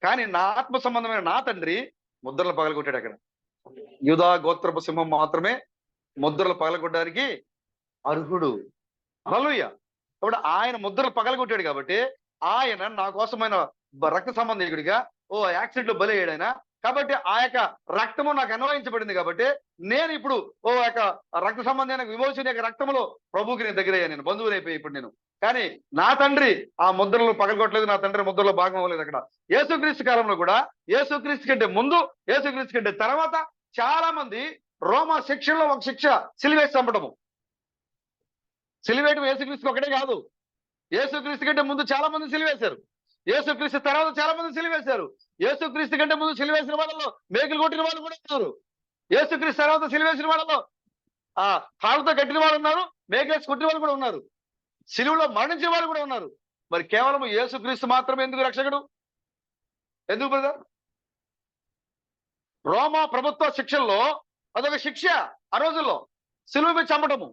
కానీ నా ఆత్మ సంబంధమైన నా తండ్రి ముద్రలు పగలగొట్టాడు. అక్కడ యూదా గోత్రపు సింహం మాత్రమే ముద్రలు పగలగొట్టడానికి అర్హుడు. హల్లెలూయా. కాబట్టి ఆయన ముద్రలు పగలగొట్టాడు కాబట్టి ఆయన నా కోసమైన రక్త సంబంధికుడిగా యాక్సిడెంట్ లో బలయ్యాడు ఆయన. కాబట్టి ఆ యొక్క రక్తము నాకు అన్వయించబడింది కాబట్టి నేను ఇప్పుడు యొక్క రక్త సంబంధమైన విమోచన యొక్క రక్తములో ప్రభుకి నేను దగ్గర అయ్యాను. నేను బంధువుని అయిపోయి ఇప్పుడు నేను. కానీ నా తండ్రి ఆ ముద్రలు పగలగొట్టలేదు. నా తండ్రి ముద్రలో భాగం అవ్వలేదు. అక్కడ యేసుక్రీస్తు కాలంలో కూడా యేసుక్రీస్తు కంటే ముందు, యేసుక్రీస్తు కంటే తర్వాత చాలా మంది రోమా శిక్షలో ఒక శిక్ష సిలువేసి చంపడము. సిలువేయడం యేసుక్రీస్తుకి ఒకటే కాదు. యేసుక్రీస్తు కంటే ముందు చాలా మంది సిలువేశారు. యేసుక్రీస్తు తర్వాత చాలా మంది సిలువేశారు. యేసుక్రీస్తు కంటే ముందు సిలువేసిన వాళ్ళలో మేకులు కొట్టిన వాళ్ళు కూడా ఉన్నారు. యేసుక్రీస్తు తర్వాత సిలువేసిన వాళ్ళలో తాళ్ళతో కట్టిన వాళ్ళు ఉన్నారు, మేకలేసి కొట్టిన వాళ్ళు కూడా ఉన్నారు, సిలువలో మరణించిన వాళ్ళు కూడా ఉన్నారు. మరి కేవలం యేసుక్రీస్తు మాత్రమే ఎందుకు రక్షకుడు? ఎందుకు బ్రదర్? రోమా ప్రభుత్వ శిక్షల్లో అదొక శిక్ష. ఆ రోజుల్లో సిలువ మీద చంపటము.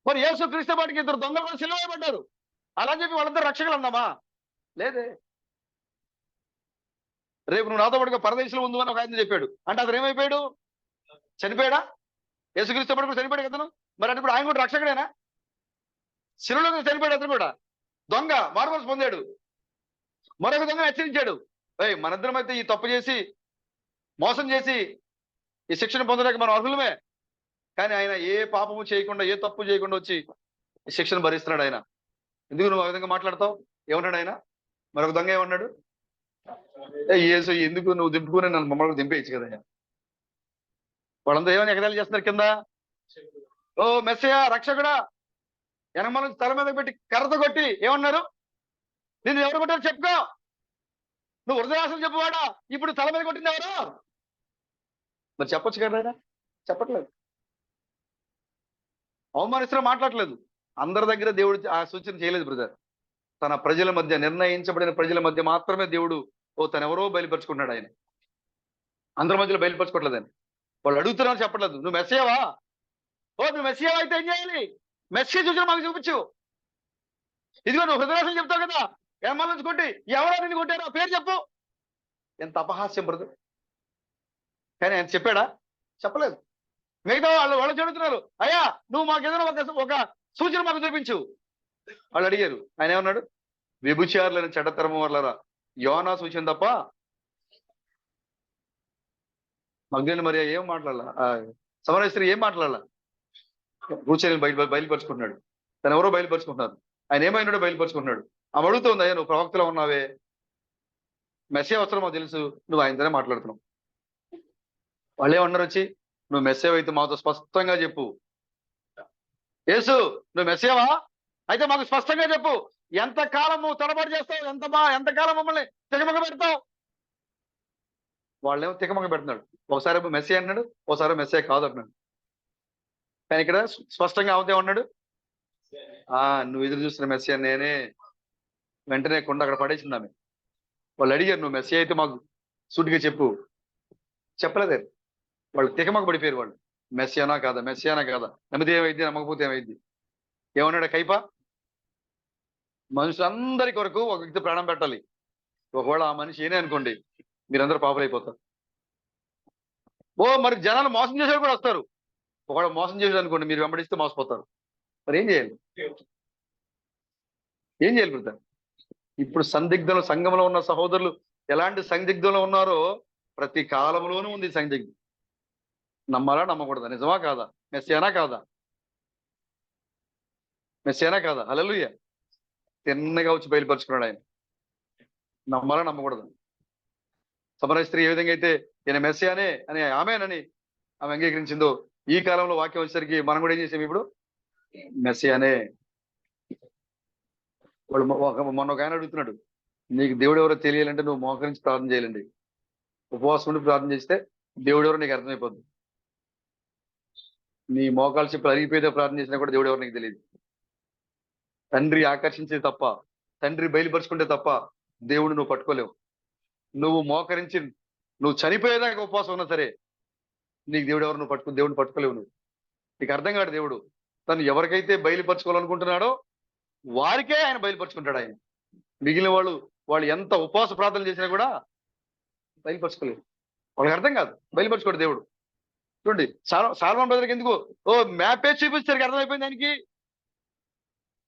మరి యేసుక్రీస్తు పాటికి ఇద్దరు దొంగలు కూడా సిలువ వేయబడ్డారు. అలా చెప్పి వాళ్ళందరూ రక్షకులు అందామా? లేదే. రేపు నువ్వు నాతో పాటుగా పరదేశంలో ఉందు అని ఒక ఆయన చెప్పాడు అంటే అతను ఏమైపోయాడు? చనిపోయాడా? యేసుక్రీస్తు పాటు కూడా చనిపోయాడు కదను. మరి అంటే ఇప్పుడు ఆయన కూడా రక్షకుడేనా? శిలువలో చనిపోయాడు. అతను కూడా దొంగ, మారుమనసు పొందాడు. మరొక దొంగ హెచ్చరించాడు, మనిద్దరం అయితే ఈ తప్పు చేసి మోసం చేసి ఈ శిక్షణ పొందడానికి మనం అర్హులమే. కానీ ఆయన ఏ పాపము చేయకుండా, ఏ తప్పు చేయకుండా వచ్చి ఈ శిక్షను భరిస్తున్నాడు ఆయన. ఎందుకు నువ్వు ఆ విధంగా మాట్లాడతావు? ఏమన్నాడు ఆయన? మరొక దొంగ ఏమన్నాడు? యేసు ఎందుకు నువ్వు దింపుకుని నన్ను మమ్మల్ని దింపేయచ్చు కదా. వాళ్ళందరూ ఏమైనా ఎగదాలు చేస్తున్నారు కింద. ఓ మెస్సయా, రక్షకుడా, ఎనమల తల మీద పెట్టి కర్రతో కొట్టి ఏమన్నారు? నిన్ను ఎవరు కొట్టారు చెప్పుకో. నువ్వు హృదయాసం చెప్పువాడా? ఇప్పుడు తల మీద కొట్టింది ఎవరు? మరి చెప్పొచ్చు కదా ఆయన. చెప్పట్లేదు. అవమానిస్తున్నా మాట్లాడలేదు. అందరి దగ్గర దేవుడు ఆ సూచన చేయలేదు బ్రదర్. తన ప్రజల మధ్య, నిర్ణయించబడిన ప్రజల మధ్య మాత్రమే దేవుడు తనెవరో బయలుపరుచుకున్నాడు ఆయన. అందరి మధ్యలో బయలుపరచుకోవట్లేదు ఆయన. వాళ్ళు అడుగుతున్నారు చెప్పట్లేదు. నువ్వు మెస్సేవా? నువ్వు మెస్సేవా అయితే ఏం చేయాలి? మెస్సే సూచన మాకు చూపించు. ఇదిగో నువ్వు హృదయాసం చెప్తావు కదా, ఎమ్మల నుంచి కొట్టి ఎవరో నిన్ను కొట్టారో పేరు చెప్పు. ఎంత అపహాస్యం బ్రదర్. కానీ ఆయన చెప్పాడా? చెప్పలేదు. మిగతా వాళ్ళు చెడుతున్నారు, అయ్యా నువ్వు మాకు ఏదైనా ఒక సూచన మాకు చూపించు. వాళ్ళు అడిగారు. ఆయన ఏమన్నాడు? వ్యభిచారులైన చెడ్డతరము వల్ల యోనా సూచన తప్ప మగ్ధలేని మరియ ఏం మాట్లాడాల, సమరయ స్త్రీ ఏం మాట్లాడాల. కూర్చొని బయలుపరుచుకుంటున్నాడు. తను ఎవరో బయలుపరుచుకుంటున్నారు. ఆయన ఏమైనాడో బయలుపరుచుకుంటున్నాడు. ఆమె అడుగుతుంది, అయ్యా నువ్వు ప్రవక్తలో ఉన్నావే, మెస్సే అవసరం మాకు తెలుసు, నువ్వు ఆయనతోనే మాట్లాడుతున్నావు. వాళ్ళు ఏమన్నారు వచ్చి, నువ్వు మెస్సే అయితే మాతో స్పష్టంగా చెప్పు. యేసు నువ్వు మెస్సేవా అయితే మాకు స్పష్టంగా చెప్పు. ఎంతకాలం నువ్వు తడబడి చేస్తావు? ఎంతకాలం మమ్మల్ని తికమక పెడతావు? వాళ్ళేమో తికమక పెడుతున్నాడు. ఒకసారి మెస్సే అన్నాడు, ఒకసారి మెస్సే కాదు అంటున్నాడు. కానీ ఇక్కడ స్పష్టంగా అవుతే ఉన్నాడు, నువ్వు ఎదురు చూస్తున్న మెస్సే నేనే. వెంటనే కొండ అక్కడ పడేసింది ఆమె. వాళ్ళు అడిగారు, నువ్వు మెస్సే అయితే మాకు సూటిగా చెప్పు. చెప్పలేదే. వాళ్ళు తికమక పడిపోయారు. వాళ్ళు మెస్సియానా కాదా, మెస్సియానా కాదా, నమ్మితే ఏమైంది, నమ్మకపోతే ఏమైంది. ఏమన్నాడు కైపా? మనుషులందరి కొరకు ఒక వ్యక్తి ప్రాణం పెట్టాలి. ఒకవేళ ఆ మనిషి ఏనే అనుకోండి, మీరందరూ పాపలైపోతారు. మరి జనాలు మోసం చేసేవారు కూడా వస్తారు. ఒకవేళ మోసం చేసేది అనుకోండి, మీరు వెంబడిస్తే మోసపోతారు. మరి ఏం చేయాలి? ఏం చేయాలి బ్రదర్? ఇప్పుడు సంఘంలో ఉన్న సహోదరులు ఎలాంటి సందిగ్ధంలో ఉన్నారో ప్రతి కాలంలోనూ ఉంది సందిగ్ధం. నమ్మాలా నమ్మకూడదా? నిజమా కాదా? మెస్సియానా కాదా? మెస్సియానా కాదా? హల్లెలూయా. తిన్నగా వచ్చి బయలుపరుచుకున్నాడు ఆయన. నమ్మాలా నమ్మకూడదా? సమరయ స్త్రీ ఏ విధంగా అయితే ఈయన మెస్సియానే అని ఆమెనని ఆమె అంగీకరించిందో, ఈ కాలంలో వాక్యం వచ్చేసరికి మనం కూడా ఏం చేసాం ఇప్పుడు? మెస్సియానే. వాడు మొన్న ఒక ఆయన అడుగుతున్నాడు, నీకు దేవుడు ఎవరో తెలియాలంటే నువ్వు మోకరించి ప్రార్థన చేయాలండి. ఉపవాసం ఉండి ప్రార్థన చేస్తే దేవుడు ఎవరో నీకు అర్థమైపోద్ది. నీ మోకాలు చెప్పి అరిగిపోయితే ప్రార్థన చేసినా కూడా దేవుడు ఎవరో నీకు తెలియదు. తండ్రి ఆకర్షించే తప్ప, తండ్రి బయలుపరుచుకుంటే తప్ప దేవుడు నువ్వు పట్టుకోలేవు. నువ్వు మోకరించి నువ్వు చనిపోయేదాకా ఉపవాసం ఉన్నా సరే నీకు దేవుడు ఎవరు దేవుడిని పట్టుకోలేవు. నువ్వు నీకు అర్థం కాదు. దేవుడు తను ఎవరికైతే బయలుపరచుకోవాలనుకుంటున్నాడో వారికే ఆయన బయలుపరుచుకుంటాడు. ఆయన మిగిలిన వాళ్ళు ఎంత ఉపవాస ప్రార్థనలు చేసినా కూడా బయలుపరచుకోలేరు. వాళ్ళకి అర్థం కాదు, బయలుపరచుకోడు దేవుడు. చూడండి, సాల్మన్ బ్రదర్కి ఎందుకు మ్యాపే చూపించారు, అర్థమైపోయింది ఆయనకి.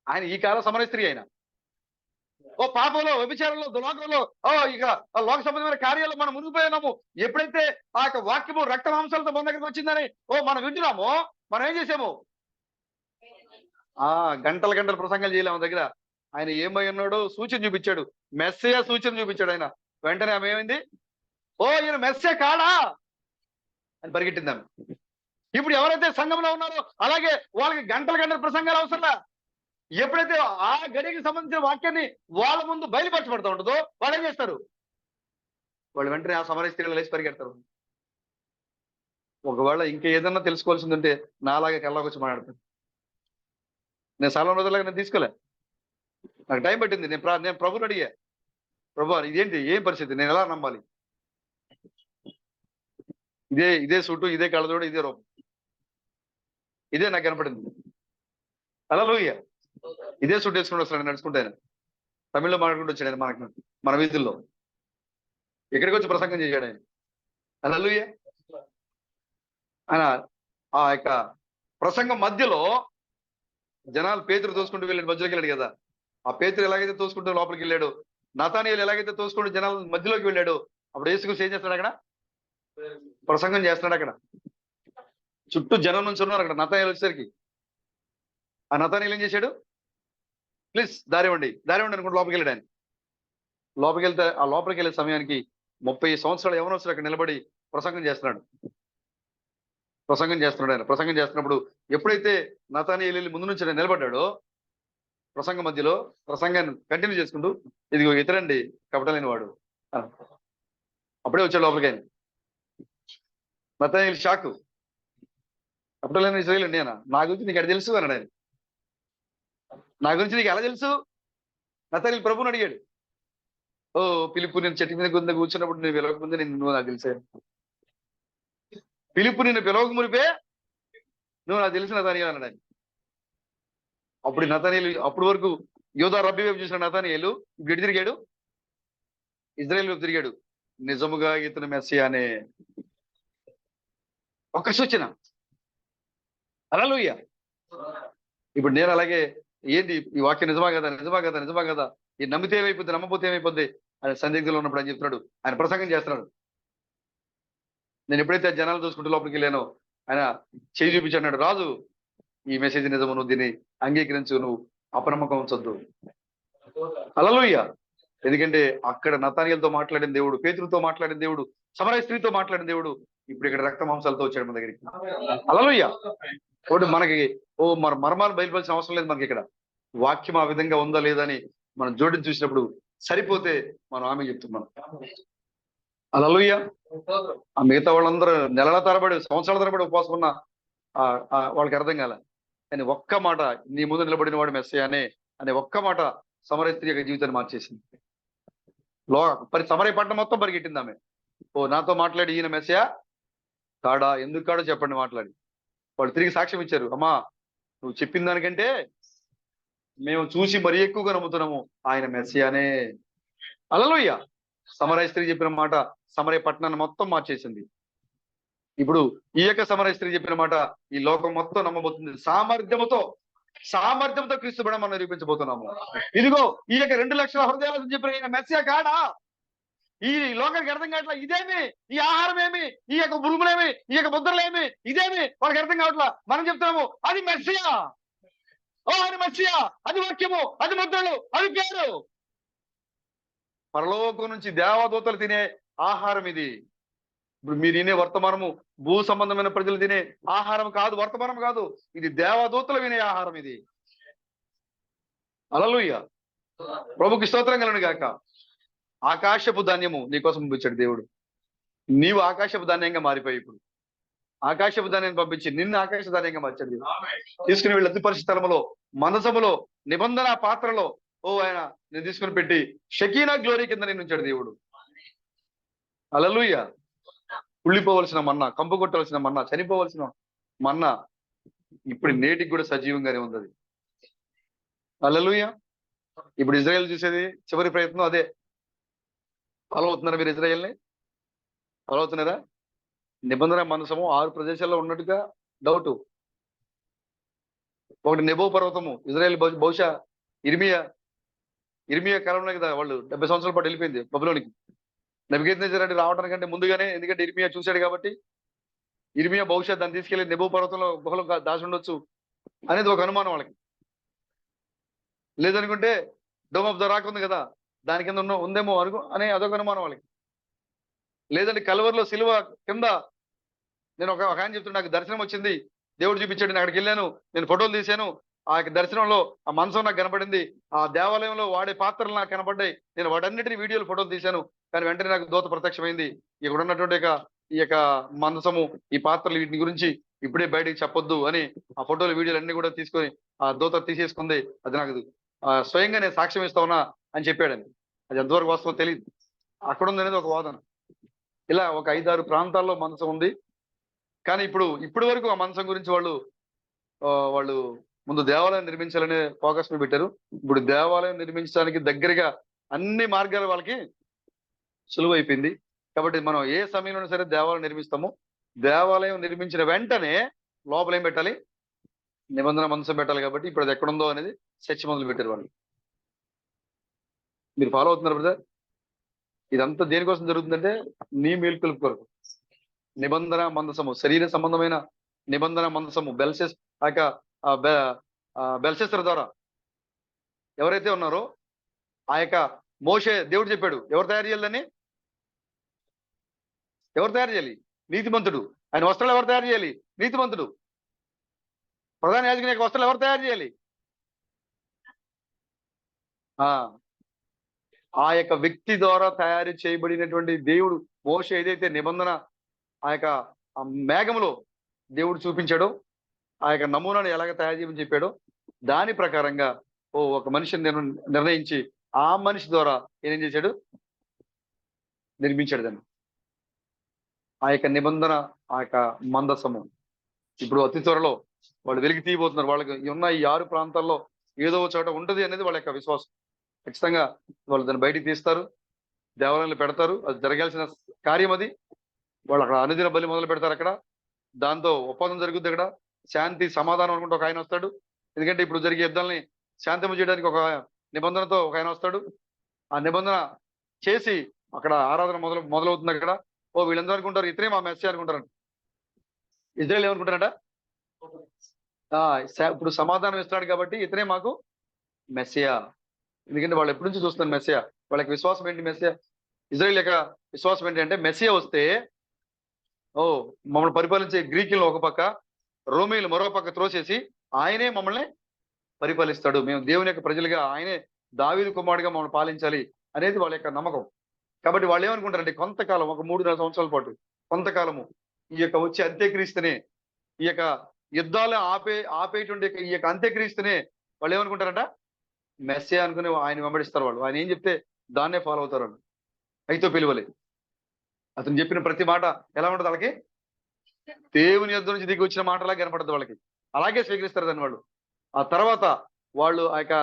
ఆయన ఈ కాల సమరయ స్త్రీ. ఆయన పాపంలో, వ్యభిచారంలో, దుర్లోకంలో, ఇక లోక సంబంధమైన కార్యాలు మనం మునిగిపోయినాము. ఎప్పుడైతే ఆ యొక్క వాక్యము రక్త మాంసాలతో మన దగ్గరికి వచ్చిందని మనం వింటున్నామో, మనం ఏం చేసాము? గంటల ప్రసంగాలు చేయలేము మన దగ్గర. ఆయన ఏమై ఉన్నాడో సూచన చూపించాడు, మెస్సయ సూచన చూపించాడు ఆయన. వెంటనే ఆమె ఏమైంది? ఈయన మెస్సే కాడా అని పరిగెట్టింది ఆమె. ఇప్పుడు ఎవరైతే సంఘంలో ఉన్నారో అలాగే వాళ్ళకి గంటల ప్రసంగాలు అవసరంలా. ఎప్పుడైతే ఆ గడికి సంబంధించిన వాక్యాన్ని వాళ్ళ ముందు బయలుపరచబడుతూ ఉంటుందో వాళ్ళు ఏం చేస్తారు? వాళ్ళు వెంటనే ఆ సమరయ స్త్రీలు లేచి పరిగెడతారు. ఒకవేళ ఇంకా ఏదన్నా తెలుసుకోవాల్సిందంటే నాలాగే కల్లాకొచ్చి మాట్లాడతాను. నేను సాల్మన్ బ్రదర్లాగా నేను తీసుకోలే, నాకు టైం పట్టింది. నేను ప్రభుని అడిగా, ప్రభు ఇదేంటి, ఏం పరిస్థితి, నేను ఎలా నమ్మాలి? ఇదే సూటు, ఇదే కళ్ళజోడు, ఇదే రూపం, ఇదే నాకు కనపడింది. హల్లెలూయా. ఇదే సూట్ వేసుకుని వస్తున్నాడు నడుచుకుంటే. ఆయన తమిళ్లో మాట్లాడుకుంటూ వచ్చాడు. ఆయన మన వీధుల్లో ఎక్కడికి వచ్చి ప్రసంగం చేశాడు ఆయన. హల్లెలూయా. ఆయన ఆ యొక్క ప్రసంగం మధ్యలో జనాలు పేతురు తోసుకుంటూ వెళ్ళాడు, మధ్యలోకి వెళ్ళాడు కదా. ఆ పేతురు ఎలాగైతే తోసుకుంటూ లోపలికి వెళ్ళాడు, నతానీయులు ఎలాగైతే తోసుకుంటూ జనాల మధ్యలోకి వెళ్ళాడు, అప్పుడు యేసుక్రీస్తు ఏం చేస్తున్నాడు? అక్కడ ప్రసంగం చేస్తున్నాడు. అక్కడ చుట్టూ జనం నుంచి ఉన్నారు. అక్కడ నతానీయులు వచ్చేసరికి ఆ నతానీయులు ఏం చేశాడు? ప్లీజ్ దారి ఇవ్వండి అనుకుంటూ లోపలికి వెళ్ళాడు. ఆయన లోపలికి వెళ్ళే సమయానికి 30 సంవత్సరాలు యవనస్తుడు అక్కడ నిలబడి ప్రసంగం చేస్తున్నాడు. ఆయన ప్రసంగం చేస్తున్నప్పుడు ఎప్పుడైతే నతానీయులు వెళ్ళి ముందు నుంచి నిలబడ్డాడో, ప్రసంగం మధ్యలో ప్రసంగాన్ని కంటిన్యూ చేసుకుంటూ, ఇదిగో ఇతరండి కపటలేని వాడు. అప్పుడే వచ్చాడు లోపలికి ఆయన. నతానీయులు షాకు. కపటలేని ఇశ్రాయేలు నేనా? నా గురించి నీకు ఎక్కడ తెలుసు అన్నాడు ఆయన. నా గురించి నీకు ఎలా తెలుసు? నతానీయులు ప్రభువుని అడిగాడు. పిలుపు నేను చెట్టు మీద కూర్చున్నప్పుడు నేను పిలవక ముందే నువ్వు నాకు తెలిసాను. పిలుపు నిన్ను పిలవక మునిపే నువ్వు నాకు తెలిసిన నతానీయులు అన్నాడు ఆయన. అప్పుడు నతానీయులు, అప్పటి వరకు యోధా రబ్బీ వైపు చూసిన నతానీయులు ఇప్పుడు తిరిగాడు, ఇజ్రాయేల్ వైపు తిరిగాడు. నిజముగా ఇతను మెస్సియానే. ఒక్క సూచన. హల్లెలూయా. ఇప్పుడు నేను అలాగే, ఏంటి ఈ వాక్యం నిజమా కదా, ఈ నమ్మితే ఏమైపోద్ది, నమ్మపోతే ఏమైపోద్ది అని సందిగ్ధంలో ఉన్నప్పుడు అని చెప్తున్నాడు. ఆయన ప్రసంగం చేస్తున్నాడు. నేను ఎప్పుడైతే జనాలు చూసుకుంటూ లోపలికి వెళ్ళానో ఆయన చేయి చూపించాడు. రాజు, ఈ మెసేజ్ నిజము, నువ్వు దీన్ని అంగీకరించు, నువ్వు అపనమ్మకం ఉంచొద్దు. హల్లెలూయా. ఎందుకంటే అక్కడ నతానీయులతో మాట్లాడిన దేవుడు, పేతురుతో మాట్లాడిన దేవుడు, సమరయ స్త్రీతో మాట్లాడిన దేవుడు ఇప్పుడు ఇక్కడ రక్త మాంసాలతో వచ్చాడు మన దగ్గరికి. హల్లెలూయా. కాబట్టి మనకి మన మర్మాలు బయలుపరిచిన అవసరం లేదు. మనకి ఇక్కడ వాక్యం ఆ విధంగా ఉందా లేదా అని మనం జోడిని చూసినప్పుడు సరిపోతే మనం ఆమె చెప్తున్నాం. హల్లెలూయా. ఆ మిగతా వాళ్ళందరూ నెలల తరబడి, సంవత్సరాల తరబడి ఉపవాసం ఉన్న వాళ్ళకి అర్థం కాలే. కానీ ఒక్క మాట, నీ ముందు నిలబడిన వాడు మెస్సియానే అనే ఒక్క మాట సమరయ స్త్రీ యొక్క జీవితాన్ని మార్చేసింది. సమరయ పట్టణం మొత్తం పరిగెట్టింది ఆమె. నాతో మాట్లాడి ఈయన మెస్సియా కాడా, ఎందుకు కాడో చెప్పండి మాట్లాడి. వాళ్ళు తిరిగి సాక్ష్యం ఇచ్చారు. అమ్మా, నువ్వు చెప్పిన దానికంటే మేము చూసి మరీ ఎక్కువగా నమ్ముతున్నాము ఆయన మెస్సియానే. హల్లెలూయా. సమరయ స్త్రీ చెప్పిన మాట సమరయ పట్టణాన్ని మొత్తం మార్చేసింది. ఇప్పుడు ఈ యొక్క సమరయ స్త్రీ చెప్పిన మాట ఈ లోకం మొత్తం నమ్మబోతుంది. సామర్థ్యంతో క్రీస్తు కూడా మనం నిరూపించబోతున్నాము. ఇదిగో ఈ యొక్క 2,00,000 హృదయాలను చెప్పిన ఈయన మెస్సియా కాడా? ఈ లోకానికి అర్థం కావట్లా. ఇదేమి, ఈ ఆహారం ఏమి, ఈ యొక్క పురుగులేమి, ఈ యొక్క ముద్రలేమి, ఇదేమి వాళ్ళకి అర్థం కావట్లా. మనం చెప్తున్నాము అది మెస్సియా. అది మెస్సియా, అది వాక్యము, అది ముద్రలు, అది పేరు. పరలోకం నుంచి దేవదూతలు తినే ఆహారం ఇది. ఇప్పుడు మీరు తినే వర్తమానము భూ సంబంధమైన ప్రజలు తినే ఆహారం కాదు, వర్తమానం కాదు. ఇది దేవదూతలు వినే ఆహారం ఇది. హల్లెలూయా. ప్రభుకి స్తోత్రం కలుగును గాక. ఆకాశపు ధాన్యము నీకోసం పంపించాడు దేవుడు. నీవు ఆకాశపు ధాన్యంగా మారిపోయి ఇప్పుడు ఆకాశపు ధాన్యాన్ని పంపించి నిన్ను ఆకాశ ధాన్యంగా మార్చాడు దేవుడు. తీసుకుని వీళ్ళ అతి పరిశుద్ధ స్థలములో మనసములో నిబంధన పాత్రలో ఆయన నేను తీసుకుని పెట్టి షకీనా గ్లోరీ కింద నేను ఉంచాడు దేవుడు. హల్లెలూయా. కుళ్ళిపోవలసిన మన్నా, కంపు కొట్టవలసిన మన్నా, చనిపోవలసిన మన్నా ఇప్పుడు నేటికి కూడా సజీవంగానే ఉంది అది. హల్లెలూయా. ఇప్పుడు ఇజ్రాయెల్ చూసేది చివరి ప్రయత్నం అదే. ఫాలో అవుతున్నారా మీరు ఇజ్రాయెల్ని? ఫాలో అవుతున్నారా? నిబంధన మందసము 6 ప్రదేశాల్లో ఉన్నట్టుగా డౌట్. ఒకటి నెబో పర్వతము, ఇజ్రాయెల్ బహుశా ఇర్మియా కాలంలో కదా వాళ్ళు 70 సంవత్సరాల పాటు వెళ్ళిపోయింది బబులోనికి. నెబుకద్నెజర్ రావడానికంటే ముందుగానే, ఎందుకంటే ఇర్మియా చూశాడు కాబట్టి ఇర్మియా బహుశా దాన్ని తీసుకెళ్లి నెబో పర్వతంలో గుహలో దాచి ఉండొచ్చు అనేది ఒక అనుమానం వాళ్ళకి. లేదనుకుంటే డోమ్ ఆఫ్ ద రాక్ ఉంది కదా, దాని కింద ఉందేమో అనే అదొక అనుమానం వాళ్ళకి. లేదంటే కల్వరిలో సిలువ కింద నేను ఒక ఆయన చెప్తున్నా, నాకు దర్శనం వచ్చింది, దేవుడు చూపించాడు, నేను అక్కడికి వెళ్ళాను, నేను ఫోటోలు తీశాను, ఆ దర్శనంలో ఆ మంచం నాకు కనపడింది, ఆ దేవాలయంలో వాడే పాత్రలు నాకు కనపడ్డాయి, నేను వాటన్నిటిని వీడియోలు ఫోటోలు తీశాను, కానీ వెంటనే నాకు దూత ప్రత్యక్షమైంది, ఇక్కడ ఉన్నటువంటి ఈ యొక్క మందసము, ఈ పాత్రలు, వీటిని గురించి ఇప్పుడే బయటకు చెప్పొద్దు అని ఆ ఫోటోలు వీడియోలు అన్ని కూడా తీసుకొని ఆ దూత తీసేసుకుంది. అది నాకు స్వయంగా నేను సాక్ష్యం ఇస్తా ఉన్నా అని చెప్పాడని. అది ఎంతవరకు వాస్తవం తెలియదు. అక్కడ ఉంది అనేది ఒక వాదన. ఇలా ఒక 5-6 ప్రాంతాల్లో మందసం ఉంది. కానీ ఇప్పుడు వరకు ఆ మందసం గురించి వాళ్ళు ముందు దేవాలయం నిర్మించాలనే ఫోకస్ ని పెట్టారు. ఇప్పుడు దేవాలయం నిర్మించడానికి దగ్గరగా అన్ని మార్గాలు వాళ్ళకి సులువైపోయింది. కాబట్టి మనం ఏ సమయంలో సరే దేవాలయం నిర్మిస్తామో, దేవాలయం నిర్మించిన వెంటనే లోపల ఏం పెట్టాలి? నిబంధన మందసం పెట్టాలి. కాబట్టి ఇప్పుడు అది ఎక్కడుందో అనేది చర్చ మొదలు పెట్టారు వాళ్ళు. మీరు ఫాలో అవుతున్నారు బ్రదర్? ఇదంతా దేనికోసం జరుగుతుందంటే నీ మేలుకొలు కొరకు. నిబంధన మందసము, శరీర సంబంధమైన నిబంధన మందసము బెల్షెస్సర్ ద్వారా ఎవరైతే ఉన్నారో ఆ యొక్క మోషే, దేవుడు చెప్పాడు ఎవరు తయారు చేయాలని? ఎవరు తయారు చేయాలి? నీతిమంతుడు. ఆయన వస్త్రాలు ఎవరు తయారు చేయాలి? నీతిమంతుడు. ప్రధాన యాజకుని యొక్క వస్త్రాలు ఎవరు తయారు చేయాలి? ఆ యొక్క వ్యక్తి ద్వారా తయారు చేయబడినటువంటి దేవుడు మోషే ఏదైతే నిబంధన ఆ యొక్క మేఘములో దేవుడు చూపించాడో, ఆ యొక్క నమూనాను ఎలాగ తయారు చేయమని చెప్పాడో దాని ప్రకారంగా ఒక మనిషిని నిర్ణయించి ఆ మనిషి ద్వారా ఏం చేశాడు? నిర్మించాడు దాన్ని. ఆ యొక్క నిబంధన, ఆ యొక్క మందసము ఇప్పుడు అతి త్వరలో వాళ్ళు వెలికి తీయబోతున్నారు. వాళ్ళకి ఉన్న ఈ 6 ప్రాంతాల్లో ఏదో చోట ఉంటుంది అనేది వాళ్ళ యొక్క విశ్వాసం. ఖచ్చితంగా వాళ్ళు దాన్ని బయటికి తీస్తారు, దేవాలయంలో పెడతారు. అది జరగాల్సిన కార్యం అది. వాళ్ళు అక్కడ అనుదిన బలి మొదలు పెడతారు. అక్కడ దాంతో ఒప్పందం జరుగుద్ది. అక్కడ శాంతి సమాధానం అనుకుంటే ఒక ఆయన వస్తాడు. ఎందుకంటే ఇప్పుడు జరిగే యుద్ధాలని శాంతింప చేయడానికి ఒక నిబంధనతో ఒక ఆయన వస్తాడు. ఆ నిబంధన చేసి అక్కడ ఆరాధన మొదలవుతుంది. అక్కడ వీళ్ళందరూ అనుకుంటారు ఇతనే మా మెస్సియా అనుకుంటారు. ఇజ్రాయెల్ ఏమనుకుంటారట? ఇప్పుడు సమాధానం ఇస్తున్నాడు కాబట్టి ఇతనే మాకు మెస్సియా. ఎందుకంటే వాళ్ళు ఎప్పటి నుంచి చూస్తున్నారు మెస్సియా. వాళ్ళకి విశ్వాసం ఏంటి? మెస్సియా. ఇజ్రాయెల్ యొక్క విశ్వాసం ఏంటి అంటే మెస్సియా వస్తే మమ్మల్ని పరిపాలించే గ్రీకులను ఒక పక్క, రోమీలు మరో పక్క త్రోసేసి ఆయనే మమ్మల్ని పరిపాలిస్తాడు, మేము దేవుని యొక్క ప్రజలుగా, ఆయనే దావీదు కుమారుడిగా మమ్మల్ని పాలించాలి అనేది వాళ్ళ యొక్క నమ్మకం. కాబట్టి వాళ్ళు ఏమనుకుంటారంటే కొంతకాలం, ఒక 3-4 సంవత్సరాల పాటు కొంతకాలము ఈ యొక్క వచ్చే అంత్యక్రీస్తునే, ఈ యొక్క యుద్ధాలు ఆపేటువంటి ఈ యొక్క అంత్యక్రీస్తునే వాళ్ళు ఏమనుకుంటారంట? మెస్సియా అనుకుని ఆయన వెంబడిస్తారు. వాళ్ళు ఆయన ఏం చెప్తే దాన్నే ఫాలో అవుతారు. వాళ్ళు అయితే పిలువలే. అతను చెప్పిన ప్రతి మాట ఎలా ఉంటుంది? వాళ్ళకి దేవుని యొద్ద నుంచి దిగి వచ్చిన మాటలా కనపడుతుంది. వాళ్ళకి అలాగే స్వీకరిస్తారు దాన్ని వాళ్ళు. ఆ తర్వాత వాళ్ళు ఆ యొక్క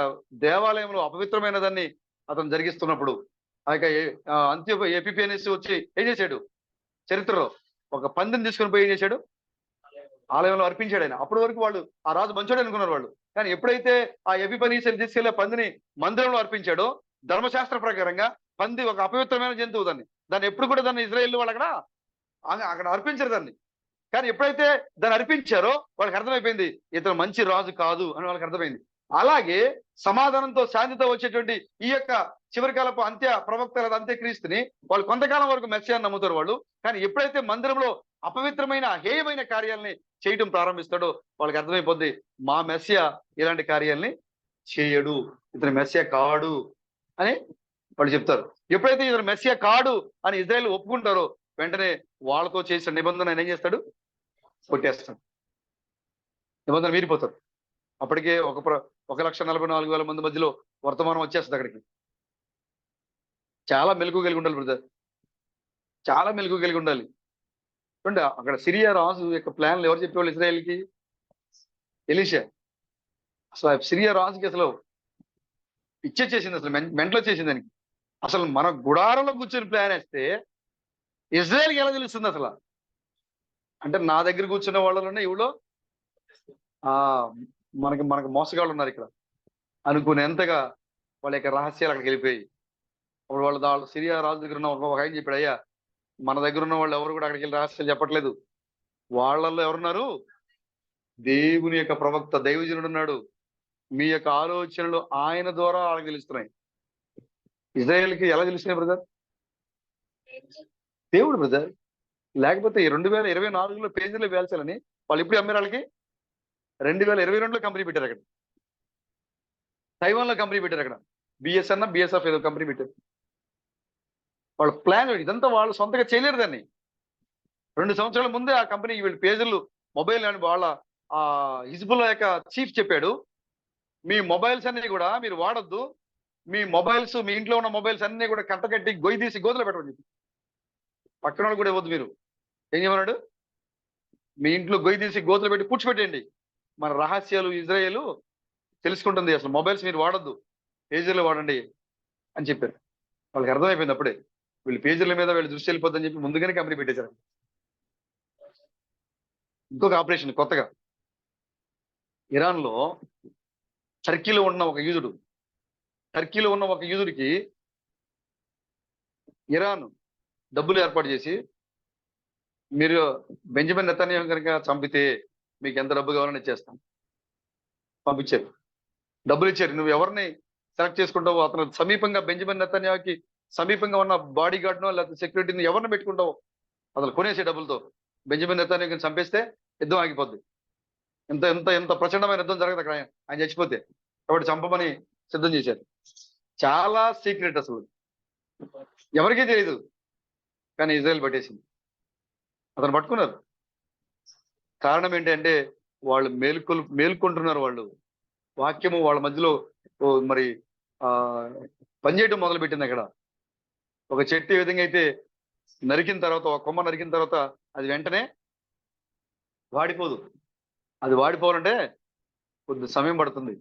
దేవాలయంలో అపవిత్రమైన దాన్ని అతను జరిగిస్తున్నప్పుడు ఆ యొక్క ఎపిపిఎన్ఎస్ వచ్చి ఏం చేశాడు? చరిత్రలో ఒక పందిని తీసుకుని పోయి ఏం చేశాడు? ఆలయంలో అర్పించాడు ఆయన. అప్పటి వరకు వాళ్ళు ఆ రాజు మంచోడు అనుకున్నారు వాళ్ళు. కానీ ఎప్పుడైతే ఆ ఎపిఫనీస్ని తీసుకెళ్లే పందిని మందిరంలో అర్పించాడో, ధర్మశాస్త్ర ప్రకారంగా పంది ఒక అపవిత్రమైన జంతువు. దాన్ని ఎప్పుడు కూడా దాన్ని ఇజ్రాయేల్ వాళ్ళు అక్కడ అర్పించరు దాన్ని. కానీ ఎప్పుడైతే దాన్ని అర్పించారో వాళ్ళకి అర్థమైపోయింది ఇతను మంచి రాజు కాదు అని వాళ్ళకి అర్థమైంది. అలాగే సమాధానంతో శాంతితో వచ్చేటువంటి ఈ యొక్క చివరి కాలపు అంత్య ప్రవక్త లేదా అంత్యక్రీస్తుని వాళ్ళు కొంతకాలం వరకు మెస్సియాని నమ్ముతారు వాళ్ళు. కానీ ఎప్పుడైతే మందిరంలో అపవిత్రమైన హేయమైన కార్యాలని చేయటం ప్రారంభిస్తాడో వాళ్ళకి అర్థమైపోద్ది మా మెస్సియా ఇలాంటి కార్యాలని చేయడు, ఇతను మెస్సియా కాడు అని వాళ్ళు చెప్తారు. ఎప్పుడైతే ఇతను మెస్సియా కాడు అని ఇజ్రాయేల్ ఒప్పుకుంటారో వెంటనే వాళ్ళతో చేసిన నిబంధన ఆయన ఏం చేస్తాడు? కొట్టేస్తాడు. నిబంధన మీరిపోతారు. అప్పటికే 1,44,000 మంది మధ్యలో వర్తమానం వచ్చేస్తుంది అక్కడికి. చాలా మెలకు కలిగి ఉండాలి బ్రదర్, చాలా మెలకు కలిగి ఉండాలి. చూడండి అక్కడ సిరియా రాజు యొక్క ప్లాన్లు ఎవరు చెప్పేవాళ్ళు ఇజ్రాయెల్కి? ఎలీషా. అసలు సిరియా రాజుకి అసలు ఇచ్చేసేసింది, అసలు మెంటలో చేసింది దానికి. అసలు మన గుడారంలో కూర్చొని ప్లాన్ వేస్తే ఇజ్రాయెల్కి ఎలా తెలుస్తుంది అసలు? అంటే నా దగ్గర కూర్చున్న వాళ్ళలోనే ఇవిలో మనకి మోసగాళ్ళు ఉన్నారు ఇక్కడ అనుకునేంతగా వాళ్ళ యొక్క రహస్యాలు అక్కడికి వెళ్ళిపోయి, అప్పుడు వాళ్ళు సిరియా రాజు దగ్గర ఉన్న ఒక ఆయన చెప్పాడు, అయ్యా మన దగ్గర ఉన్న వాళ్ళు ఎవరు కూడా అక్కడికి వెళ్ళి రహస్యాలు చెప్పట్లేదు. వాళ్ళల్లో ఎవరున్నారు? దేవుని యొక్క ప్రవక్త దైవజనుడు ఉన్నాడు. మీ యొక్క ఆలోచనలు ఆయన ద్వారా వాళ్ళకి తెలుస్తున్నాయి. ఇజ్రాయెల్కి ఎలా తెలుస్తున్నాయి బ్రదర్? దేవుడు బ్రదర్. లేకపోతే 2024లో పేజీలో వేల్చాలని వాళ్ళు ఇప్పుడు అమ్మారు. వాళ్ళకి 2022లో కంపెనీ పెట్టారు అక్కడ, తైవాన్లో కంపెనీ పెట్టారు. అక్కడ బిఎస్ఎఫ్ ఏదో కంపెనీ పెట్టారు. వాళ్ళ ప్లాన్ ఇదంతా వాళ్ళు సొంతగా చేయలేరు దాన్ని. 2 సంవత్సరాల ముందే ఆ కంపెనీ వీళ్ళ పేజీలు మొబైల్ అని వాళ్ళ హిజ్బుల్లా యొక్క చీఫ్ చెప్పాడు, మీ మొబైల్స్ అన్ని కూడా మీరు వాడొద్దు, మీ మొబైల్స్ మీ ఇంట్లో ఉన్న మొబైల్స్ అన్ని కూడా కట్టకట్టి గొయ్యి తీసి గోతులో పెట్టమని చెప్పి. పక్కన వాళ్ళు కూడా ఇవ్వద్దు. మీరు ఏం చేయమన్నాడు? మీ ఇంట్లో గొయ్యి తీసి గోతులు పెట్టి పూడ్చిపెట్టేయండి, మన రహస్యాలు ఇజ్రాయేలు తెలుసుకుంటుంది, అసలు మొబైల్స్ మీరు వాడొద్దు, పేజీలో వాడండి అని చెప్పారు. వాళ్ళకి అర్థమైపోయింది అప్పుడే వీళ్ళు పేజీల మీద వీళ్ళు దృష్టి వెళ్ళిపోద్దని చెప్పి ముందుగానే కంపెనీ పెట్టేశారు. ఇంకొక ఆపరేషన్ కొత్తగా ఇరాన్లో టర్కీలో ఉన్న ఒక యూదుడికి ఇరాన్ డబ్బులు ఏర్పాటు చేసి, మీరు బెంజమిన్ నెతన్యాహు కనుక చంపితే మీకు ఎంత డబ్బు కావాలని ఇచ్చేస్తాం పంపించారు. డబ్బులు ఇచ్చారు. నువ్వు ఎవరిని సెలెక్ట్ చేసుకుంటావు, అతను సమీపంగా బెంజమిన్ నెతన్యాహుకి సమీపంగా ఉన్న బాడీ గార్డ్నో లేకపోతే సెక్యూరిటీని ఎవరిని పెట్టుకుంటావు అసలు కొనేసే డబ్బులతో. బెంజమిన్ నెతన్యాహుని చంపేస్తే యుద్ధం ఆగిపోద్ది. ఎంత ఎంత ఎంత ప్రచండమైన యుద్ధం జరగదు అక్కడ ఆయన చచ్చిపోతే. కాబట్టి చంపమని సిద్ధం చేశారు. చాలా సీక్రెట్, అసలు ఎవరికీ తెలియదు. కానీ ఇజ్రాయెల్ పట్టేసింది, అతను పట్టుకున్నారు. కారణం ఏంటంటే వాళ్ళు మేల్కొంటున్నారు. వాళ్ళు వాక్యము వాళ్ళ మధ్యలో మరి పనిచేయడం మొదలు పెట్టింది. అక్కడ ఒక చెట్టు ఏ విధంగా అయితే నరికిన తర్వాత, ఒక కొమ్మ నరికిన తర్వాత అది వెంటనే వాడిపోదు. అది వాడిపోవాలంటే కొద్ది సమయం పడుతుంది.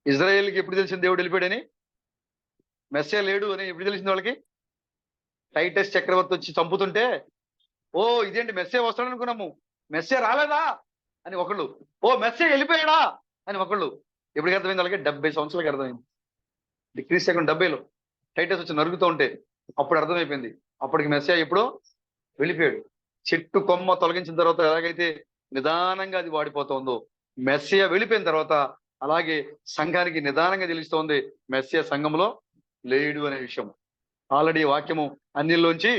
ఇజ్రాయేల్కి ఎప్పుడు తెలిసింది దేవుడు వెళ్ళిపోయాడని, మెస్సియా లేడు అని ఎప్పుడు తెలిసింది వాళ్ళకి? టైటస్ చక్రవర్తి వచ్చి చంపుతుంటే, ఓ ఇదేంటి మెస్సియా వస్తాడు అనుకున్నాము, మెస్సియా రాలేదా అని ఒకళ్ళు, ఓ మెస్సియా వెళ్ళిపోయాడా అని ఒకళ్ళు. ఎప్పటికి అర్థమైంది వాళ్ళకి? 70 సంవత్సరాలకి అర్థమైంది. క్రీస్తు శకం 70లో టైటస్ వచ్చి నరుగుతూ ఉంటే అప్పుడు అర్థమైపోయింది. అప్పటికి మెస్సియా ఎప్పుడో వెళ్ళిపోయాడు. చెట్టు కొమ్మ తొలగించిన తర్వాత ఎలాగైతే నిదానంగా అది వాడిపోతుందో, మెస్సియా వెళ్ళిపోయిన తర్వాత అలాగే సంఘానికి నిదానంగా తెలుస్తోంది మెస్సియా సంఘంలో లేడు అనే విషయం. ఆల్రెడీ వాక్యము అన్నిల్లోంచి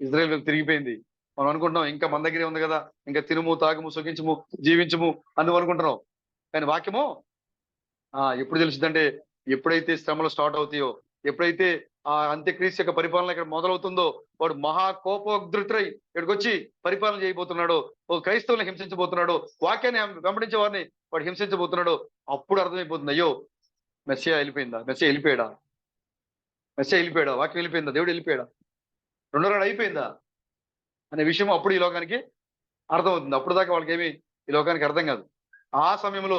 ఇజ్రాయెల్ వైపు తిరిగిపోయింది. మనం అనుకుంటున్నాం ఇంకా మన దగ్గరే ఉంది కదా, ఇంకా తినుము తాగుము సుఖించము జీవించము అని అనుకుంటున్నాం. కానీ వాక్యము ఎప్పుడు తెలుస్తుందంటే ఎప్పుడైతే శ్రమలు స్టార్ట్ అవుతాయో, ఎప్పుడైతే ఆ అంత్యక్రీస్తు యొక్క పరిపాలన ఇక్కడ మొదలవుతుందో, వాడు మహా కోపోద్రుతుడై ఇక్కడికి వచ్చి పరిపాలన చేయబోతున్నాడు, ఓ క్రైస్తవులను హింసించబోతున్నాడు, వాక్యాన్ని వెంబడించే వారిని వాడు హింసించబోతున్నాడు. అప్పుడు అర్థమైపోతుంది, అయ్యో మెస్సియా వెళ్ళిపోయిందా, మెస్సియా వెళ్ళిపోయాడా, వాక్యం వెళ్ళిపోయిందా, దేవుడు వెళ్ళిపోయాడా, రెండో రాడు అయిపోయిందా అనే విషయం అప్పుడు ఈ లోకానికి అర్థమవుతుంది. అప్పుడు దాకా వాళ్ళకి ఏమి ఈ లోకానికి అర్థం కాదు. ఆ సమయంలో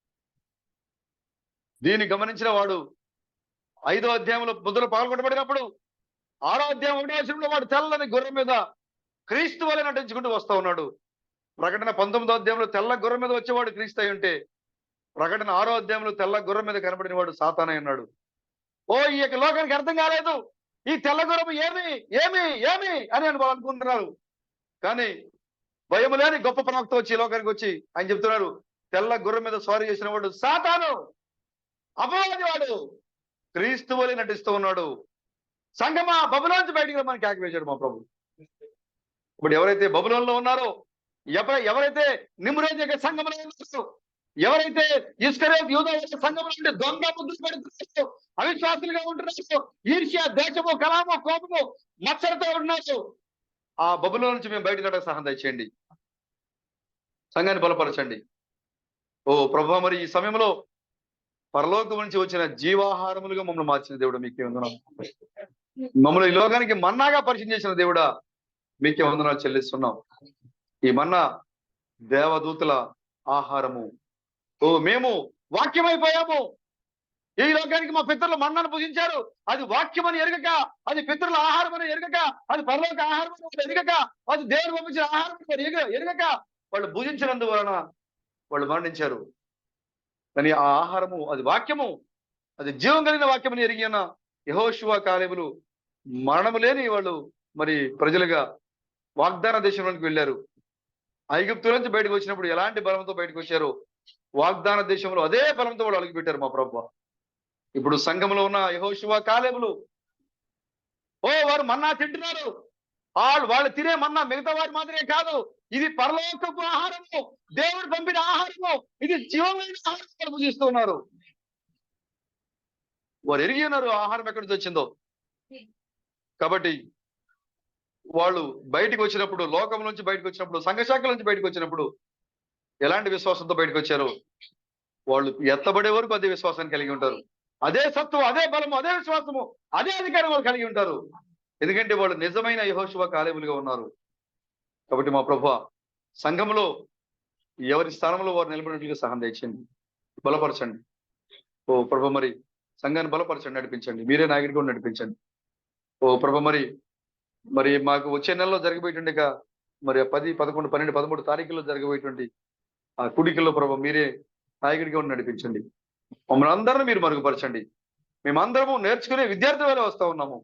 దీన్ని గమనించిన వాడు 5వ అధ్యాయంలో బుద్ధులు పాల్గొనబడినప్పుడు 6వ అధ్యాయం 1వ వచనంలో వాడు తెల్లని గుర్రం మీద క్రీస్తు వలె నటించుకుంటూ వస్తా ఉన్నాడు. ప్రకటన 19వ అధ్యాయంలో తెల్ల గుర్రం మీద వచ్చేవాడు క్రీస్తు అయి ఉంటే, ప్రకటన 6వ అధ్యాయంలో తెల్ల గుర్రం మీద కనబడిన వాడు సాతానై ఉన్నాడు. ఈ యొక్క లోకానికి అర్థం కాలేదు, ఈ తెల్ల గుర్రం ఏమి ఏమి ఏమి అని వాళ్ళు అనుకుంటున్నారు. కానీ భయం లేని గొప్ప ప్రవక్త వచ్చి ఈ లోకానికి వచ్చి ఆయన చెప్తున్నారు, తెల్ల గుర్రం మీద స్వారీ చేసిన వాడు సాతాను, అపవాది వాడు, క్రీస్తు వలె నటిస్తూ ఉన్నాడు. సంగమా బబులోంచి బయటికి రమ్మని కేక వేశాడు మా ప్రభు. ఇప్పుడు ఎవరైతే బబులోన్లో ఉన్నారో, ఎవరైతే నిమ్రోజ్ యొక్క సంఘంలో ఉన్నారో, ఎవరైతే ఇస్కరియోతు యూదా యొక్క సంఘంలో ఉంటే దొంగ బుద్ధులు పెడుతున్నారు, అవిశ్వాసులుగా ఉంటున్నారు, ఈర్ష్య, ద్వేషము, కలాము, కోపము, మత్సరతో ఉన్నారు, ఆ బబులో నుంచి మేము బయటకు రావడానికి సహాయం దయచేయండి. సంఘాన్ని బలపరచండి. ప్రభువా, మరి ఈ సమయంలో పరలోకం నుంచి వచ్చిన జీవాహారములుగా మమ్మల్ని మార్చిన దేవుడు మీకే వందనాలు. మమ్మల్ని ఈ లోకానికి మన్నాగా పరిచయం చేసిన దేవుడా మీకే వందనాలు చెల్లిస్తున్నాం. ఈ మన్నా దేవదూతల ఆహారము. మేము వాక్యమైపోయాము. ఈ లోకానికి మా పితరులు మన్నాను భుజించారు, అది వాక్యమని ఎరగక, అది పితరుల ఆహారం అని ఎరగక, అది పరలోక ఆహారం అని ఎరగక, అది దేవుడు పంపించిన ఆహారం ఎరగక వాళ్ళు భుజించినందువలన వాళ్ళు మరణించారు. కానీ ఆ ఆహారము, అది వాక్యము, అది జీవం కలిగిన వాక్యమని ఎరిగిన యెహోషువ కాలేబులు మరణము లేని వాళ్ళు మరి ప్రజలుగా వాగ్దాన దేశంలోకి వెళ్ళారు. ఐగుప్తు నుంచి బయటకు వచ్చినప్పుడు ఎలాంటి బలంతో బయటకు వచ్చారో వాగ్దాన దేశంలో అదే బలంతో వాళ్ళు అడుగుపెట్టారు మా ప్రభువా. ఇప్పుడు సంఘంలో ఉన్న యెహోషువ కాలేబులు వారు మన్నా తింటున్నారు. వాళ్ళు తినే మన్నా మిగతా వారి మాదిరే కాదు, ఇది పరలోకపు ఆహారము, దేవుడు పంపిన ఆహారము, ఇది జీవమైన ఆహారం పూజిస్తూ ఉన్నారు. వారు ఎరిగి ఉన్నారు ఆహారం ఎక్కడి నుంచి వచ్చిందో. కాబట్టి వాళ్ళు బయటకు వచ్చినప్పుడు, లోకం నుంచి బయటకు వచ్చినప్పుడు, సంఘశాఖల నుంచి బయటకు వచ్చినప్పుడు ఎలాంటి విశ్వాసంతో బయటకు వచ్చారు? వాళ్ళు ఎత్తబడే వరకు అదే విశ్వాసాన్ని కలిగి ఉంటారు. అదే సత్వం, అదే బలము, అదే విశ్వాసము, అదే అధికారం వాళ్ళు కలిగి ఉంటారు. ఎందుకంటే వాళ్ళు నిజమైన యెహోషువ కాలేబులుగా ఉన్నారు. కాబట్టి మా ప్రభువా, సంఘంలో ఎవరి స్థానంలో వారు నిలబడినట్లుగా సహాయం దయచేయండి, బలపరచండి. ప్రభు, మరి సంఘాన్ని బలపరచండి, నడిపించండి, మీరే నాయకుడిగా నడిపించండి. ప్రభు, మరి మాకు వచ్చే నెలలో జరగబోయేటువంటి మరి 10, 11, 12, 13 తారీఖుల్లో జరగబోయేటువంటి ఆ కుడికల్లో ప్రభు మీరే నాయకుడిగా ఉండి నడిపించండి. మమ్మల్ని అందరినీ మీరు మరుగుపరచండి. మేమందరము నేర్చుకునే విద్యార్థి వేళ వస్తా ఉన్నాము.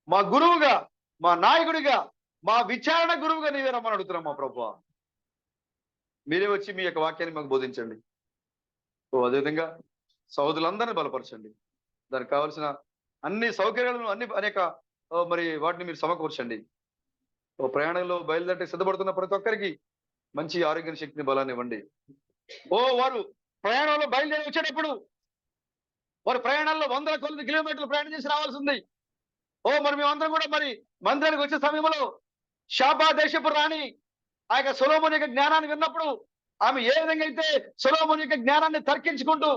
మా గురువుగా, మా నాయకుడిగా, మా విచారణ గురువుగా నీవే రమ్మని అడుగుతున్నాం మా ప్రభువా. మీరే వచ్చి మీ యొక్క వాక్యాన్ని మాకు బోధించండి. అదేవిధంగా సహోదరులందరినీ బలపరచండి. దానికి కావాల్సిన అన్ని సౌకర్యాలను, అనేక మరి వాటిని మీరు సమకూర్చండి. ప్రయాణంలో బయలుదేరి సిద్ధపడుతున్న ప్రతి ఒక్కరికి మంచి ఆరోగ్య శక్తిని, బలాన్ని ఇవ్వండి. వారు ప్రయాణంలో బయలుదేరి వచ్చేటప్పుడు వారు ప్రయాణాల్లో 100 కొలది కిలోమీటర్లు ప్రయాణం చేసి రావాల్సి ఉంది. మరి మేమందరం కూడా మరి మందిరానికి వచ్చే సమయంలో షాబా దేశపు రాణి ఆ యొక్క సొలొమోను యొక్క జ్ఞానాన్ని విన్నప్పుడు ఆమె ఏ విధంగా అయితే సొలొమోను యొక్క జ్ఞానాన్ని తర్కించుకుంటూ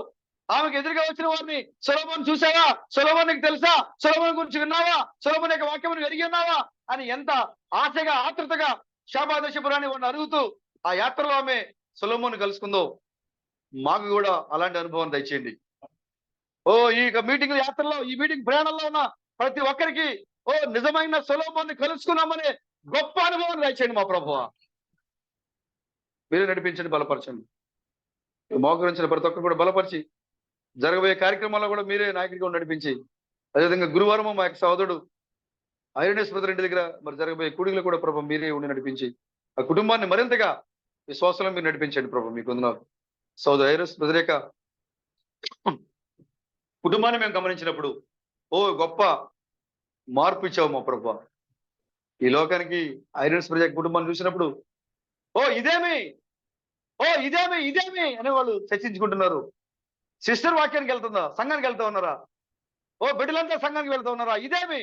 ఆమెకు ఎదురుగా వచ్చిన వారిని, సొలొమోను చూసావా, సొలొమోను నీకు తెలుసా, సొలొమోను గురించి విన్నావా, సొలొమోను యొక్క వాక్యమును ఎరిగి ఉన్నావా అని ఎంత ఆశగా, ఆతృతగా షాబా దేశపు రాణి వాడిని అడుగుతూ ఆ యాత్రలో ఆమె సొలొమోను కలుసుకుందో, మాకు కూడా అలాంటి అనుభవం దయచేయండి. ఈ మీటింగ్ యాత్రలో, ఈ మీటింగ్ ప్రయాణంలో ఉన్న ప్రతి ఒక్కరికి నిజమైన సొలొమోనుని కలుసుకున్నామనే గొప్ప అనుభవం దయచేయండి మా ప్రభువా. మీరే నడిపించండి, బలపరచండి. మోకరించిన ప్రతి ఒక్కరు కూడా బలపరిచి జరగబోయే కార్యక్రమాల్లో కూడా మీరే నాయకుడిగా నడిపించి, అదేవిధంగా గురువారం మా యొక్క సహోదరుడు ఐరనేస్ బ్రదర్ ఇంటి దగ్గర మరి జరగబోయే కూడికలు కూడా ప్రభు మీరే ఉండి నడిపించి ఆ కుటుంబాన్ని మరింతగా విశ్వాసంలో మీరు నడిపించండి ప్రభు. మీకు వందనాలు. సహోదరు ఐరనేస్ బ్రదర్ యొక్క కుటుంబాన్ని మేము గమనించినప్పుడు గొప్ప మార్పు ఇచ్చావు మా ప్రభు. ఈ లోకానికి ఐరన్స్ ప్రజా కుటుంబాన్ని చూసినప్పుడు ఇదేమి ఇదేమి ఇదేమి అనే వాళ్ళు చర్చించుకుంటున్నారు. సిస్టర్ వాక్యానికి వెళ్తుందా, సంఘానికి వెళ్తా ఉన్నారా, బిడ్డలంతా సంఘానికి వెళ్తా ఉన్నారా, ఇదేమి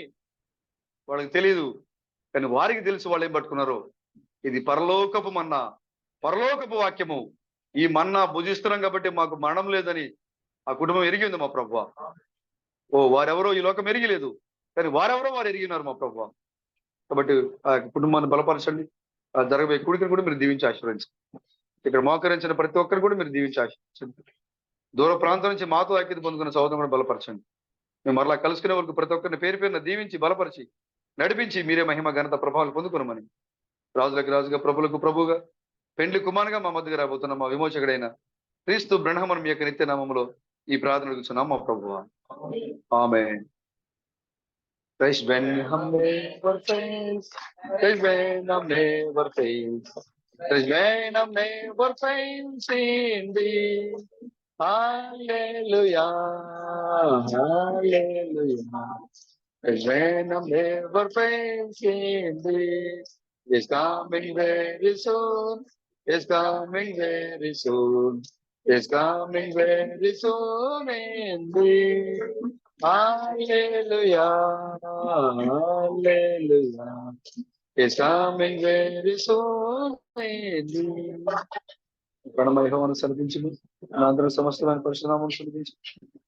వాళ్ళకి తెలియదు. కానీ వారికి తెలుసు వాళ్ళు ఏం పట్టుకున్నారు. ఇది పరలోకపు మన్నా, పరలోకపు వాక్యము. ఈ మన్నా భుజిస్తున్నాం కాబట్టి మాకు మరణం లేదని ఆ కుటుంబం ఎరిగి ఉంది మా ప్రభువా. వారెవరో ఈ లోకం ఎరిగిలేదు, కానీ వారెవరో వారు ఎరిగినారు మా ప్రభువా. కాబట్టి ఆ కుటుంబాన్ని బలపరచండి. ఆ జరగబోయే కుడికను కూడా మీరు దీవించి ఆశీర్వదించండి. ఇక్కడ మోకరించిన ప్రతి ఒక్కరు కూడా మీరు దీవించి ఆశీర్వదించండి. దూర ప్రాంతం నుంచి మాతో ఐక్యత పొందుకున్న సహోదరులను కూడా బలపరచండి. మేము మరలా కలుసుకునే వరకు ప్రతి ఒక్కరిని పేరు పేరున దీవించి బలపరిచి నడిపించి మీరే మహిమ ఘనత ప్రభావాలు పొందుకునమని, రాజులకు రాజుగా ప్రభులకు ప్రభుగా పెండ్లి కుమారుగా మా మధ్యగా రాబోతున్న మా విమోచకుడైన క్రీస్తు బ్రహ్మను మీ యొక్క నిత్య నామములో ఈ ప్రార్థన అడుగుతున్నాం మా ప్రభువా. ఆమేన్. Fresh when hum never fails, fresh when hum never fails, fresh when hum never fails in thee. Hallelujah, hallelujah. Fresh when hum never fails in thee. Is coming very soon, is coming very soon, is coming very soon in thee. Hallelujah, hallelujah. It's coming very soon. ప్రణమ యెహోవాను సమర్పించుము. నా అందరూ సమస్తమైన పరిశుద్ధనామమును సమర్పించు.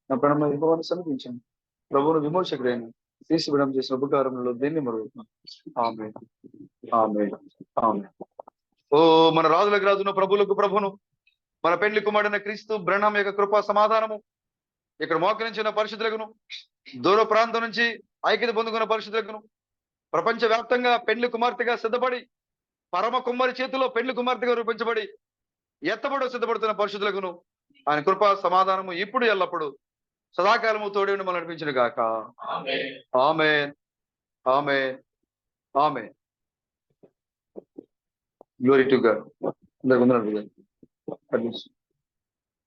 నా ప్రణమ యెహోవాను సమర్పించండి. ప్రభువును విమోచకుడైన తీసి విడం చేసిన ఉపకారములలో దేన్ని మరుగుతున్నాం. ఆమేన్, ఆమేన్, ఆమేన్. ఓ మన రాజులకు రాజును ప్రభువులకు ప్రభును మన పెండ్లి కుమారుడైన క్రీస్తు బ్రహ్మ యొక్క కృపా సమాధానము ఇక్కడ మోకరించిన పరిశుద్ధులకును, దూర ప్రాంతం నుంచి ఐక్యత పొందుకున్న పరిశుద్ధులకును, ప్రపంచ వ్యాప్తంగా పెండ్లి కుమార్తెగా సిద్ధపడి పరమ కుమ్మరి చేతిలో పెండ్లి కుమార్తెగా రూపించబడి ఎత్తబడి సిద్ధపడుతున్న పరిశుద్ధులకును ఆయన కృపా సమాధానము ఇప్పుడు ఎల్లప్పుడు సదాకాలము తోడి ఉండి మనం నడిపించిన గాక. Amen, amen, amen. Glory to God. అందరికి వందనాలు.